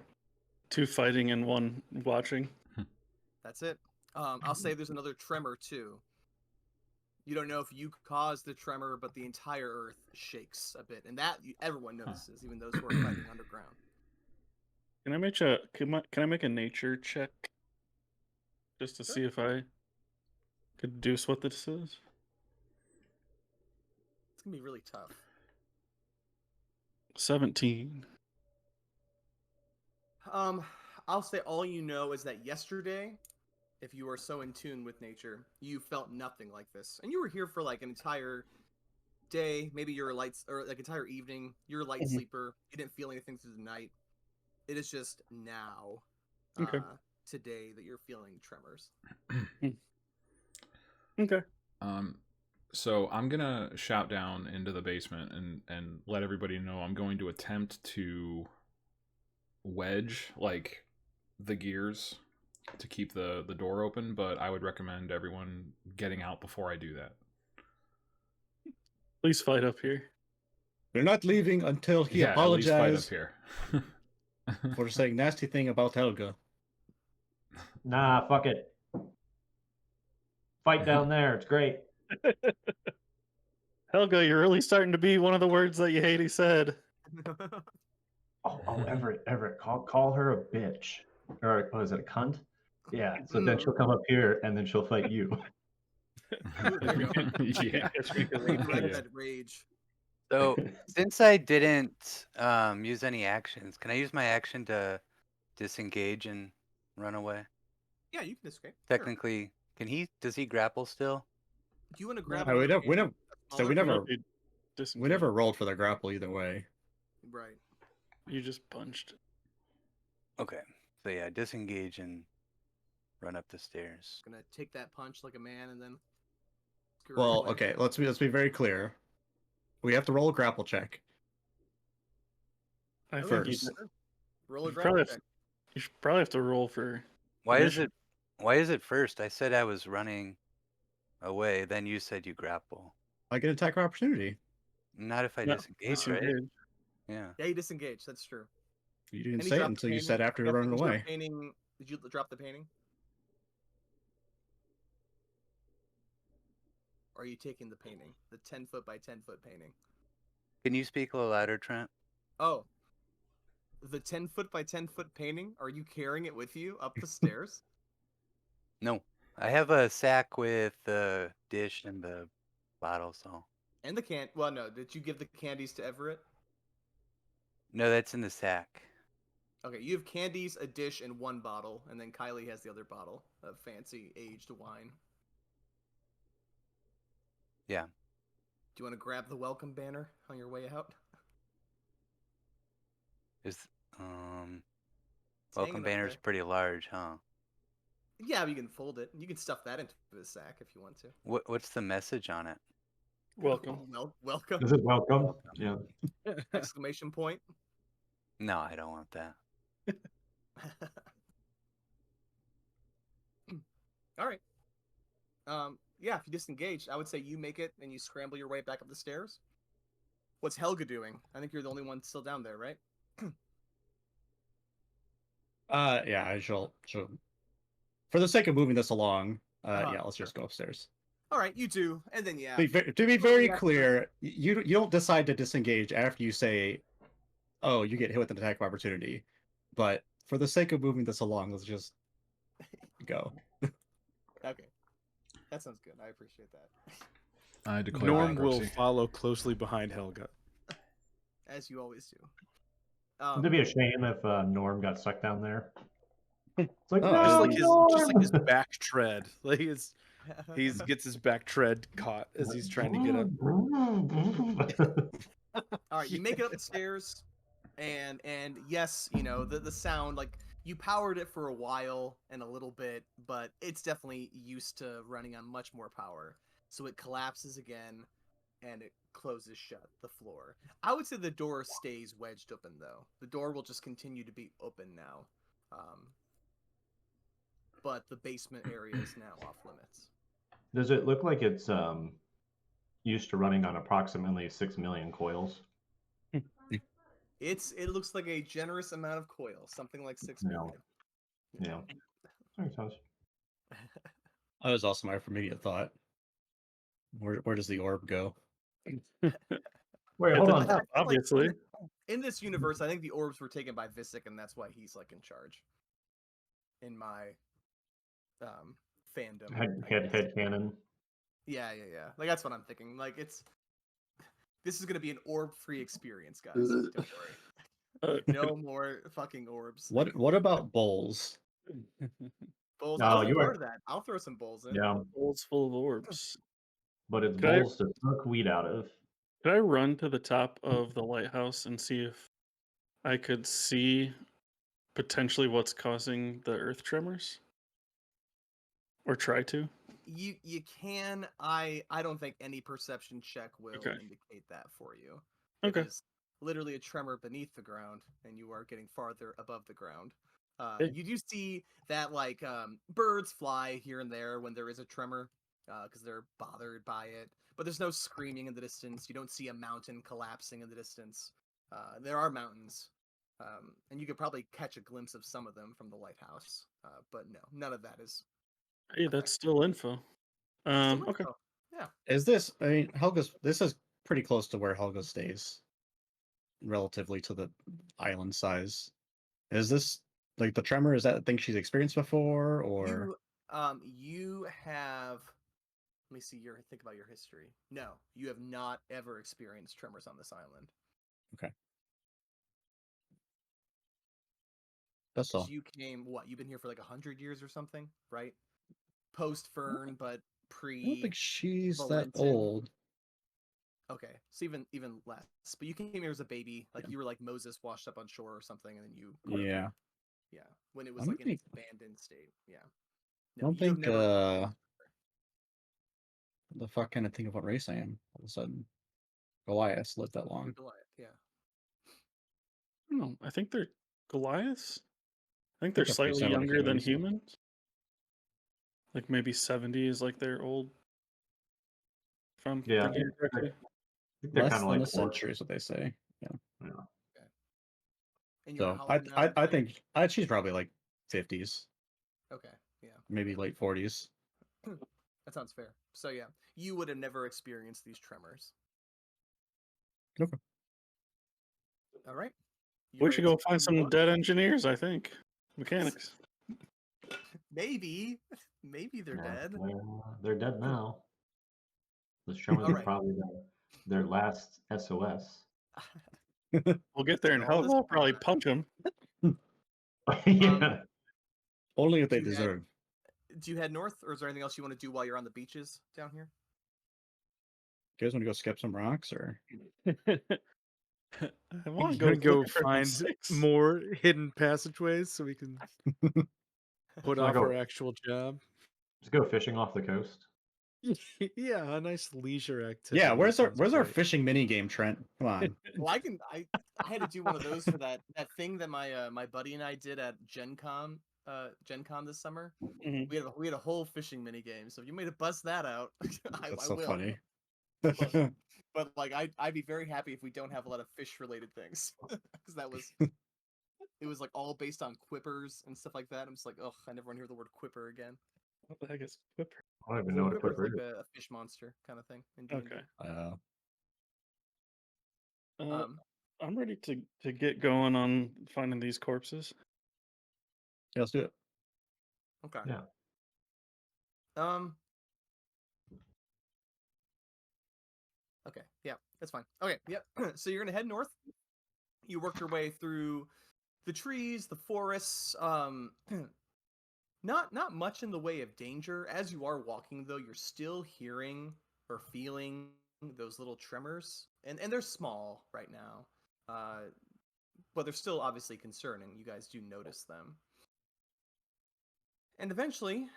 2 fighting and 1 watching. That's it. I'll say there's another tremor too. You don't know if you caused the tremor, but the entire earth shakes a bit, and that everyone notices, even those who are fighting underground. Can I make a nature check just to see if I could deduce what this is? It's gonna be really tough. 17. I'll say all you know is that yesterday, if you are so in tune with nature, you felt nothing like this, and you were here for like an entire day, maybe you're a entire evening. You're a light Mhm. sleeper. You didn't feel anything through the night. It is just now, Okay. today, that you're feeling tremors. Okay. So I'm gonna shout down into the basement and let everybody know I'm going to attempt to wedge like the gears to keep the door open, but I would recommend everyone getting out before I do that. Please fight up here. We're not leaving until he At least fight up apologized here. for saying nasty thing about Helga. Nah, fuck it. Fight down there. It's great. Helga, you're really starting to be one of the words that you hate he said. Oh, Everett, call her a bitch. Or what is it, a cunt? Yeah. So then she'll come up here and then she'll fight you. Ooh, there you go. Yeah. Redirect Yeah. that rage. So since I didn't use any actions, can I use my action to disengage and run away? Yeah, you can escape. Sure. Technically, does he grapple still? Do you want to grab? No, we another never, painting? so we Smaller never, painting? we never rolled for the grapple either way. Right. You just punched. Okay. So yeah, disengage and run up the stairs. Gonna take that punch like a man and then. scurry Well, away. okay, let's be very clear. We have to roll a grapple check. I Okay. think you, First. Roll a you grapple probably check. you should probably have to roll for. Why is initiative. it first? I said I was running away, then you said you grapple. I get attack of opportunity. Not if I No, disengage, right? disengage. Yeah. Yeah, you disengage. That's true. You didn't And he say it dropped the until you painting. said after Jeff, running is your away. Painting. Did you drop the painting? Or are you taking the painting? The 10-foot by 10-foot painting. Can you speak a little louder, Trent? Oh. The 10-foot by 10-foot painting? Are you carrying it with you up the stairs? No. I have a sack with the dish and the bottle, so And the can. Well, no. Did you give the candies to Everett? No, that's in the sack. Okay, you have candies, a dish, and one bottle, and then Kylie has the other bottle of fancy aged wine. Yeah. Do you want to grab the welcome banner on your way out? Is It's welcome hanging up banner's there. pretty large, huh? Yeah, you can fold it. You can stuff that into the sack if you want to. What's the message on it? Welcome. Welcome! Is it welcome? Yeah. Exclamation point. No, I don't want that. All right. Yeah, if you disengage, I would say you make it and you scramble your way back up the stairs. What's Helga doing? I think you're the only one still down there, right? Yeah, I shall. For the sake of moving this along, Uh-huh, yeah, let's sure. just go upstairs. All right, you do, and then yeah. To be very Yeah. clear, you don't decide to disengage after you say, "Oh, you get hit with an attack of opportunity." But for the sake of moving this along, let's just go. Okay, that sounds good. I appreciate that. I declare Norm will bankruptcy. follow closely behind Helga. As you always do. It'd be a shame if Norm got stuck down there. It's like, Oh, no, Just like his Norm! back tread. Like he gets his back tread caught as he's trying to get up. All right, you make it up the stairs, and yes, you know the sound, like you powered it for a while and a little bit, but it's definitely used to running on much more power. So it collapses again, and it closes shut the floor. I would say the door stays wedged open though. The door will just continue to be open now, but the basement area is now off limits. Does it look like it's used to running on approximately 6 million coils? It looks like a generous amount of coil, something like 6 Yeah. million. Yeah. Makes sense. That was also my immediate thought. Where does the orb go? Wait, hold on. Like, Obviously. in this universe, I think the orbs were taken by Visick, and that's why he's like in charge. In my fandom, I guess. Head cannon. Yeah. Like that's what I'm thinking. Like this is gonna be an orb-free experience, guys. Don't worry. No more fucking orbs. What about bowls? Bowls? No, I wasn't you part are. of that. I'll throw some bowls in. Yeah, Bowls full of orbs. but it's Could I- bowls to smoke weed out of. Could I run to the top of the lighthouse and see if I could see potentially what's causing the earth tremors? Or try to? You can. I don't think any perception check will Okay. indicate that for you. Okay. It is literally a tremor beneath the ground, and you are getting farther above the ground. Hey. You do see that like birds fly here and there when there is a tremor, because they're bothered by it. But there's no screaming in the distance. You don't see a mountain collapsing in the distance. There are mountains, and you could probably catch a glimpse of some of them from the lighthouse. But no, none of that is. Hey, that's still info. Still Okay. info. Yeah. Is this? I mean, Helga's. This is pretty close to where Helga stays, relatively to the island size. Is this like the tremor? Is that a thing she's experienced before, or You have. Let me see think about your history. No, you have not ever experienced tremors on this island. okay? That's all. You came what? You've been here for like 100 years or something, right? Post Fern, but pre. I don't think she's that Valentin. old. Okay, so even less. But you came here as a baby, like you were like Moses washed up on shore or something, and then you. Yeah. Yeah, when it was I don't like in its think- abandoned state. Yeah. I don't you have think. never. The fuck kind of think of what race I am all of a sudden. Goliath lived that long. You're Goliath, yeah. No, I think they're Goliaths. I think they're they're pretty slightly similar to younger than humans. humans. Like maybe 70 is like their old. If I'm Yeah, thinking correctly. I think they're Less kind of than like a century is what they say. Yeah. Yeah. And you're So how old now? I think she's probably like 50s, Okay, yeah. maybe late 40s. That sounds fair. So yeah, you would have never experienced these tremors. Okay. All right. You We ready should to go find continue some on? dead engineers, I think. Mechanics. Maybe they're Yeah, dead. They're dead now. The tremors All are right. probably dead. their last SOS. We'll get there, and All this Helga will probably punch him. Yeah. Only if they Do you deserve. Do you head north, or is there anything else you want to do while you're on the beaches down here? You guys want to go skip some rocks, or I want We're to gonna go go looking for find six. more hidden passageways so we can put So I off go- our actual job. Just go fishing off the coast. Yeah, a nice leisure activity. yeah, that where's our sounds where's our great. fishing mini game, Trent? Come on. Well, I had to do one of those for that thing that my buddy and I did at Gen Con this summer. Mhm. We had a whole fishing mini game. So if you made to bust that out, I That's so will. funny. But like I'd be very happy if we don't have a lot of fish related things because it was like all based on quippers and stuff like that. I'm just like, oh, I never want to hear the word quipper again. What the heck is Whipper? I don't even know what a Quipper's quipper like is. a fish monster kind of thing in D&D. Okay. Um, I'm ready to get going on finding these corpses. Yeah, let's do it. okay. Yeah. Um. Okay. Yeah, that's fine. Okay. Yep. So you're gonna head north. You worked your way through the trees, the forests. Not much in the way of danger. As you are walking, though, you're still hearing or feeling those little tremors, and they're small right now, but they're still obviously concerning. You guys do notice them, and eventually,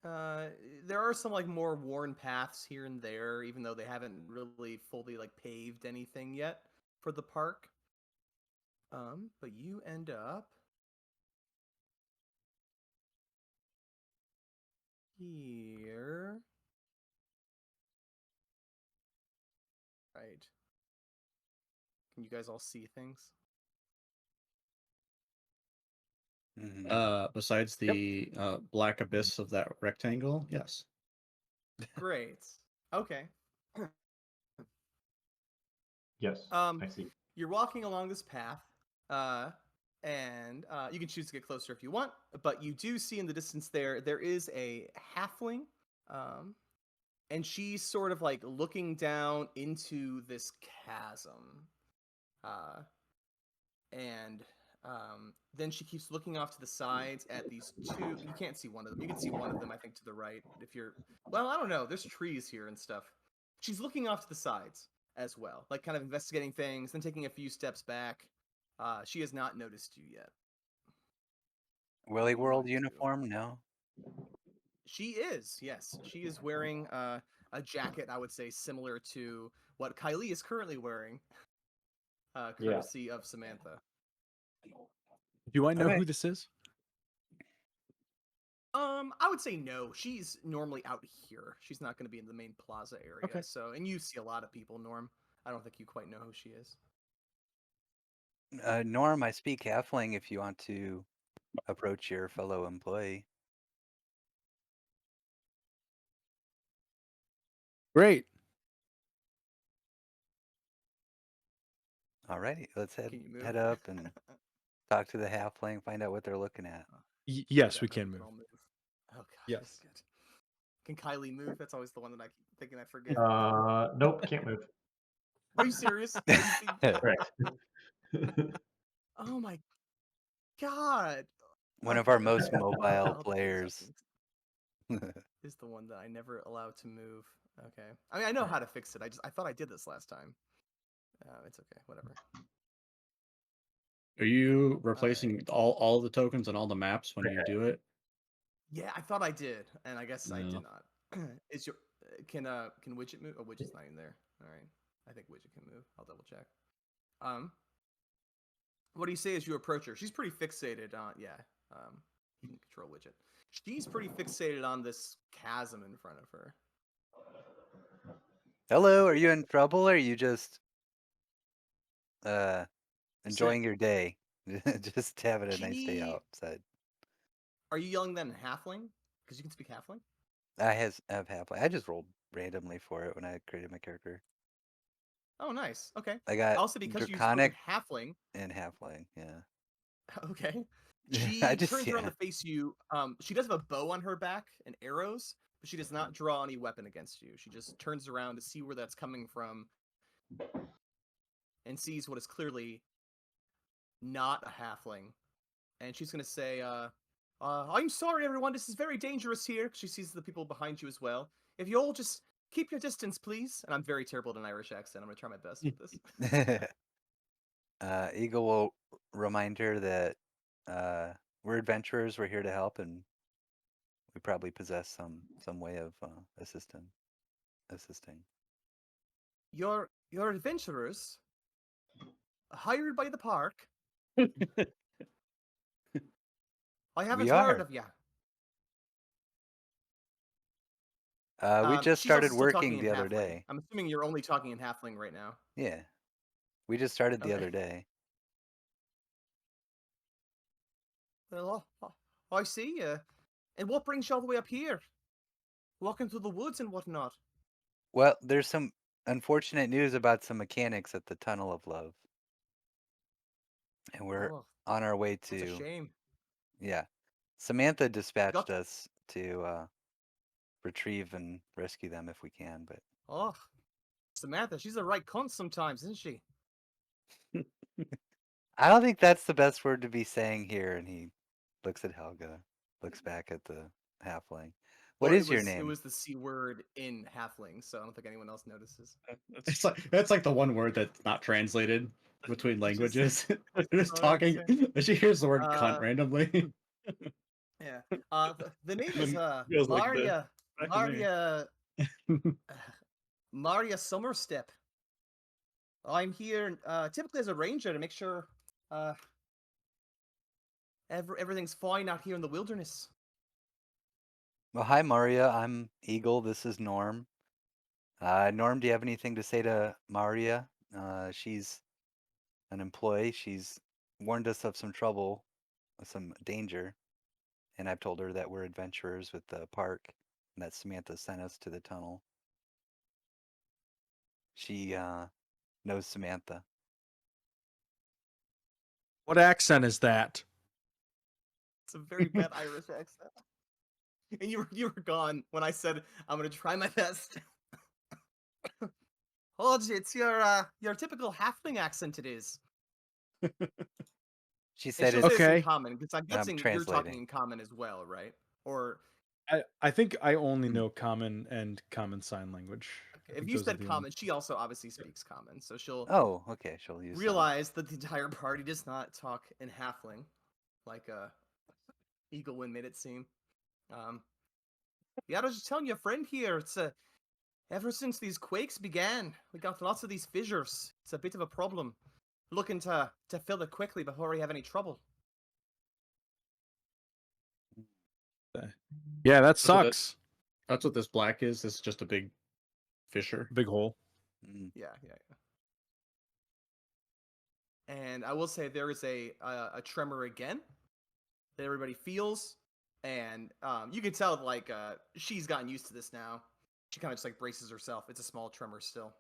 there are some like more worn paths here and there, even though they haven't really fully like paved anything yet for the park. But you end up here. Right. Can you guys all see things? Besides the black abyss of that rectangle, yes. Great. Okay. Yes. Um, I see. you're walking along this path, and you can choose to get closer if you want, but you do see in the distance there is a halfling, and she's sort of like looking down into this chasm, and then she keeps looking off to the sides at these two. You can't see one of them. You can see one of them, I think, to the right. If you're, well, I don't know. There's trees here and stuff. She's looking off to the sides as well, like kind of investigating things, then taking a few steps back. She has not noticed you yet. Welly What do you wanna World do? uniform? No. She is, yes. She is wearing a jacket, I would say, similar to what Kylie is currently wearing, courtesy of Samantha. Do I know Okay. who this is? I would say no. She's normally out here. She's not going to be in the main plaza area. Okay. So, and you see a lot of people, Norm. I don't think you quite know who she is. Norm, I speak halfling if you want to approach your fellow employee. Great. Alrighty, let's head Can you move? head up and talk to the halfling, find out what they're looking at. Yes, Yeah, we no, can we move. all move. Oh god, Yes. that's good. Can Kylie move? That's always the one that I keep thinking I forget. Nope, can't move. Are you serious? Are you being- Right. Oh my god. One of Okay, our most okay. mobile I'll take players. acceptance. Is the one that I never allowed to move. Okay. I mean, I know how to fix it. I thought I did this last time. It's okay. Whatever. Are you replacing all the tokens on all the maps when you do it? Yeah, I thought I did, and I guess I No. did not. Is your can widget move? Oh, widget's not in there. All right. I think widget can move. I'll double check. What do you say as you approach her? She's pretty fixated on you can control widget. She's pretty fixated on this chasm in front of her. Hello, are you in trouble or are you just enjoying your day? Just having a nice day She- outside. Are you yelling that in halfling? Because you can speak halfling. I have halfling. I just rolled randomly for it when I created my character. Oh, nice. Okay. I got Also, because you spoke in draconic halfling. and halfling, yeah. Okay. I She just turns around to face you. She does have a bow on her back and arrows, but she does not draw any weapon against you. She just turns around to see where that's coming from and sees what is clearly not a halfling. And she's going to say, I'm sorry, everyone. This is very dangerous here. She sees the people behind you as well. If you all just keep your distance, please. And I'm very terrible at an Irish accent. I'm going to try my best with this. Eagle will remind her that we're adventurers. We're here to help, and we probably possess some way of assisting. You're adventurers hired by the park. I haven't We heard are. of you. We just She's also started still talking working in the other halfling. day. I'm assuming you're only talking in halfling right now. Yeah, we just started the Okay. other day. Well, I see. And what brings you all the way up here? Walking through the woods and whatnot. Well, there's some unfortunate news about some mechanics at the Tunnel of Love, and we're Oh, on our way that's a to. shame. Yeah, Samantha Got dispatched us to retrieve and rescue them if we can, but Oh, Samantha, she's a right cunt sometimes, isn't she? I don't think that's the best word to be saying here. And he looks at Helga, looks back at the halfling. What Well, is your it name? was the C word in halfling, so I don't think anyone else notices. That's like the one word that's not translated between languages. They're just Oh, talking. And she hears the word cunt Uh, randomly. yeah. The name is Then feels like the back to me. Maria Summerstep. I'm here typically as a ranger to make sure everything's fine out here in the wilderness. Well, hi, Maria. I'm Eagle. This is Norm. Norm, do you have anything to say to Maria? She's an employee. She's warned us of some trouble, some danger, and I've told her that we're adventurers with the park and that Samantha sent us to the tunnel. She knows Samantha. What accent is that? It's a very bad Irish accent. And you were gone when I said I'm gonna try my best. Oh, it's your typical halfling accent. It is. She And said she'll it's. say this in Okay. common because I'm guessing you're talking translating. in common as well, right? Or I think I only know common and common sign language. I if think you those are said the common, she also obviously speaks common, so she'll Oh, okay. She'll use some. realize that the entire party does not talk in halfling, like Eaglewind made it seem. Yeah, I was just telling you, a friend here. It's ever since these quakes began, we got lots of these fissures. It's a bit of a problem. Looking to fill it quickly before we have any trouble. Yeah, that That's what that- sucks. That's what this black is. This is just a big fissure. Big hole. Mm. Yeah. And I will say there is a tremor again that everybody feels, and you can tell like she's gotten used to this now. She kind of just like braces herself. It's a small tremor still.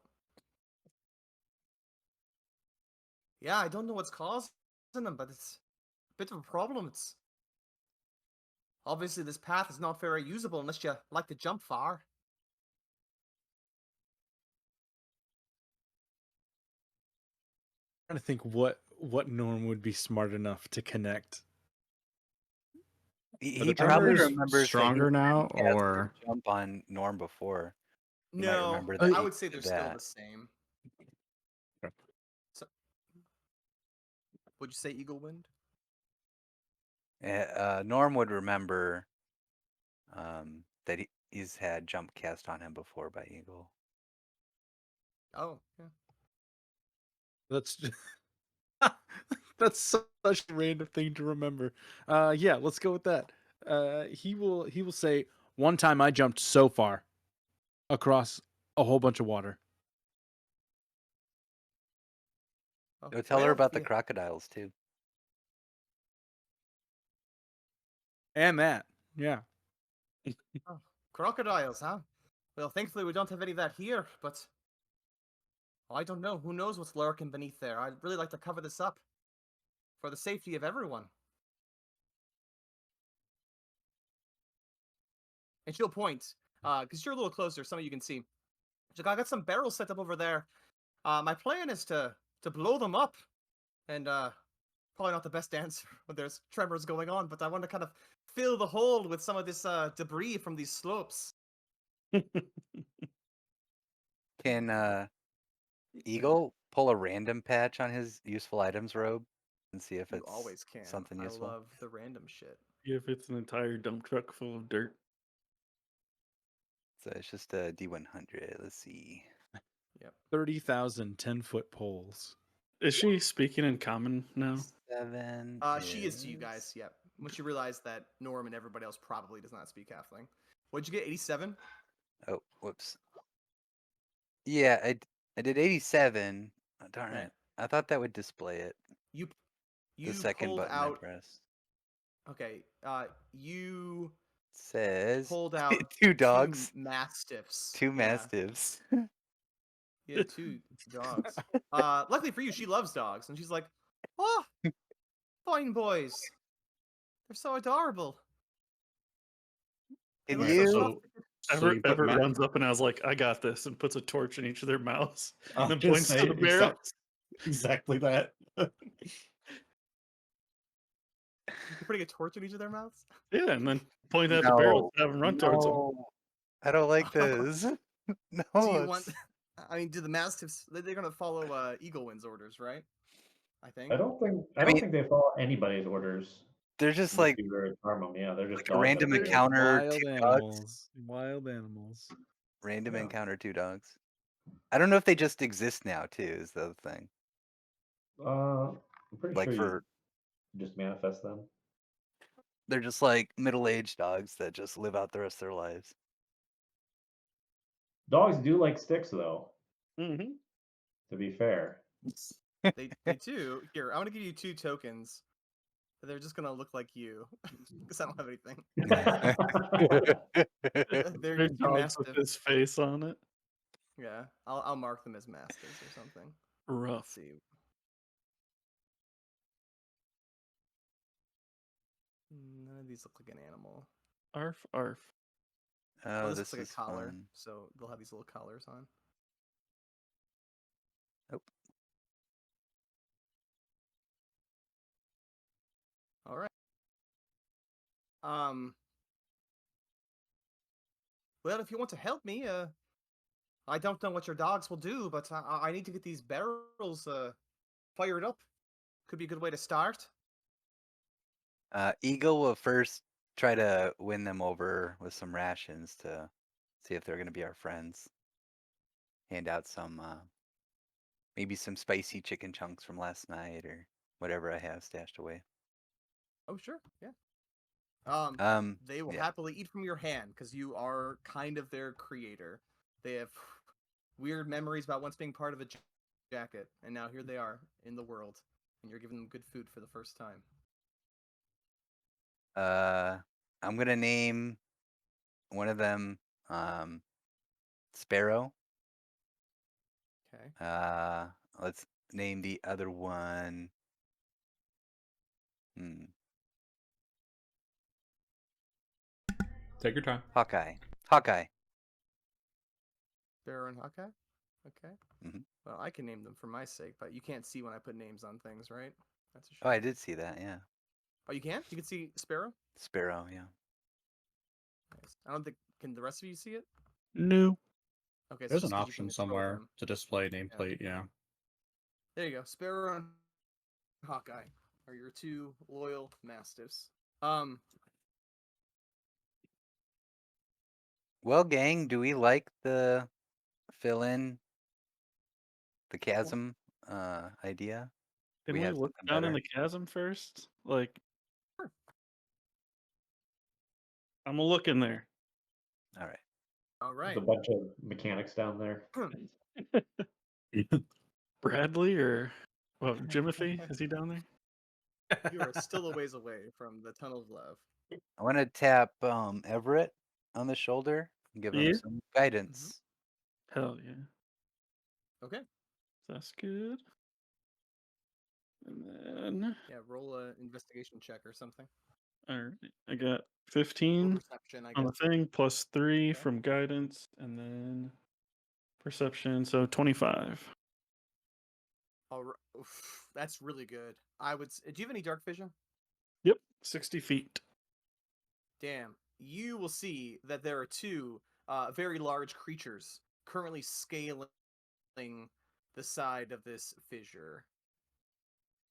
Yeah, I don't know what's causing them, but it's a bit of a problem. It's obviously this path is not very usable unless you like to jump far. Trying to think what Norm would be smart enough to connect. He Are the probably tremors remembers that he stronger now, cast or a jump on Norm before. You might No, remember that I he would say did they're still that. the same. So, would you say Eaglewind? Norm would remember that he's had jump cast on him before by Eagle. Oh, yeah. That's that's such a random thing to remember. Yeah, let's go with that. He will say, one time I jumped so far across a whole bunch of water. Oh, Go tell her well, about the yeah. crocodiles too. And that. Yeah. Oh, crocodiles, huh? Well, thankfully we don't have any of that here, but I don't know. Who knows what's lurking beneath there? I'd really like to cover this up for the safety of everyone. And she'll point Because you're a little closer, some of you can see. She's like, I got some barrels set up over there. My plan is to blow them up, and probably not the best answer when there's tremors going on, but I want to kind of fill the hole with some of this debris from these slopes. Can Eagle pull a random patch on his useful items robe and see if You it's always can. something I useful? love the random shit. If it's an entire dump truck full of dirt. So it's just a D100. Let's see. Yep. 30,000 10-foot poles. Is she speaking in common now? 7 She is to you guys. Yep. Once you realize that Norm and everybody else probably does not speak halfling. What'd you get? 87. Oh, whoops. Yeah, I did 87. Oh, darn Okay. it. I thought that would display it. You The second pulled button out. I pressed Okay. You says pulled out two dogs, two mastiffs. two Yeah. mastiffs. You had two dogs. Luckily for you, she loves dogs, and she's like, "Oh, fine boys. They're so adorable." Can They look Alright, so you? soft. so you put Everett Matt. runs up and I was like, I got this, and puts a torch in each of their mouths I and was then gonna points to say the barrels. exactly that. You're putting a torch in each of their mouths. Yeah, and then pointing at the barrels No. and have them run towards them. No. I don't like this. Do No, you want? it's I mean, do the mastiffs? They're gonna follow Eagle Wind's orders, right? I think. I don't think I mean, they follow anybody's orders. they're just Unless like you were harm them. Yeah, they're just a dogs. random That appear. encounter Wild two dogs. animals. Wild animals. Random Yeah. encounter two dogs. I don't know if they just exist now too, is the other thing. I'm pretty Like sure for you just manifest them. they're just like middle-aged dogs that just live out the rest of their lives. Dogs do like sticks, though. Mm-hmm. To be fair. They do. Here, I want to give you 2 tokens. They're just gonna look like you, because I don't have anything. They're Their your 2 dogs with mastiffs. his face on it. Yeah, I'll mark them as mastiffs or something. Let's Rough. see. None of these look like an animal. Arf, arf. Oh, This this looks like is a collar, fun. so they'll have these little collars on. Nope. All right. Well, if you want to help me, I don't know what your dogs will do, but I need to get these barrels fired up. Could be a good way to start. Eagle will first try to win them over with some rations to see if they're going to be our friends. Hand out some, maybe some spicy chicken chunks from last night or whatever I have stashed away. Oh, sure, yeah. They will Yeah. happily eat from your hand because you are kind of their creator. They have weird memories about once being part of a jacket, and now here they are in the world, and you're giving them good food for the first time. I'm gonna name one of them Sparrow. Okay. Let's name the other one. Take your time. Hawkeye. Hawkeye. Sparrow and Hawkeye? Okay. Mhm. Well, I can name them for my sake, but you can't see when I put names on things, right? That's a Oh, I shame. did see that. Yeah, Oh, you can? You can see Sparrow? Sparrow. Yeah. Nice. I don't think... Can the rest of you see it? No. Okay, so There's just an 'cause you can option control somewhere them. to display nameplate. Yeah. There you go. Sparrow and Hawkeye are your 2 loyal mastiffs. Well, gang, do we like the fill in the chasm idea? Can We we have look something down in better? the chasm first? Like, Sure. I'm gonna look in there. All right. All There's right. a bunch of mechanics down there. Bradley or Jimothy? Is he down there? You are still a ways away from the Tunnel of Love. I want to tap Everett on the shoulder and give him Yeah. some guidance. Hell yeah. Okay. That's good. And then Yeah, roll a investigation check or something. All right, I got Or 15 perception, I on guess. the thing, plus 3 Okay. from guidance, and then perception, so 25. All right. Oof, that's really good. Do you have any dark vision? Yep, 60 feet. Damn. You will see that there are two very large creatures currently scaling the side of this fissure.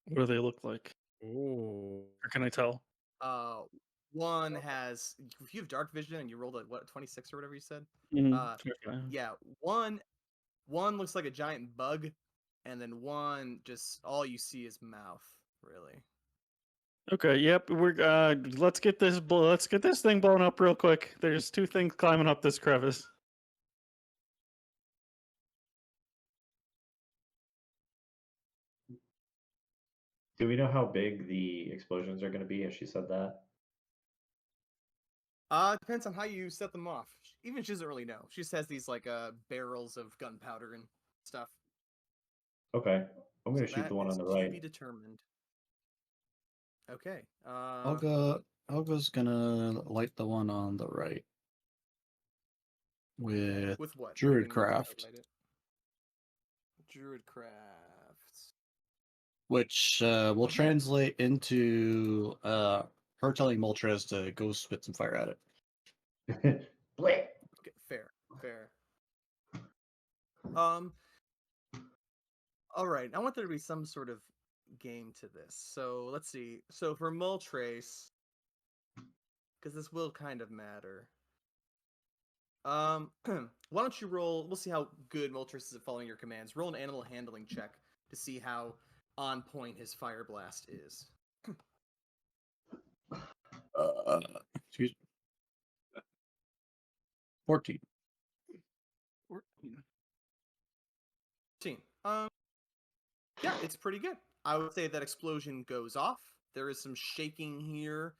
What do they look like? Oh. Or can I tell? One has, if you have dark vision and you rolled a what, 26 or whatever you said. Mhm, Uh, 25. yeah, one looks like a giant bug, and then one just all you see is mouth. Really. Okay, yep, we're let's get this thing blown up real quick. There's two things climbing up this crevice. Do we know how big the explosions are going to be? Has she said that? Depends on how you set them off. Even she doesn't really know. She just has these like barrels of gunpowder and stuff. Okay, I'm going So to shoot that the one is on the to right. be determined. Okay. Helga's gonna light the one on the right with With what? What are you gonna use Druidcraft, to light it? Druidcraft. which will translate into her telling Moltres to go spit some fire at it. Blech. Okay, fair. Um. All right. I want there to be some sort of game to this. So let's see. So for Moltres, because this will kind of matter. Why don't you roll? We'll see how good Moltres is at following your commands. Roll an animal handling check to see how on point his fire blast is. Excuse me. 14. 14. 15. Yeah, it's pretty good. I would say that explosion goes off. There is some shaking here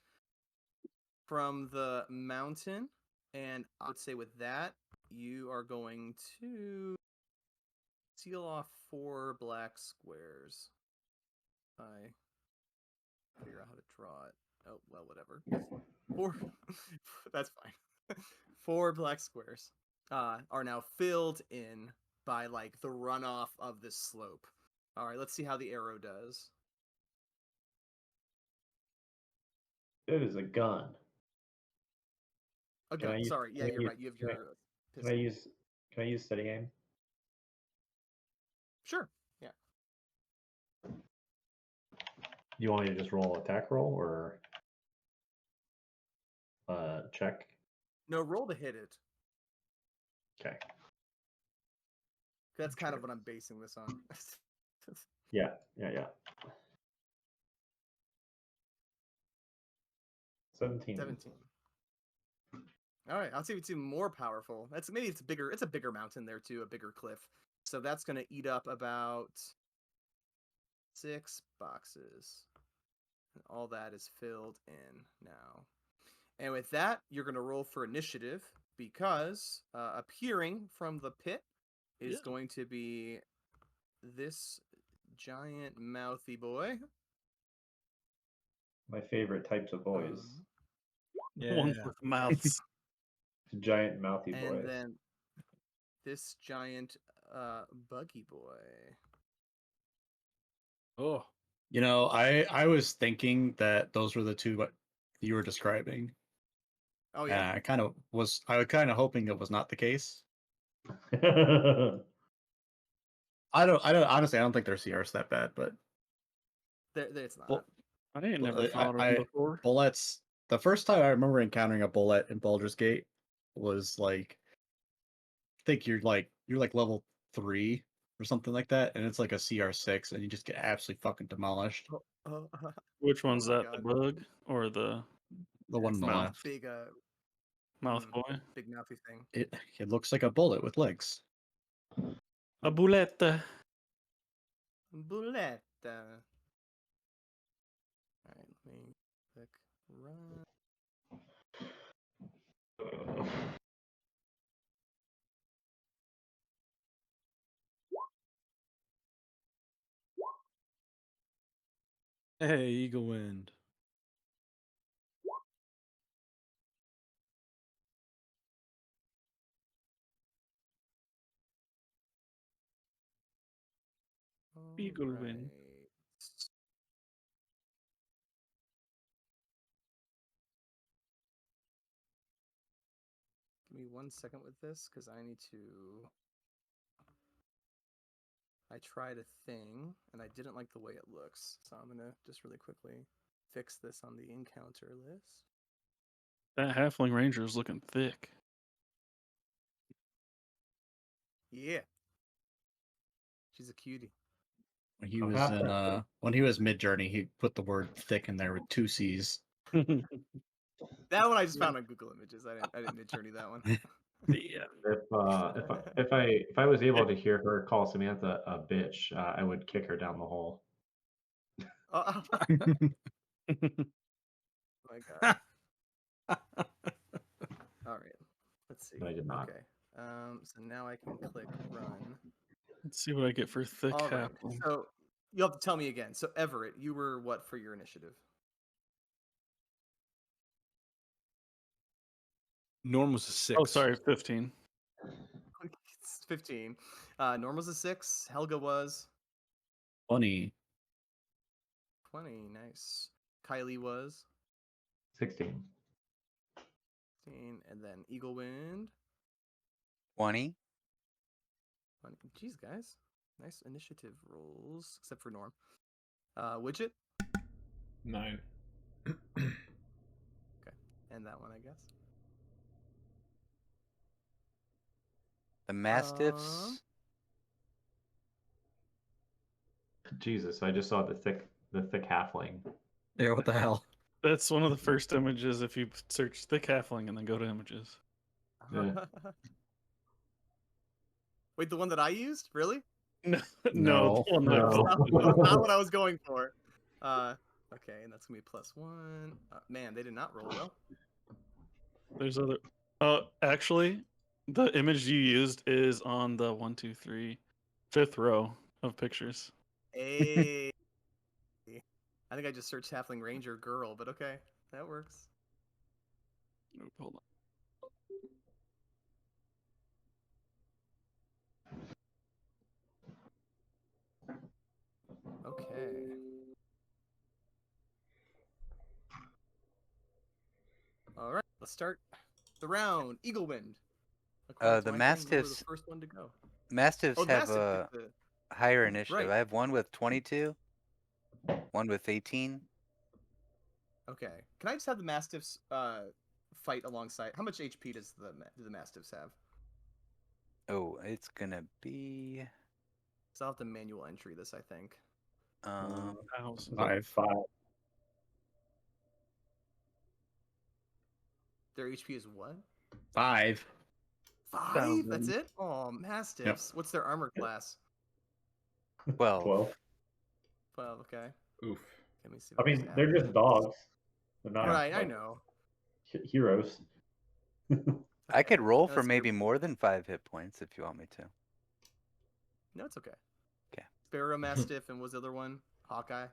from the mountain, and I would say with that, you are going to seal off 4 black squares. I figure out how to draw it. Oh, well, whatever. 4 that's fine. 4 black squares are now filled in by like the runoff of this slope. All right, let's see how the arrow does. It is a gun. A Can I gun. use? Sorry. Yeah, Can I you're use? right. You have Can I, your can I pistol. use? Can I use steady aim? Sure. Yeah. You want me to just roll attack roll or check? No, roll to hit it. Okay. That's kind of Check. what I'm basing this on. Yeah. 17. 17. All right, I'll see if it's even more powerful. Maybe it's bigger. It's a bigger mountain there too, a bigger cliff. So that's going to eat up about 6 boxes. And all that is filled in now. And with that, you're going to roll for initiative because appearing from the pit is Yeah. going to be this giant mouthy boy. My favorite types of boys. Ones with mouths. Giant mouthy And boys. then this giant buggy boy. Oh. You know, I was thinking that those were the two what you were describing. Oh yeah. I kind of hoping it was not the case. I don't honestly I don't think their CR's that bad, but It's not. well, I ain't never I, fought I them before. bullets. The first time I remember encountering a bullet in Baldur's Gate was like I think you're like level 3 or something like that, and it's like a CR6, and you just get absolutely fucking demolished. Oh, Which one's my that? The God. bug or the The one on the mouth? left. Big Mouth boy? big mouthy thing. It looks like a bullet with legs. A boulette. Boulette. Alright, let me click run. Hey, Eagle Wind. Eagle win. Give me 1 second with this because I need to. I tried a thing and I didn't like the way it looks, so I'm gonna just really quickly fix this on the encounter list. That halfling ranger is looking thick. Yeah, she's a cutie. When he Oh, was half in that. when he was mid journey, he put the word thick in there with 2 C's. That one I just found on Google Images. I didn't mid-journey that one. Yeah. If I was able to hear her call Samantha a bitch, I would kick her down the hole. Oh, my god. All right. Let's see. But I did not. Okay. So now I can click run. Let's see what I get for thick All right. halfling. So you'll have to tell me again. So Everett, you were what for your initiative? Norm was a 6. Oh, sorry, 15. It's 15. Norm was a 6. Helga was 20. 20. Nice. Kylie was 16. 16. And then Eagle Wind. 20. 20. Jeez, guys. Nice initiative rolls, except for Norm. Widget. 9. And that one, I guess. The Mastiffs. Jesus, I just saw the thick halfling. Yeah, what the hell? That's one of the first images if you search thick halfling and then go to images. Yeah. Wait, the one that I used? Really? No, No. the one that I No. pulled. That was not what I was going for. Okay, and that's gonna be +1. Man, they did not roll well. There's other. Actually, the image you used is on the 1, 2, 3, 5th row of pictures. Hey. I think I just searched Halfling Ranger girl, but okay, that works. Nope, hold on. Okay. All right, let's start the round. Eagle Wind. According to The my thing, you were the Mastiffs. first one to go. Mastiffs Oh, the have Mastiff a picked the higher initiative. right. I have one with 22, one with 18. Okay. Can I just have the Mastiffs fight alongside? How much HP do the Mastiffs have? Oh, it's gonna be So I'll have to manual entry this, I think. House. 5. 5. Their HP is what? 5. 5? That's it? Oh, Mastiffs. What's their armor class? 12. 12. 12, okay. Oof. Let me see. I If I mean, just they're add just that. dogs. They're not Right, I like, know. heroes. I Okay. could roll No, for that's fair. maybe more than 5 hit points if you want me to. No, it's okay. Okay. Sparrow Mastiff, and what was the other one? Hawkeye?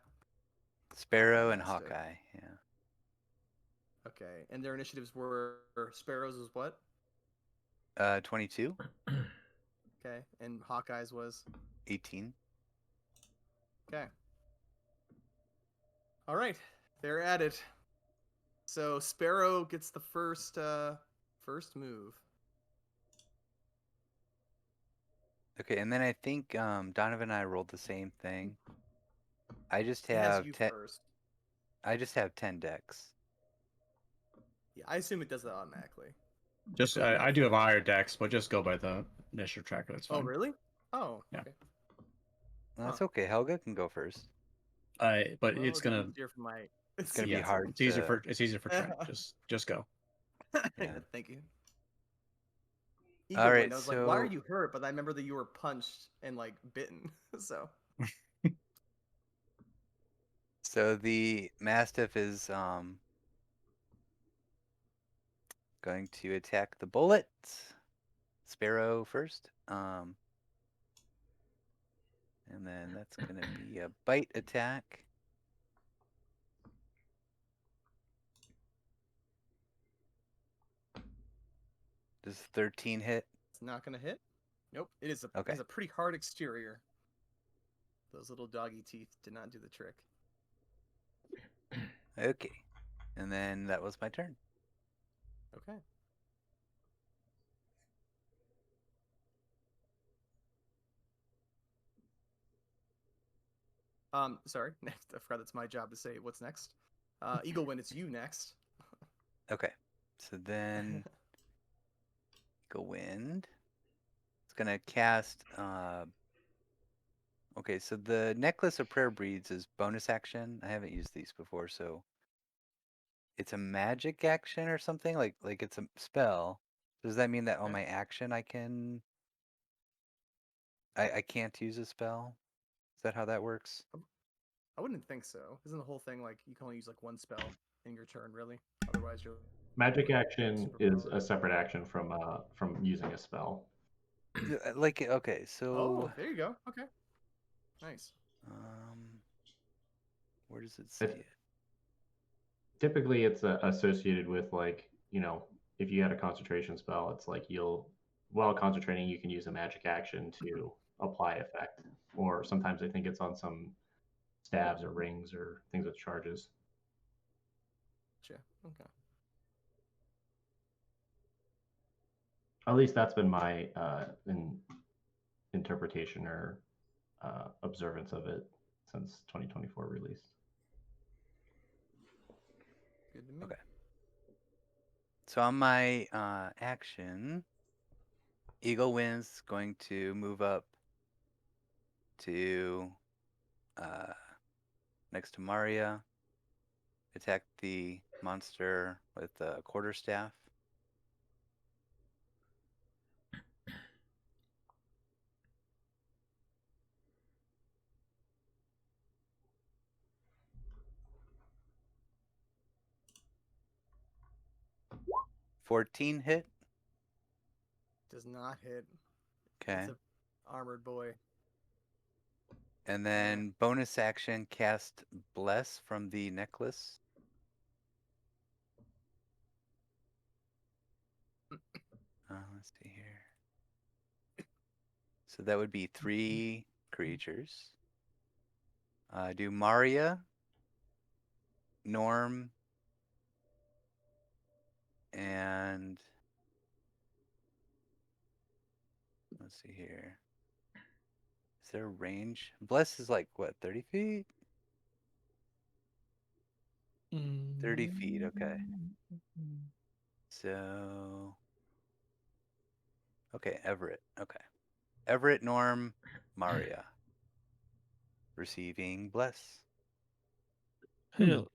Sparrow and Mastiff. Hawkeye, yeah. Okay. And their initiatives were Sparrows was what? 22, Okay. And Hawkeye's was? 18. Okay. All right. They're at it. So Sparrow gets the first move. Okay, and then I think Donovan and I rolled the same thing. I just It has have you 10. first. I just have 10 decks. Yeah, I assume it does that automatically. Just I do have a higher dex, but just go by the initiative tracker. That's fine. Oh, really? Oh, Yeah. okay. That's okay. Helga can go first. But Well, it's it'd be gonna easier for my. It's gonna be yeah, hard. It's easier for Trent. Just go. Yeah. Thank you. All Eagle right, Wind. I was like, why are so- you hurt? But I remember that you were punched and like bitten. So So the Mastiff is going to attack the bullet. Sparrow first. And then that's gonna be a bite attack. Does 13 hit? it's not gonna hit. Nope. It is a Okay. has a pretty hard exterior. Those little doggy teeth did not do the trick. Okay. And then that was my turn. Okay. Sorry. Next, I forgot it's my job to say what's next. Eagle, when it's you next. Okay. So then go wind. It's gonna cast okay, so the necklace of prayer breeds is bonus action. I haven't used these before, so it's a magic action or something? Like it's a spell. Does that mean that on Okay. my action I can't use a spell? Is that how that works? I wouldn't think so. Isn't the whole thing like you can only use like one spell in your turn, really? Otherwise, you're Magic action is superpowered. a separate action from using a spell. Yeah, like okay, so Oh, there you go. Okay. Nice. um where does it say It, it? typically, it's associated with like if you had a concentration spell, it's like while concentrating, you can use a magic action to apply effect. Or sometimes I think it's on some stabs or rings or things with charges. Gotcha. Okay. At least that's been my interpretation or observance of it since 2024 release. Good to me. Okay. So on my action, Eagle Wind's going to move up to next to Maria, attack the monster with a quarterstaff. $14 hit. Does not hit. Okay. It's a armored boy. And then bonus action, cast Bless from the necklace. Let's see here. So that would be 3 creatures. Do Maria, Norm, and let's see here. Is there a range? Bless is like what, 30 feet? 30 feet, okay. So, okay, Everett. Okay. Everett, Norm, Maria. Receiving Bless. Hell.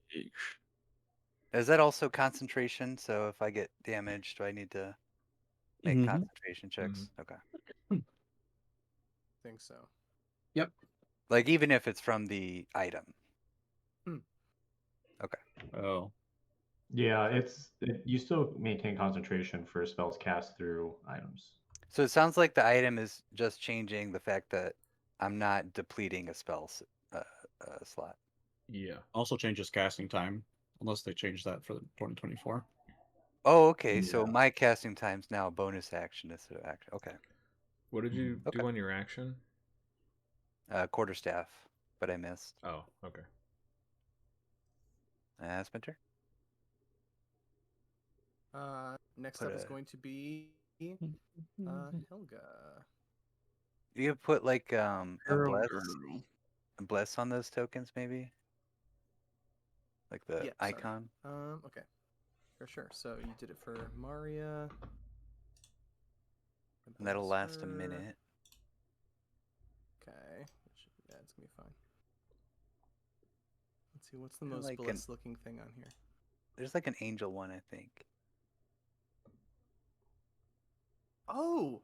Is that also concentration? So if I get damaged, do I need to make Mhm. concentration checks? Okay. Think so. Yep. Like even if it's from the item. Hmm. Okay. Oh. Yeah, you still maintain concentration for spells cast through items. So it sounds like the item is just changing the fact that I'm not depleting a spell slot. Yeah. Also changes casting time, unless they change that for the 2024. Oh, okay. So Yeah. my casting time's now a bonus action instead of action. Okay. What did you Okay. do on your action? Quarterstaff, but I missed. Oh, okay. That's my turn. Next Put up is a. going to be Helga. You could put like a Girl, bless on those tokens maybe, like the Yeah, sorry. icon. Okay. For sure. So you did it for Maria. And that'll Bonus last a her. minute. Okay. Yeah, it's gonna be fine. Let's see, what's the Kinda most like bliss looking thing on here? There's like an angel one, I think. Oh,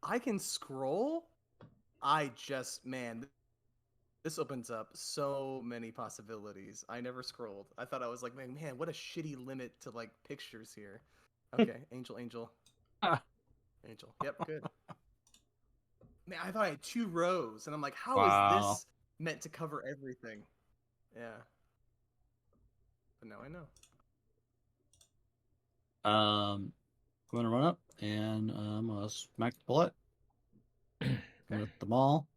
I can scroll? Man, this opens up so many possibilities. I never scrolled. I thought I was like, man, what a shitty limit to like pictures here. Okay, angel. Ah. Angel. Yep, good. Man, I thought I had 2 rows, and I'm like, how is Wow. this meant to cover everything? Yeah. But now I know. I'm gonna run up and I'm gonna smack the bullet Okay. with the maul.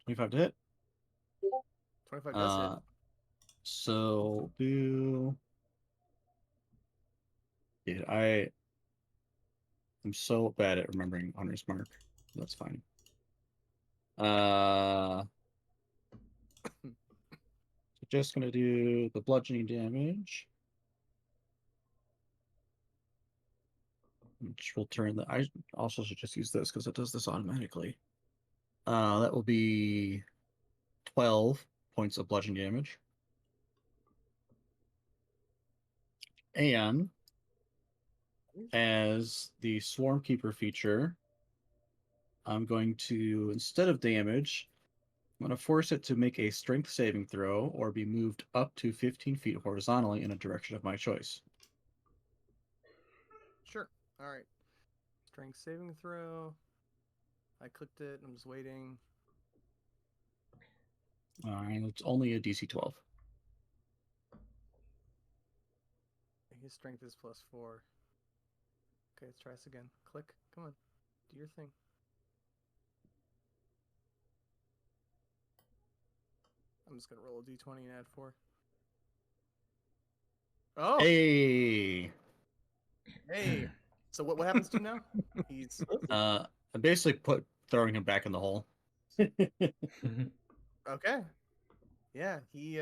25 to hit. 25 does hit. So do. Dude, I am so bad at remembering Hunter's Mark. That's fine. Just gonna do the bludgeoning damage. Which will turn the. I also should just use this because it does this automatically. That will be 12 points of bludgeoning damage. And as the Swarm Keeper feature, I'm going to, instead of damage, I'm going to force it to make a strength saving throw or be moved up to 15 feet horizontally in a direction of my choice. Sure. All right. Strength saving throw. I clicked it. I'm just waiting. All right, it's only a DC 12. His strength is +4. Okay, let's try this again. Click. Come on. Do your thing. I'm just going to roll a d20 and add 4. Oh! Hey! Hey! So what happens to him now? He's... I basically throwing him back in the hole. Okay. Yeah, he,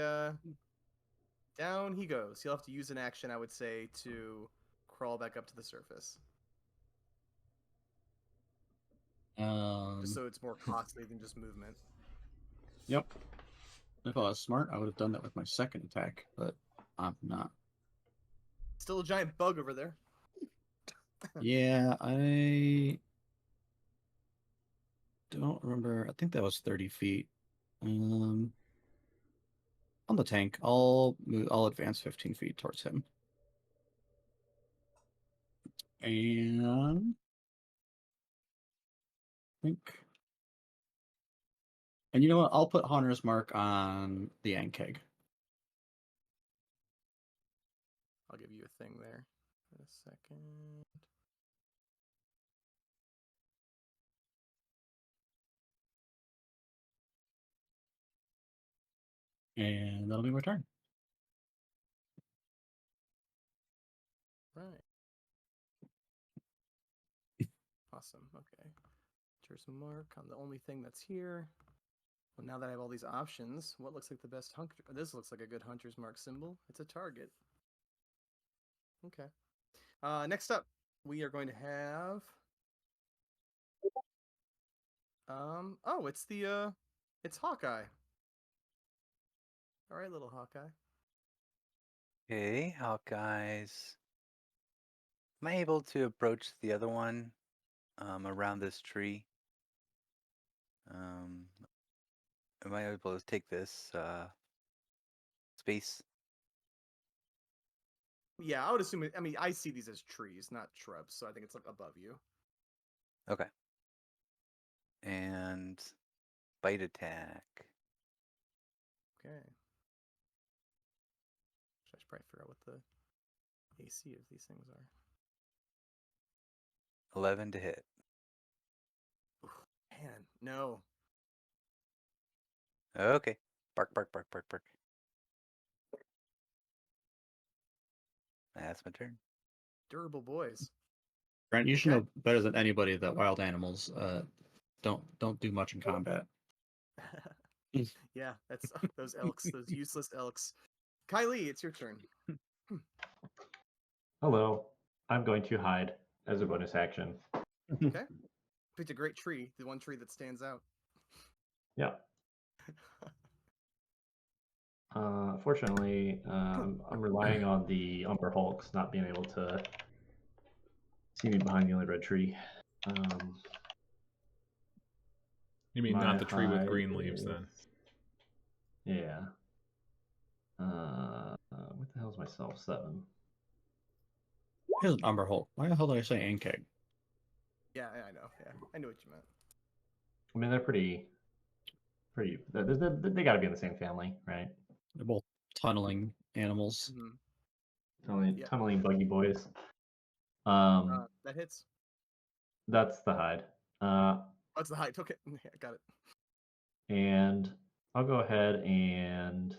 down he goes. He'll have to use an action, I would say, to crawl back up to the surface. Just so it's more costly than just movement. Yep. If I was smart, I would have done that with my second attack, but I'm not. Still a giant bug over there. Yeah, I don't remember. I think that was 30 feet. On the tank, I'll advance 15 feet towards him. And I think. And you know what? I'll put Hunter's Mark on the Ankeg. I'll give you a thing there in a second. And that'll be my turn. Right. Awesome. Okay. Here's a mark on the only thing that's here. Well, now that I have all these options, what looks like the best hunter? This looks like a good hunter's mark symbol. It's a target. Okay. Next up, we are going to have. Oh, it's it's Hawkeye. All right, little Hawkeye. Okay, Hawkeyes. Am I able to approach the other one around this tree? Am I able to take this space? Yeah, I would assume it. I mean, I see these as trees, not shrubs, so I think it's like above you. Okay. And bite attack. Okay. I should probably figure out what the AC of these things are. 11 to hit. Man, no. Okay. Bark, bark, bark, bark, bark. That's my turn. Durable boys. Grant, you should Okay. know better than anybody that wild animals don't do much in combat. Yeah, that's those elks, those useless elks. Kylie, it's your turn. Hello. I'm going to hide as a bonus action. Okay. Picked a great tree, the one tree that stands out. Yeah. Fortunately, I'm relying on the Umber Hulks not being able to see me behind the only red tree. You mean My not the tree with hide green leaves is- then? Yeah. What the hell is myself? 7. Here's an Umber Hulk. Why the hell did I say Ankeg? Yeah, I know. Yeah, I knew what you meant. I mean, they're pretty. They got to be in the same family, right? They're both tunneling animals. Mm-hmm. Yep. Tunneling buggy boys. That hits. That's the hide. Oh, it's the height. Okay, yeah, got it. And I'll go ahead and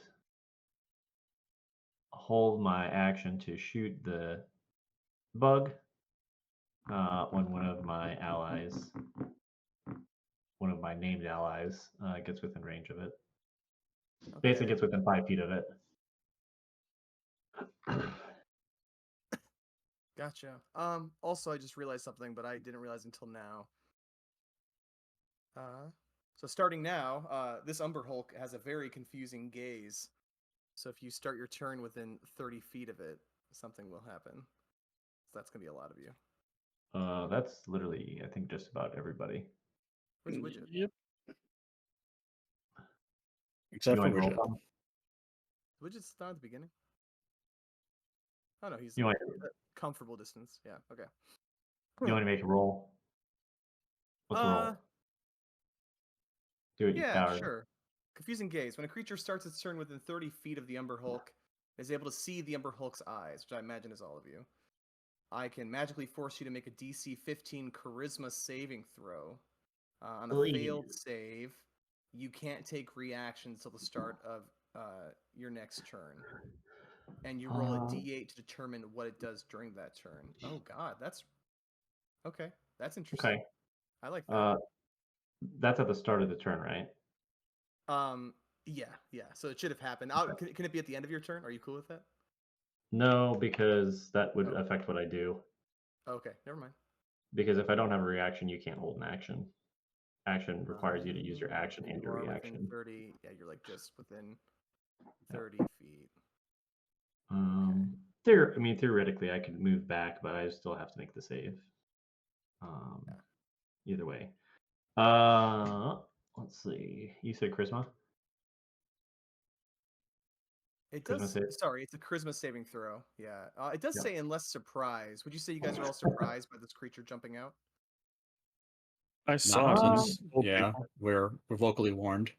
hold my action to shoot the bug when one of my allies, one of my named allies, gets within range of it. Basically, Okay. gets within 5 feet of it. Gotcha. Also, I just realized something, but I didn't realize until now. So starting now, this Umber Hulk has a very confusing gaze. So if you start your turn within 30 feet of it, something will happen. So that's gonna be a lot of you. That's literally, I think, just about everybody. Where's Widget? Yep. You Except for want to roll, Widget. Tom? Widget's not at the beginning. Oh no, he's You want, at comfortable distance. Yeah. Okay. you want to make a roll? What's the roll? Do it, you Yeah, coward. sure. Confusing gaze. When a creature starts its turn within 30 feet of the Umber Hulk, it is able to see the Umber Hulk's eyes, which I imagine is all of you. I can magically force you to make a DC 15 Charisma saving throw. On a Please. failed save, you can't take reactions till the start of your next turn. And you roll a d8 to determine what it does during that turn. Oh god, that's... Okay, that's interesting. Okay. I like that. That's at the start of the turn, right? Yeah. So it should have happened. Can it be at the end of your turn? Are you cool with that? No, because that would Oh. affect what I do. Okay, never mind. Because if I don't have a reaction, you can't hold an action. Action requires you to use your action and You your are reaction. within 30. Yeah, you're like just within 30 feet. Theoretically, I could move back, but I still have to make the save. Either way. Let's see. You said Charisma? It Charisma does. save? Sorry, it's a charisma saving throw. Yeah. It does Yep. say unless surprised. Would you say you guys are all surprised by this creature jumping out? I saw Not him. since, yeah, we're vocally warned.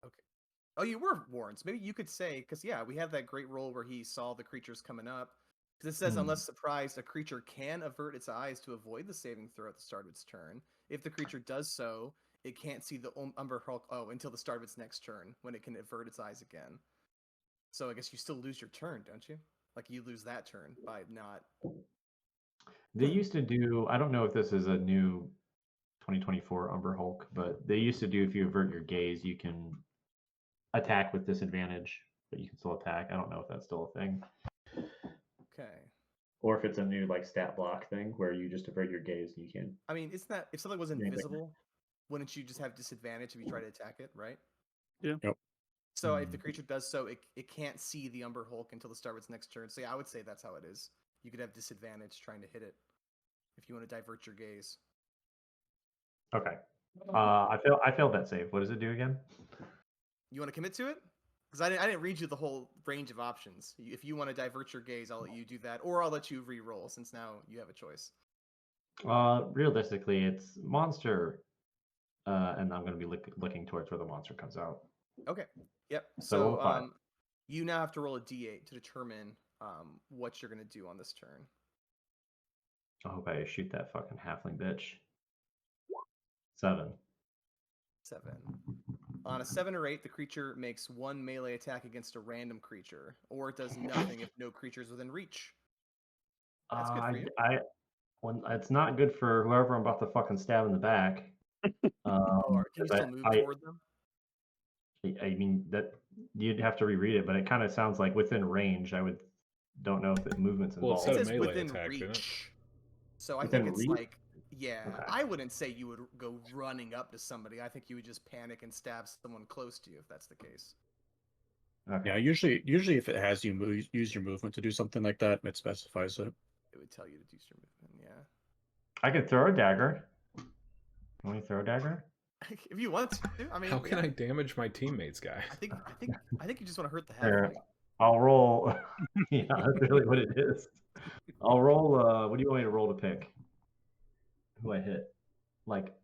Okay. Oh, you were warned. So maybe you could say, because yeah, we had that great roll where he saw the creatures coming up. Because it says, unless surprised, a creature can avert its eyes to avoid the saving throw at the start of its turn. If the creature does so, it can't see the Umber Hulk until the start of its next turn, when it can avert its eyes again. So I guess you still lose your turn, don't you? Like you lose that turn by not... They used to do, I don't know if this is a new 2024 Umber Hulk, but they used to do if you avert your gaze, you can attack with disadvantage, but you can still attack. I don't know if that's still a thing. Okay. Or if it's a new like stat block thing where you just avert your gaze and you can. I mean, it's not... If something was Anything. invisible, wouldn't you just have disadvantage if you try to attack it, right? Yeah. Yep. So if the creature does so, it can't see the Umber Hulk until the start of its next turn. So yeah, I would say that's how it is. You could have disadvantage trying to hit it if you want to divert your gaze. Okay. I failed that save. What does it do again? You want to commit to it? Because I didn't read you the whole range of options. If you want to divert your gaze, I'll let you do that, or I'll let you re-roll since now you have a choice. Realistically, it's monster, and I'm going to be looking towards where the monster comes out. Okay. Yep. So roll a 5. You now have to roll a d8 to determine what you're going to do on this turn. I hope I shoot that fucking halfling bitch. 7. 7. On a 7 or 8, the creature makes 1 melee attack against a random creature, or it does nothing if no creature is within reach. That's good for you. It's not good for whoever I'm about to fucking stab in the back. Can you still move toward them? I mean that you'd have to reread it, but it kind of sounds like within range. Don't know if the movement's Well, involved. it It said says melee within attack, didn't it? reach. So I Within think it's reach? like, yeah, Okay. I wouldn't say you would go running up to somebody. I think you would just panic and stab someone close to you if that's the case. Okay. Yeah, usually if it has you use your movement to do something like that, it specifies it. It would tell you to do your movement, yeah. I could throw a dagger. Want me to throw a dagger? If you want to, I mean, How can yeah. I damage my teammates, guy? I think you just want to hurt the There. halfling. I'll roll. Yeah, that's really what it is. I'll roll. What do you want me to roll to pick? Who I hit? Like,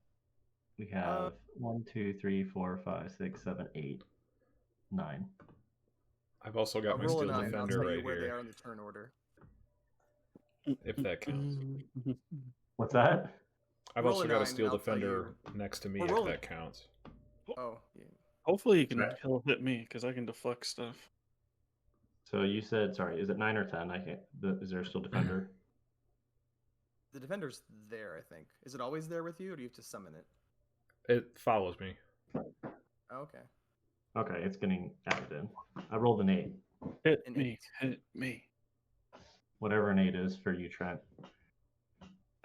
we have 1, 2, 3, 4, 5, 6, 7, 8, 9. I've also got my Roll a steel 9, and I'll defender tell you right where they here, are in the turn order. if that counts. What's that? I've Roll also a got a 9, steel and I'll tell defender next to me, Or if roll- that counts. Oh, yeah. Hopefully Right. he'll hit me because I can deflect stuff. So you said, sorry, is it 9 or 10? I can't. Is there still defender? The defender's there, I think. Is it always there with you, or do you have to summon it? It follows me. Oh, okay. Okay, it's getting added in. I rolled an 8. Hit An me, 8. hit me. Whatever an 8 is for you, Trent.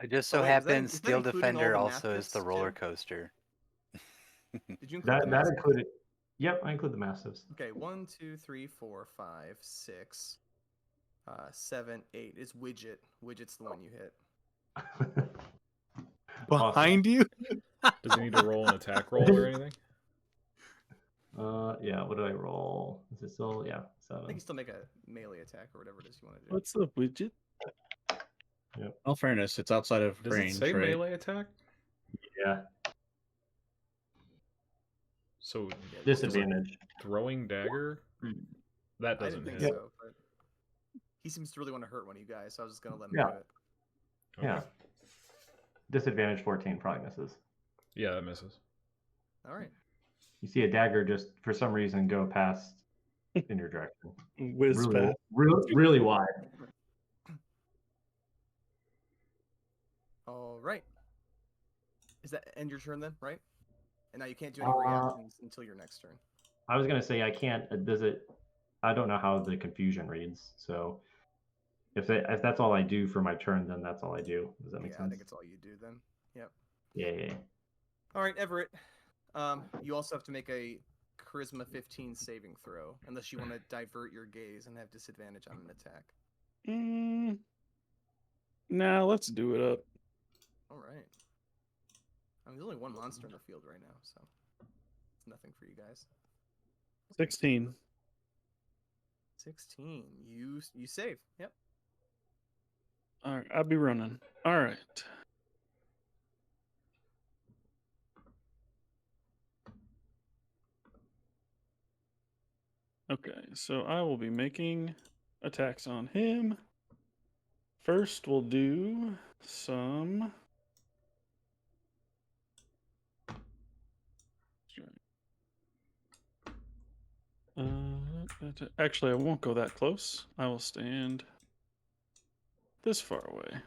It just Oh, so wait, happens is that Steel including all Defender the also is the mastiffs, roller too? coaster. Did you include the That mastiffs? included. Yep, I include the massives. Okay, 1, 2, 3, 4, 5, 6, 7, 8. It's Widget. Widget's the one you hit. Awesome. Behind you? Does he need to roll an attack roll or anything? Yeah. What did I roll? Is it still? Yeah, I think 7. you still make a melee attack or whatever it is you want to do. What's up, widget? Yep. All fairness, it's outside of Does range, it say right? melee attack? Yeah. So Disadvantage. throwing dagger? That I doesn't didn't hit. think so, but he seems to really want to hurt one of you guys, so I was just gonna let him Yeah. do it. Okay. Yeah. Disadvantage 14 probably misses. Yeah, that misses. All right. You see a dagger just for some reason go past in your direction. Whiz Really, past. really wide. All right. Is that end your turn then, right? And now you can't do any reactions until your next turn. I was gonna say I can't. Does it? I don't know how the confusion reads. So if that's all I do for my turn, then that's all I do. Does that make Yeah, sense? I think it's all you do then. Yep. Yeah. All right, Everett. You also have to make a Charisma 15 saving throw, unless you want to divert your gaze and have disadvantage on an attack. Nah, let's do it up. All right. I mean, there's only one monster in the field right now, so it's nothing for you guys. 16. 16. You save. Yep. All right, I'll be running. All right. Okay, so I will be making attacks on him. First, we'll do some. Actually, I won't go that close. I will stand this far away.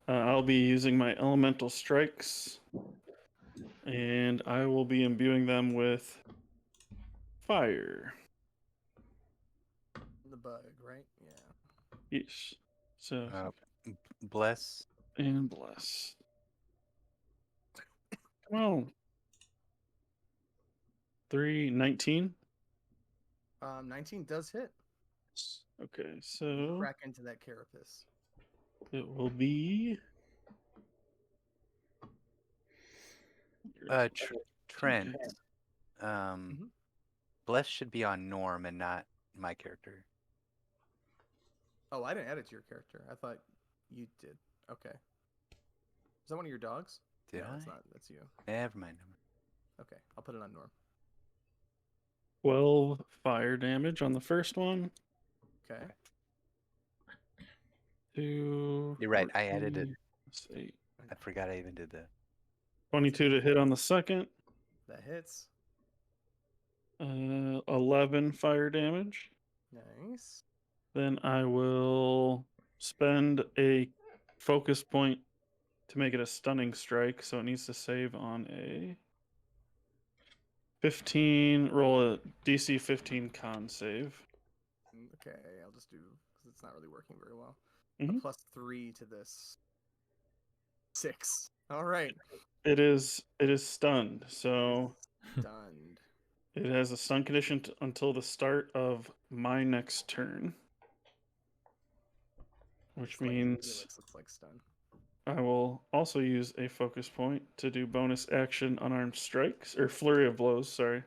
I'll be using my elemental strikes, and I will be imbuing them with fire. The bug, right? Yeah. Yes. So, Bless. and bless. Come on. 19. 19 does hit. Okay, You so crack into that carapace. it will be. Trent. Okay. Bless should be on Norm and not my character. Oh, I didn't add it to your character. I thought you did. Okay. Is that one of your dogs? Did no, I? it's not. That's you. Never mind. Okay, I'll put it on Norm. 12 fire damage on the first one. Okay. 2. You're right, I added it. 8. I forgot I even did that. 22 to hit on the second. That hits. 11 fire damage. Nice. Then I will spend a focus point to make it a stunning strike, so it needs to save on a 15. Roll a DC 15 con save. Okay, I'll just do because it's not really working very well. Mhm. A +3 to this. 6. All right. It is stunned, so Stunned. it has a stun condition until the start of my next turn, which It's like means Felix looks like stun. I will also use a focus point to do bonus action unarmed strikes or flurry of blows. Sorry,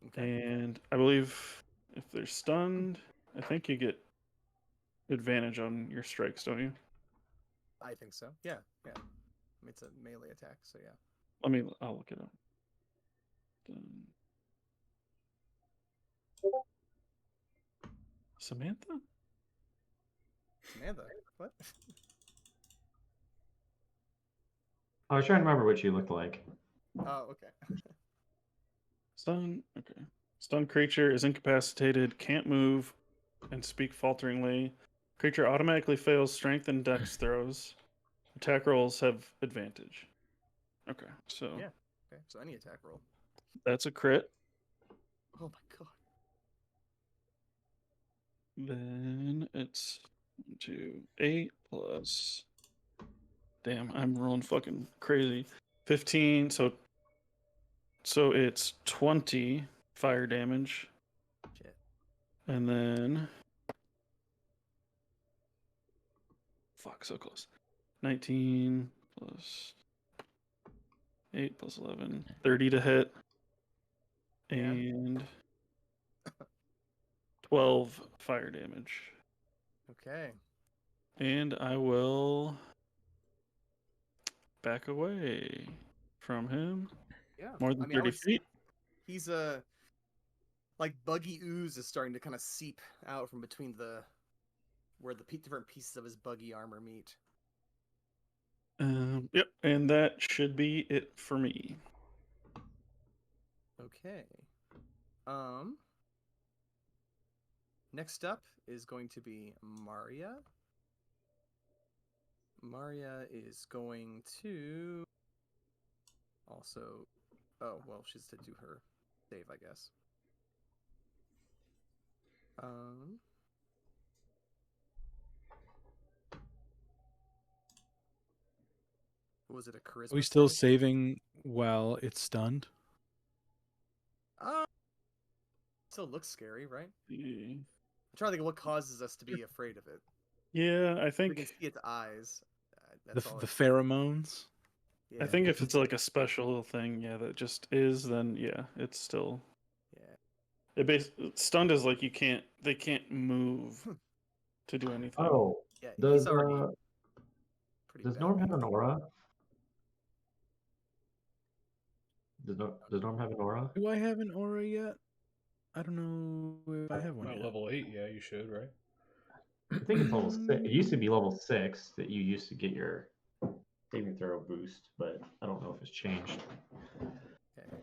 Okay. and I believe if they're stunned, I think you get advantage on your strikes, don't you? I think so. Yeah. Yeah. I mean, it's a melee attack, so yeah. I'll look it up. Samantha? Samantha. What? I was trying to remember what she looked like. Oh, okay. Stun. Okay. Stun creature is incapacitated, can't move, and speak falteringly. Creature automatically fails strength and dex throws. Attack rolls have advantage. Okay, so Yeah. Okay, so any attack roll. that's a crit. Oh my god. Then it's 1, 2, 8 plus. Damn, I'm rolling fucking crazy. 15. So it's 20 fire damage, Shit. and then fuck, so close. 19 plus 8 plus 11, 30 to hit, Yeah. and 12 fire damage. Okay. And I will back away from him. Yeah. More than I mean, I 30 would say feet. he's like buggy ooze is starting to kind of seep out from between the where the different pieces of his buggy armor meet. Yep, and that should be it for me. Okay. Um. Next up is going to be Maria. Maria is going to also. Oh well, she's to do her save, I guess. Was it a charisma? Are we still save? saving while it's stunned? Still looks scary, right? Yeah, I'm trying to think of what causes us to be afraid of it. I We can think see its eyes. The, That's all. the pheromones? Yeah. I think if it's like a special thing, that just is, then yeah, it's still. Yeah. Stunned is like they can't move to do anything. Oh, Yeah. does He's already pretty does bad. Norm have an aura? Does Norm have an aura? Do I have an aura yet? I don't know if I have one At yet. level 8, yeah, you should, right? I think it's level 6. It used to be level 6 that you used to get your saving throw boost, but I don't know if it's changed. Okay.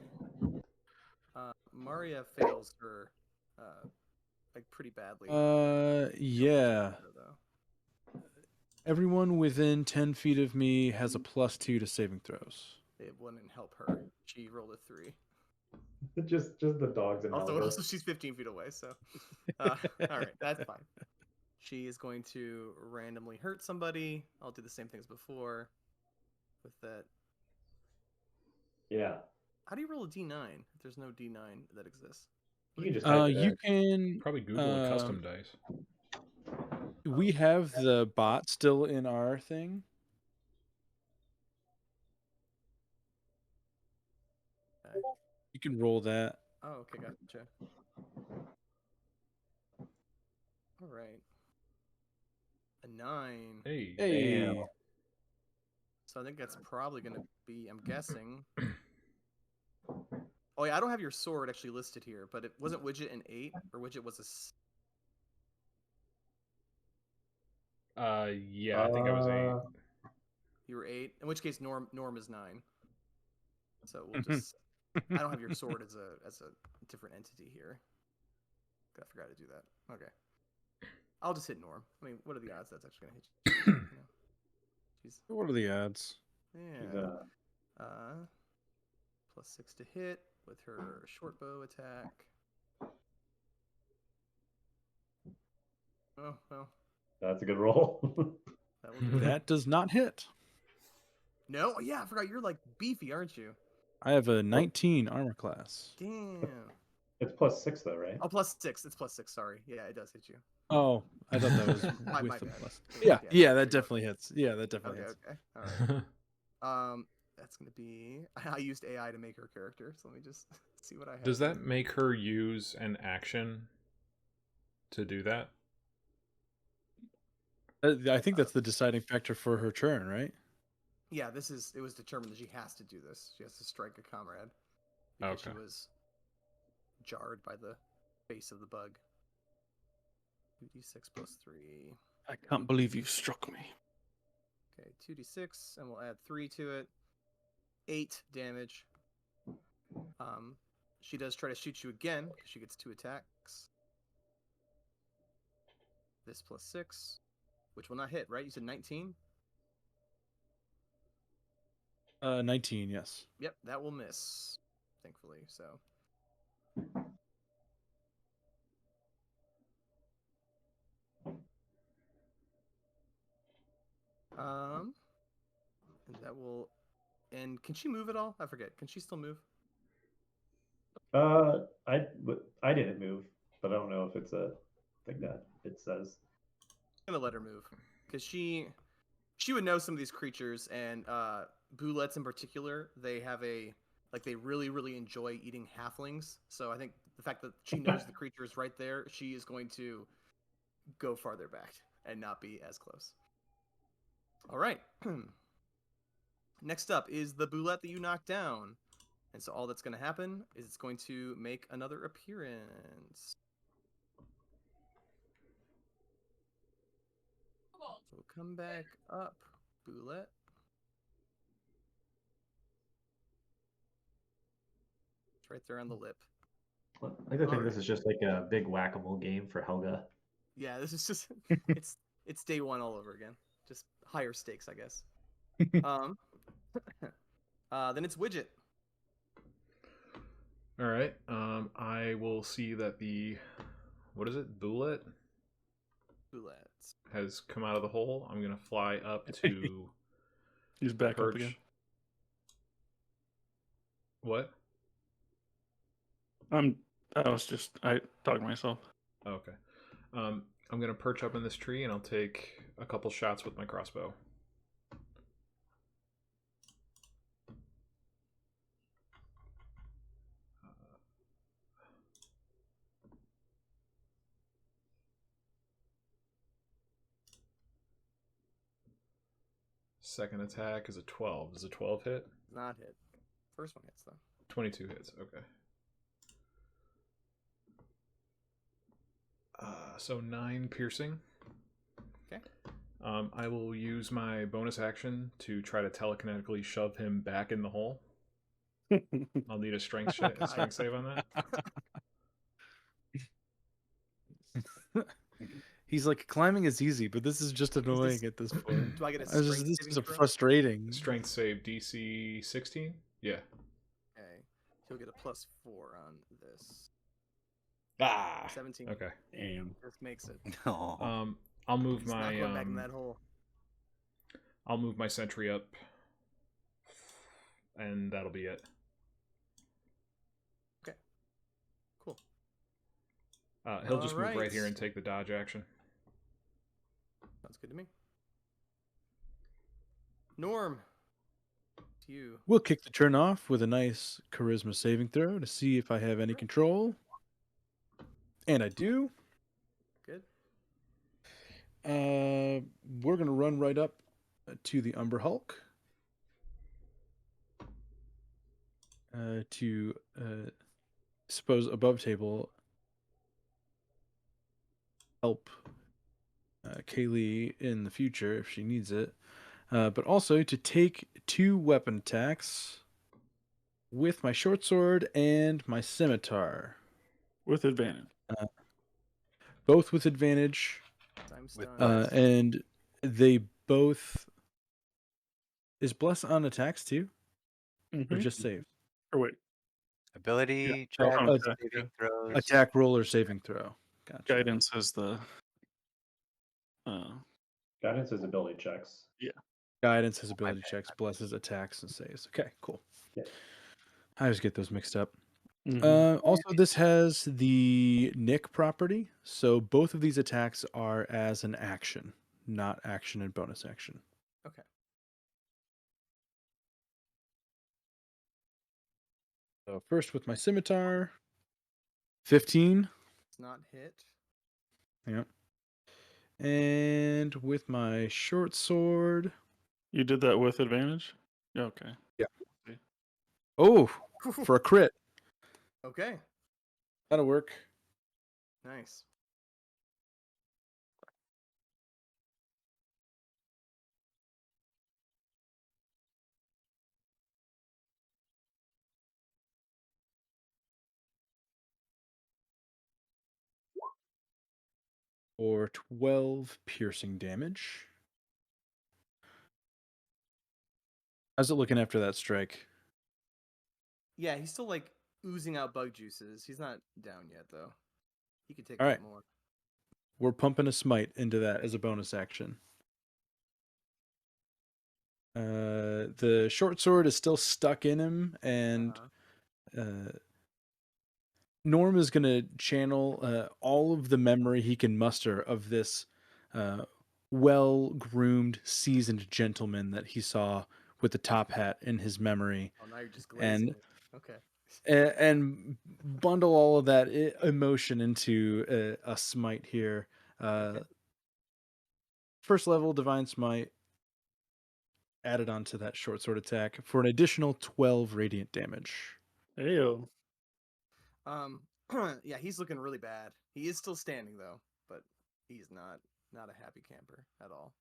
Maria fails her like pretty badly. Yeah. Though. Everyone within 10 feet of me has a +2 to saving throws. It wouldn't help her. She rolled a 3. just the dogs and Also, she's 15 feet away, so. All right, that's fine. She is going to randomly hurt somebody. I'll do the same thing as before with that. Yeah. How do you roll a D9 if there's no D9 that exists? You can just type it You in. can Probably Google a custom dice. We have the bot still in our thing. Okay. You can roll that. Oh, okay, gotcha. All right. A 9. Hey. Hey. Damn. So I think that's probably going to be, I'm guessing. Oh, yeah, I don't have your sword actually listed here, but it wasn't Widget an 8, or Widget was Yeah, I think I was 8. You were 8, in which case Norm is 9. So we'll just. I don't have your sword as a different entity here. I forgot to do that. Okay. I'll just hit Norm. I mean, what are the odds that's actually gonna hit you? Jeez. What are the odds? Yeah. +6 to hit with her short bow attack. Oh well. That's a good roll. That will do. That does not hit. No. Oh, yeah, I forgot. You're like beefy, aren't you? I have a 19 armor class. Damn. It's +6 though, right? Oh, +6. It's +6. Sorry. Yeah, it does hit you. Oh, I thought that was My with the bad. plus. Yeah, Yeah, that definitely hits. Yeah, that definitely Okay. hits. Okay. All right. That's gonna be. I used AI to make her character, so let me just see what I have. Does that make her use an action to do that? I think that's the deciding factor for her turn, right? Yeah, it was determined that she has to do this. She has to strike a comrade because she Okay. was jarred by the face of the bug. 2d6 plus 3. I can't believe you struck me. Okay, 2d6, and we'll add 3 to it. 8 damage. she does try to shoot you again because she gets 2 attacks. This plus 6, which will not hit, right? You said 19? 19, yes. Yep, that will miss, thankfully. So, and that will. And can she move at all? I forget. Can she still move? I didn't move, but I don't know if it's a thing that it says. I'm gonna let her move because she would know some of these creatures, and Bullets in particular. They have a they really enjoy eating halflings. So I think the fact that she knows the creature is right there, she is going to go farther back and not be as close. All right. Next up is the Boulette that you knocked down. And so all that's going to happen is it's going to make another appearance. So come back up, Boulette. It's right there on the lip. I like to think All this is just like a big whack-a-mole game for Helga. Yeah, this is just it's day one all over again. Just higher stakes, I guess. Then it's Widget. All right. I will see that the what is it? Bullet Boulette. has come out of the hole. I'm gonna fly up to He's back perch. up again. What? I was just talking to myself. Oh, okay. I'm gonna perch up in this tree and I'll take a couple shots with my crossbow. Second attack is a 12. Does a 12 hit? Not hit. First one hits though. 22 hits. Okay. So 9 piercing. Okay. I will use my bonus action to try to telekinetically shove him back in the hole. I'll need a strength save on that. He's like, climbing is easy, but this is just annoying at this point. Do I get a This strength is saving just throw? frustrating. Strength save DC 16? Yeah. Okay. He'll get a +4 on this. Ah. 17. Okay. Damn. This makes it. Oh. I'll move He's not my going back in that hole. I'll move my sentry up, and that'll be it. Okay. Cool. He'll just move right Alright. here and take the dodge action. Sounds good to me. Norm. To you. We'll kick the turn off with a nice charisma saving throw to see if I have any control. And I do. Good. We're going to run right up to the Umber Hulk. To suppose above table help Kaylee in the future if she needs it. But also to take 2 weapon attacks with my short sword and my scimitar. With advantage. Both with advantage. I'm With stunned. And they both... Is Bless on attacks too? Or just saves? Or wait, Ability Yeah, check, oh, attack, saving throws. Attack roll or saving throw. Gotcha. guidance has the. Guidance is ability checks. Guidance has ability checks, blesses attacks and saves. Okay, cool. Yeah. I always get those mixed up. Mhm. Also, this has the Nick property, so both of these attacks are as an action, not action and bonus action. Okay. So first with my scimitar, 15. It's not hit. Yep. And with my short sword. You did that with advantage? Yeah, okay. Oh, for a crit. Okay. That'll work. Nice. for 12 piercing damage. How's it looking after that strike? Yeah, he's still like oozing out bug juices. He's not down yet though. He could take All a right. bit more. We're pumping a smite into that as a bonus action. The short sword is still stuck in him, and Uh-huh. Norm is going to channel all of the memory he can muster of this well-groomed, seasoned gentleman that he saw with the top hat in his memory, Oh, now you're just glazing and it. Okay. and bundle all of that emotion into a smite here. Okay. First level divine smite added onto that short sword attack for an additional 12 radiant damage. Ew. Yeah, he's looking really bad. He is still standing though, but he's not a happy camper at all.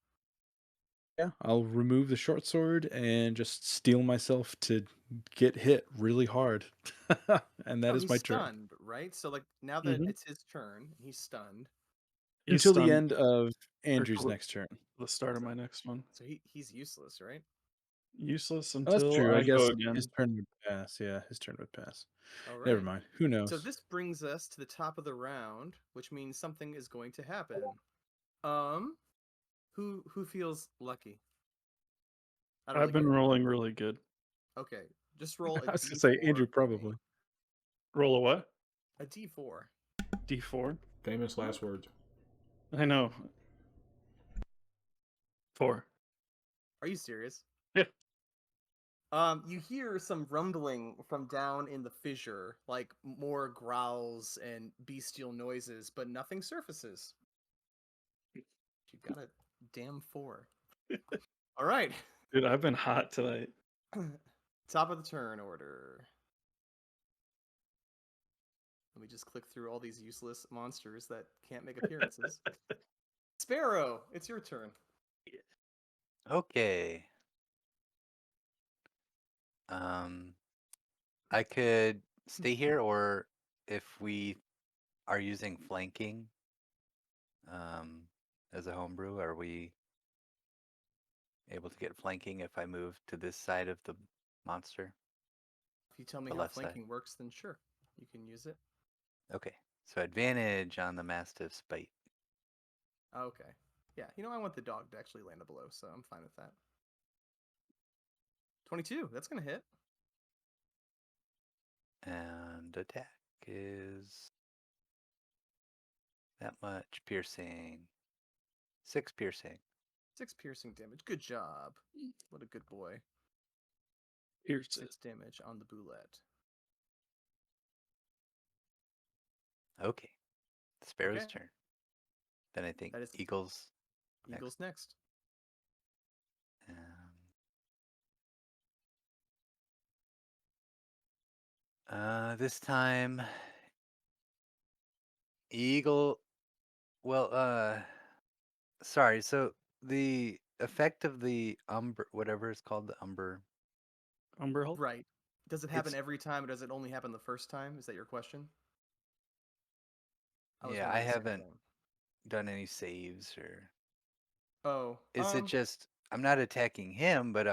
Yeah, I'll remove the short sword and just steel myself to get hit really hard. And that No, is he's my turn. stunned, right? So like now that Mhm. it's his turn, he's stunned. He's Until the stunned. end of Or Andrew's till next turn. the start of my next one. So he's useless, right? Useless Oh, that's until true. I I go guess again. his turn would pass. Yeah, his turn would pass. All Never right. mind. Who knows? So this brings us to the top of the round, which means something is going to happen. Um, who feels lucky? I don't I've really been care. rolling really good. Okay, just roll a I was gonna say d4 Andrew for me. probably. Roll a what? A d4. D4. Famous last words. I know. 4. Are you serious? Yeah. You hear some rumbling from down in the fissure, like more growls and bestial noises, but nothing surfaces. You got a damn 4. All right. Dude, I've been hot tonight. Top of the turn order. Let me just click through all these useless monsters that can't make appearances. Sparrow, it's your turn. Okay. I could stay here, or if we are using flanking, as a homebrew, are we able to get flanking if I move to this side of the monster, If you tell me the how left side? flanking works, then sure, you can use it. Okay. So advantage on the Mastiff's bite. Okay. Yeah, I want the dog to actually land a blow, so I'm fine with that. 22, that's gonna hit. And attack is that much piercing. 6 piercing. 6 piercing damage. Good job. What a good boy. Here's 6 damage on the boulette. Okay. Sparrow's Okay. turn. Then I think That is Eagle's Eagles next. This time, Eagle. Well, sorry. So the effect of the umber, whatever it's called, the umber. Umberhold. Right. Does it happen It's every time, or does it only happen the first time? Is that your question? I was yeah. I wondering the same haven't thing. done any saves, or Oh, is it just I'm not attacking him, but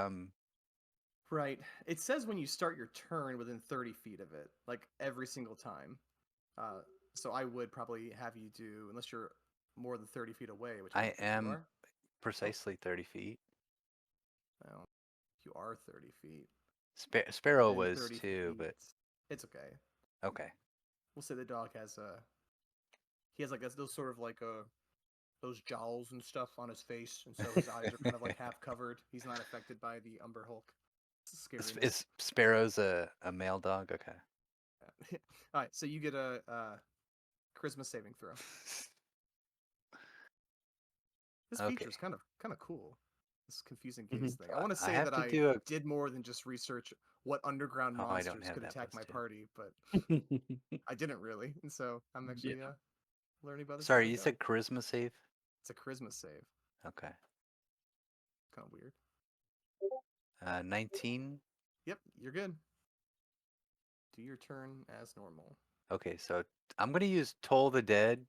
right. It says when you start your turn within 30 feet of it, like every single time. Uh, so I would probably have you do, unless you're more than 30 feet away, which I I don't think you am are. precisely 30 feet. Well, you are 30 feet. Sparrow And was 30 too, feet. but It's okay. okay. We'll say the dog has he has like those sort of like those jowls and stuff on his face, and so his eyes are kind of like half covered. He's not affected by the Umber Hulk scariness. Is Sparrow's a male dog? Okay. All right, so you get a charisma saving throw. This Okay. feature is kind of cool. This confusing Mhm. gaze thing. I want to I say have that to I do a. did more than just research what underground Oh, I don't monsters have could that attack plus my 2. party, but I didn't really, and so I'm actually Yeah. learning about this as Sorry, I you go. said charisma save? It's a charisma save. Okay. Kind of weird. 19. Yep, you're good. Do your turn as normal. Okay, so I'm gonna use Toll the Dead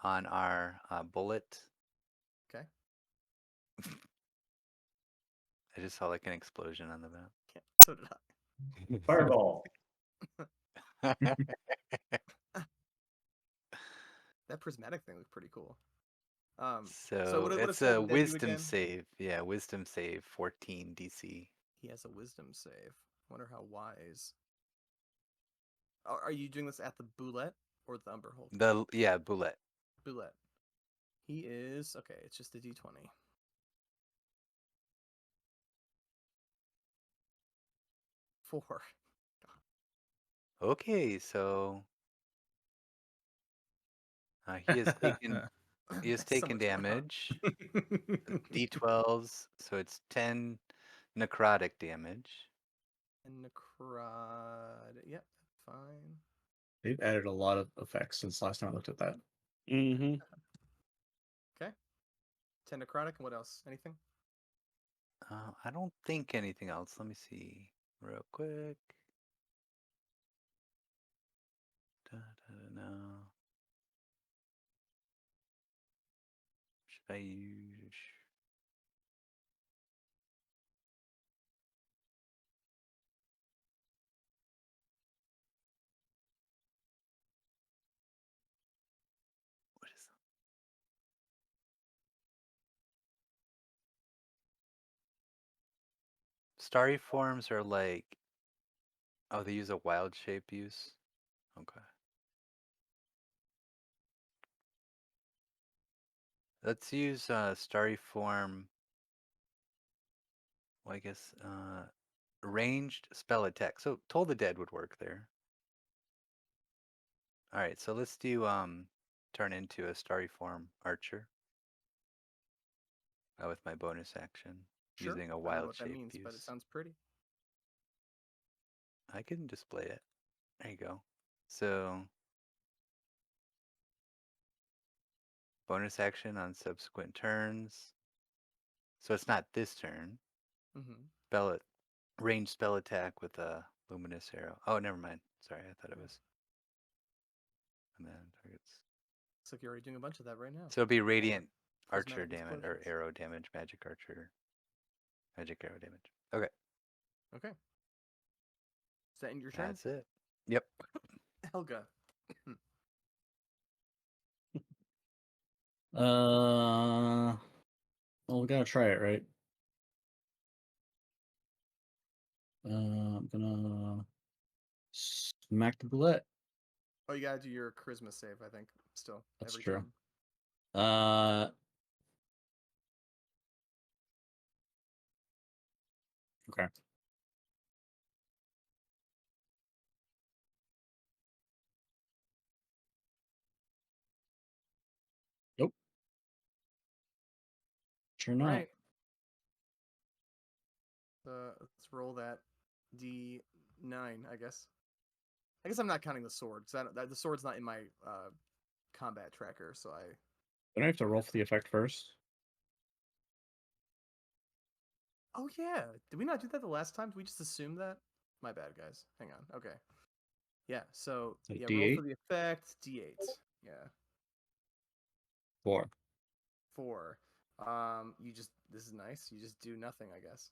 on our bullet. Okay. I just saw like an explosion on the Yeah, so did I. Fireball. map. That prismatic thing looked pretty cool. So So what does it's Hold a the Dead do wisdom again? save. Yeah, wisdom save 14 DC. He has a wisdom save. Wonder how wise. Are you doing this at the Boulette or the Umber Hulk? Yeah, bullet. Boulette. He is okay. It's just a D20. 4. Okay, so he has taken So much more, huh? damage. D12s, so it's 10 necrotic damage. And Necrod. Yep, fine. They've added a lot of effects since last time I looked at that. Mm-hmm. Okay. 10 necrotic, and what else? Anything? I don't think anything else. Let me see real quick. No. Should I use? What is that? Starry forms are like, oh, they use a wild shape use. Okay. Let's use starry form. Well, I guess ranged spell attack. So Toll the Dead would work there. All right, so let's do turn into a starry form archer with my bonus action Sure. using a I don't know wild what that shape means, but it use. sounds pretty. I can display it. There you go. So bonus action on subsequent turns. So it's not this turn. Mm-hmm. Spell ranged spell attack with a luminous arrow. Oh, never mind. Sorry, I thought it was. And then targets. Looks like you're already doing a bunch of that right now. So it'd be radiant archer Prismatic damage or explosions. arrow damage, magic archer, magic arrow damage. Okay, Okay. Is that in your turn? that's it. Yep. Helga. Well, we gotta try it, right? I'm gonna smack the bullet. Oh, you gotta do your charisma save, I think, still. That's every true. turn. Okay. Nope. Sure not. Right. Let's roll that D9, I guess. I guess I'm not counting the sword, because the sword's not in my combat tracker, so I... Don't I have to roll for the effect first? Oh, yeah. Did we not do that the last time? Did we just assume that? My bad, guys. Hang on. Okay. Yeah, so, Like yeah, roll for D8? the effect. D8. Yeah. 4. 4. This is nice. You just do nothing, I guess.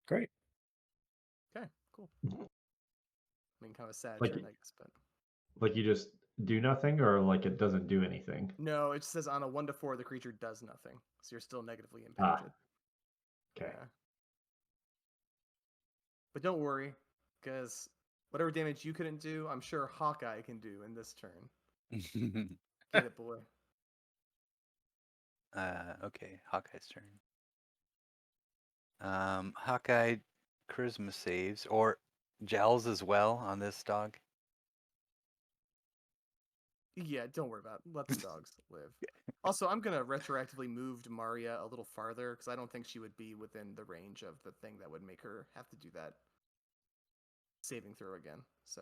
Great. Okay, cool. I mean, kind of a sad Like turn, I guess, but... like you just do nothing, or like it doesn't do anything. No, it says on a 1 to 4, the creature does nothing. So you're still negatively Ah, impacted. okay. Yeah. But don't worry, because whatever damage you couldn't do, I'm sure Hawkeye can do in this turn. Get it, boy. Okay, Hawkeye's turn. Hawkeye charisma saves or gels as well on this dog. Yeah, don't worry about it. Let the dogs live. Also, I'm going to retroactively move Maria a little farther, because I don't think she would be within the range of the thing that would make her have to do that saving throw again. So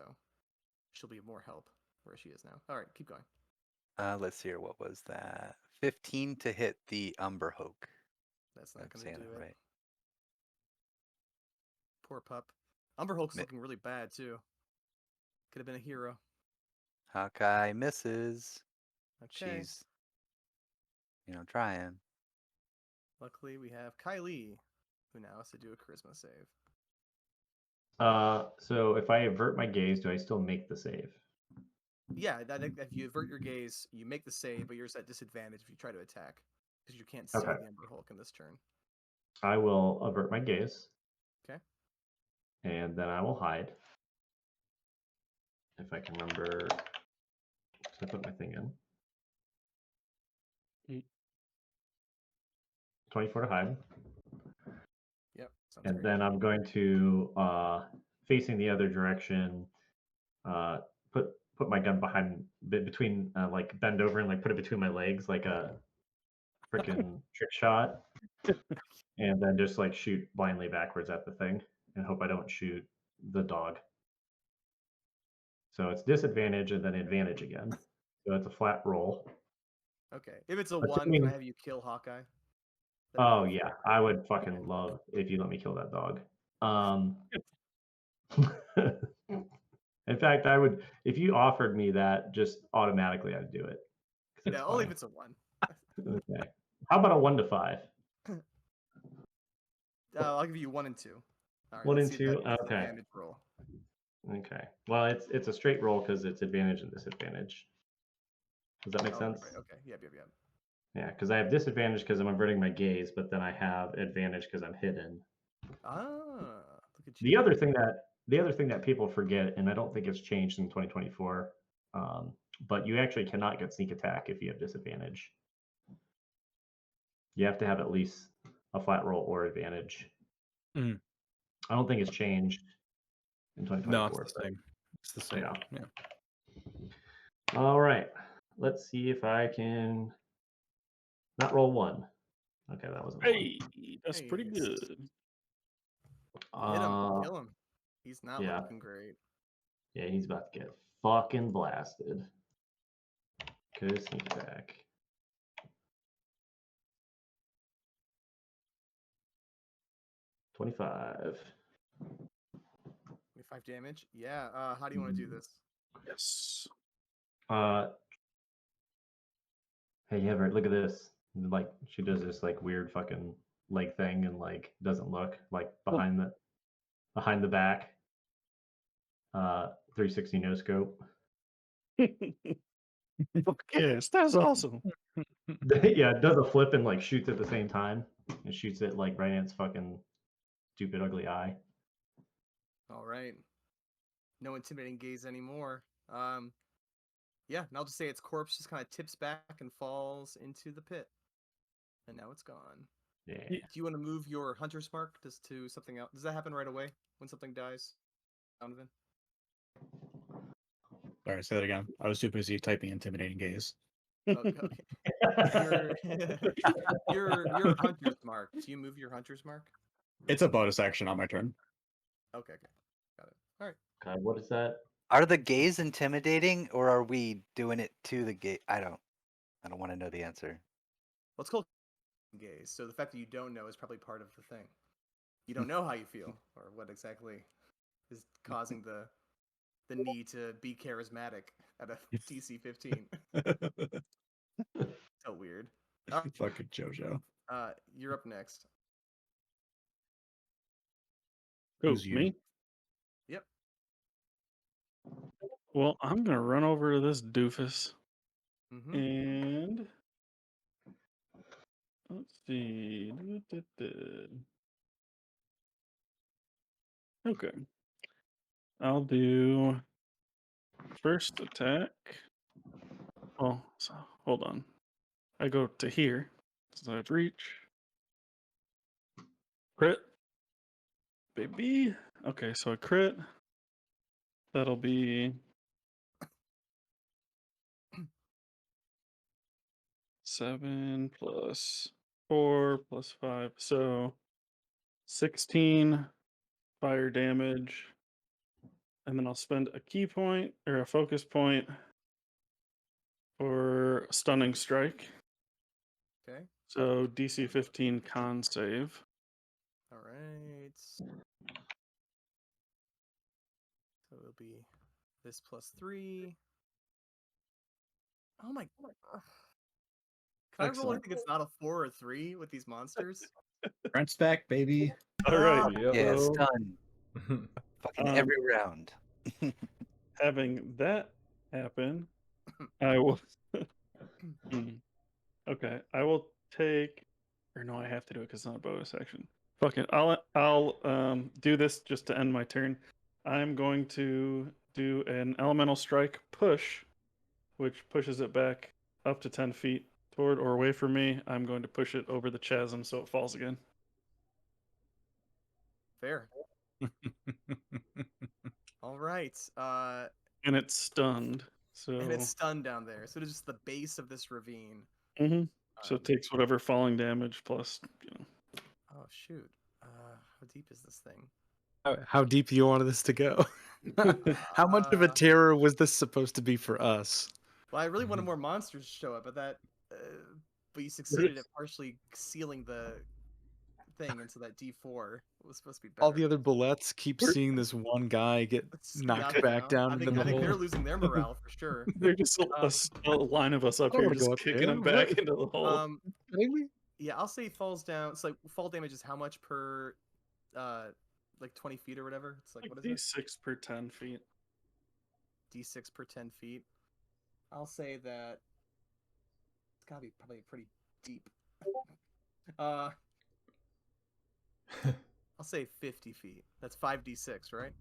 she'll be more help where she is now. All right, keep going. Let's see here. What was that? 15 to hit the Umber Hulk. That's not I'm going to saying do that it. right. Poor pup. Umber Hulk's Mi- looking really bad, too. Could have been a hero. Hawkeye misses. Okay. She's, trying. Luckily, we have Kylie, who now has to do a charisma save. So if I avert my gaze, do I still make the save? Yeah, if you avert your gaze, you make the save, but you're at disadvantage if you try to attack because you can't see Okay. the Ember Hulk in this turn. I will avert my gaze. Okay. And then I will hide. If I can remember to put my thing in. 24 to hide. Yep. Sounds And great. then I'm going to facing the other direction, put my gun between like bend over and like put it between my legs like a freaking trick shot, and then just like shoot blindly backwards at the thing and hope I don't shoot the dog. So it's disadvantage and then advantage again. So it's a flat roll. Okay. If it's a Assuming- 1, can I have you kill Hawkeye? That'd be Oh really yeah, fair. I would fucking love if you let me kill that dog. In fact, I would if you offered me that just automatically I'd do it. 'Cause it's Yeah, only if funny. it's a 1. Okay. How about a 1 to 5? I'll give you 1 and 2. All right. 1 let's and see if 2. that Okay. disadvantage roll. Okay. Well, it's a straight roll because it's advantage and disadvantage. Does that make Oh, sense? right. Okay. Yep. Yeah, because I have disadvantage because I'm averting my gaze, but then I have advantage because I'm hidden. Ah, look at you. The other thing that people forget, and I don't think it's changed in 2024, but you actually cannot get sneak attack if you have disadvantage. You have to have at least a flat roll or advantage. Mhm. I don't think it's changed in 2024. No, it's the same. It's the same. Yeah. Yeah. All right. Let's see if I can not roll 1. Okay, that wasn't a 1. Hey, that's pretty Nice. good. Hit him. Kill him. He's not yeah. looking great. Yeah, he's about to get fucking blasted. Good sneak attack. $25. 25 damage. Yeah. How do you want to do this? Yes. Hey Everett, look at this. Like she does this like weird fucking leg thing and like doesn't look like behind the back. 360 no scope. Yes, that's awesome. Yeah, it does a flip and like shoots at the same time. It shoots it like right in its fucking stupid ugly eye. All right. No intimidating gaze anymore. Yeah, and I'll just say its corpse just kind of tips back and falls into the pit. And now it's gone. Yeah. Do you want to move your hunter's mark just to something else? Does that happen right away when something dies? Donovan? Sorry, say that again. I was too busy typing intimidating gaze. Okay. Your hunter's mark. Do you move your hunter's mark? It's a bonus action on my turn. Okay. Got it. All right. God, what is that? Are the gays intimidating, or are we doing it to the gay? I don't want to know the answer. Let's call it gaze. So the fact that you don't know is probably part of the thing. You don't know how you feel or what exactly is causing the need to be charismatic at a DC 15. So weird. Fucking JoJo. You're up next. Who's Who, you? me? Yep. Well, I'm gonna run over to this doofus Mm-hmm. and let's see. Okay. I'll do first attack. Oh, so, hold on. I go to here. So I'd reach. Crit. Baby. Okay, so a crit. That'll be 7 plus 4 plus 5. So 16 fire damage. And then I'll spend a key point or a focus point for stunning strike. Okay. So DC 15 con save. All right. So it'll be this plus 3. Oh my god. Can I roll Excellent. anything that's not a 4 or 3 with these monsters? Brent's back, baby. All right. Yep. Yeah, So, stun. Fucking um, every round. having that happen, I will. Okay, I will take. Or no, I have to do it because it's not a bonus action. Fuck it. I'll do this just to end my turn. I'm going to do an elemental strike push, which pushes it back up to 10 feet toward or away from me. I'm going to push it over the chasm so it falls again. Fair. All right. And it's stunned. So And it's stunned down there. So it is just the base of this ravine. Mhm. So it takes whatever falling damage plus, Oh shoot. How deep is this thing? How deep do you wanted this to go? How much of a Uh, terror was this supposed to be for us? Well, I really wanted more monsters to show up, but but you succeeded at partially sealing the thing, and so that D4 was supposed to be better. All the other bullets keep seeing this one guy get Let's knocked knock back down I into think, the I think they're hole. losing their morale for sure. They're just a line of us up I don't here wanna just go up kicking there. him back What? into the hole. Kidding me? Yeah, I'll say falls down. It's like fall damage is how much per, like 20 feet or whatever. It's like what is it? D6 per 10 feet. D6 per 10 feet. I'll say that it's gotta be probably pretty deep. I'll say 50 feet. That's 5d6, right?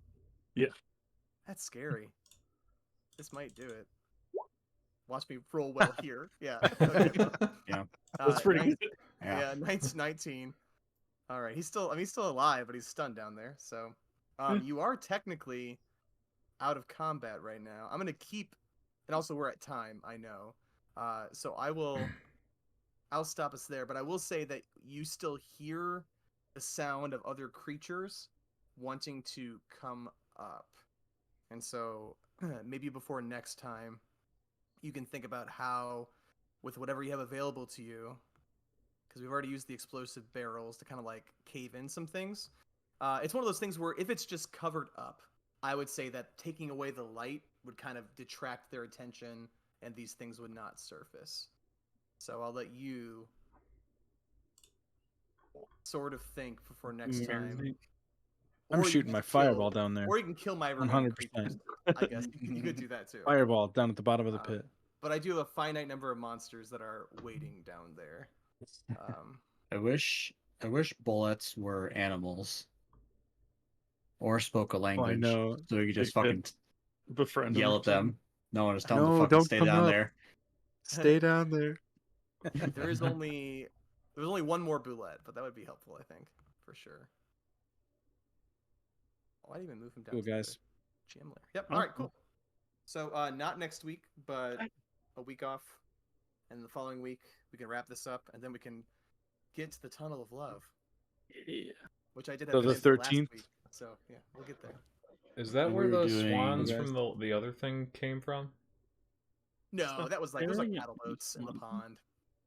Yeah. That's scary. This might do it. Watch me roll well here. Yeah. Okay. Yeah. That's pretty good. Yeah, 19. All right. He's still alive, but he's stunned down there. So, you are technically out of combat right now. I'm going to keep, and also we're at time, I know. So I'll stop us there, but I will say that you still hear the sound of other creatures wanting to come up. And so maybe before next time, you can think about how, with whatever you have available to you, because we've already used the explosive barrels to kind of like cave in some things. It's one of those things where if it's just covered up, I would say that taking away the light would kind of detract their attention and these things would not surface. So I'll let you sort of think before next time. I'm Or you shooting can my kill- fireball down there. Or you can kill my remaining 100%. creatures. I guess you could do that too. Fireball down at the bottom of the Uh, pit. But I do have a finite number of monsters that are waiting down there. I wish bullets were animals or spoke a language, know. so we could just They fucking could befriend yell or at them. No, just tell them to No, fucking don't stay come down up. there. Stay down there. There's only one more boulette, but that would be helpful, I think, for sure. Oh, I'd even move him down Cool, to guys. the gym layer. Yep. All right, cool. So not next week, but a week off, and the following week we can wrap this up, and then we can get to the Tunnel of Love, Yeah. which I did So have the planned for last 13th? week. So yeah, we'll get there. Is that We where were those doing- swans Okay. from the other thing came from? No, that was like those Staring at paddle boats in the pond.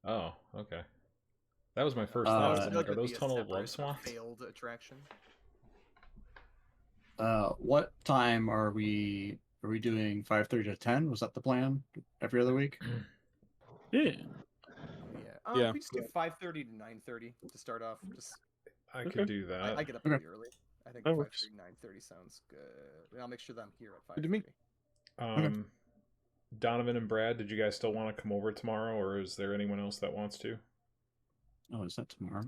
Oh, okay. That was my first Uh, thought. I I was feel like, That are would those be a Tunnel of Love separate, swans? failed attraction. What time are we doing 5:30 to 10? Was that the plan every other week? Yeah. Yeah. Yeah. We just do 5:30 to 9:30 to start off. Just I Okay. could do that. I get up Okay. pretty early. I think That works. 5:30, 9:30 sounds good. And I'll make sure that I'm here at Good to me. 5:30. Donovan and Brad, did you guys still want to come over tomorrow, or is there anyone else that wants to? Oh, is that tomorrow?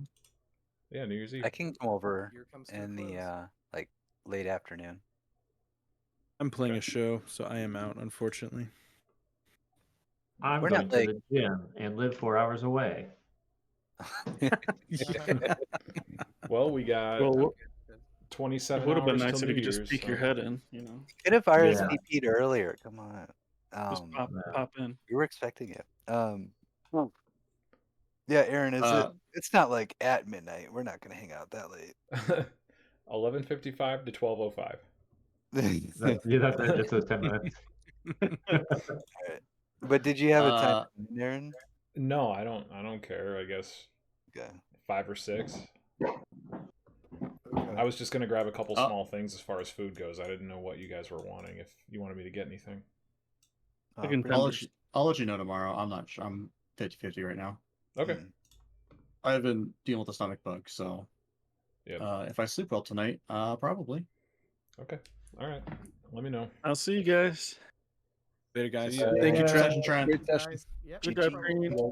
Yeah, New Year's Eve. I can come over Here comes to a in the close. like late afternoon. I'm playing a show, so I am out, unfortunately. I'm We're going not to like- the gym and live 4 hours away. Well, we got Well, it 27 would have been hours nice till if New you could Year's. just peek your so- head in, you know, Could have RSVP'd earlier. Come on. just pop in. We were expecting it. Yeah, Aaron, it's not like at midnight. We're not gonna hang out that late. 11:55 to 12:05. It's those 10 minutes. But did you have a time, Aaron? No, I don't care. I guess Okay. 5 or 6. I was just gonna grab a couple small things as far as food goes. I didn't know what you guys were wanting. If you wanted me to get anything, I can pretty I'll much. I'll let you know tomorrow. I'm not sure. I'm 50-50 right now. Okay. Mm. I've been dealing with a stomach bug, so Yeah. if I sleep well tonight, probably. Okay. All right. Let me know. I'll see you guys. Later, guys. See ya. Thank you, Good Trent. session, Trent. Great session. Guys, yep, Good no job, problem. Green.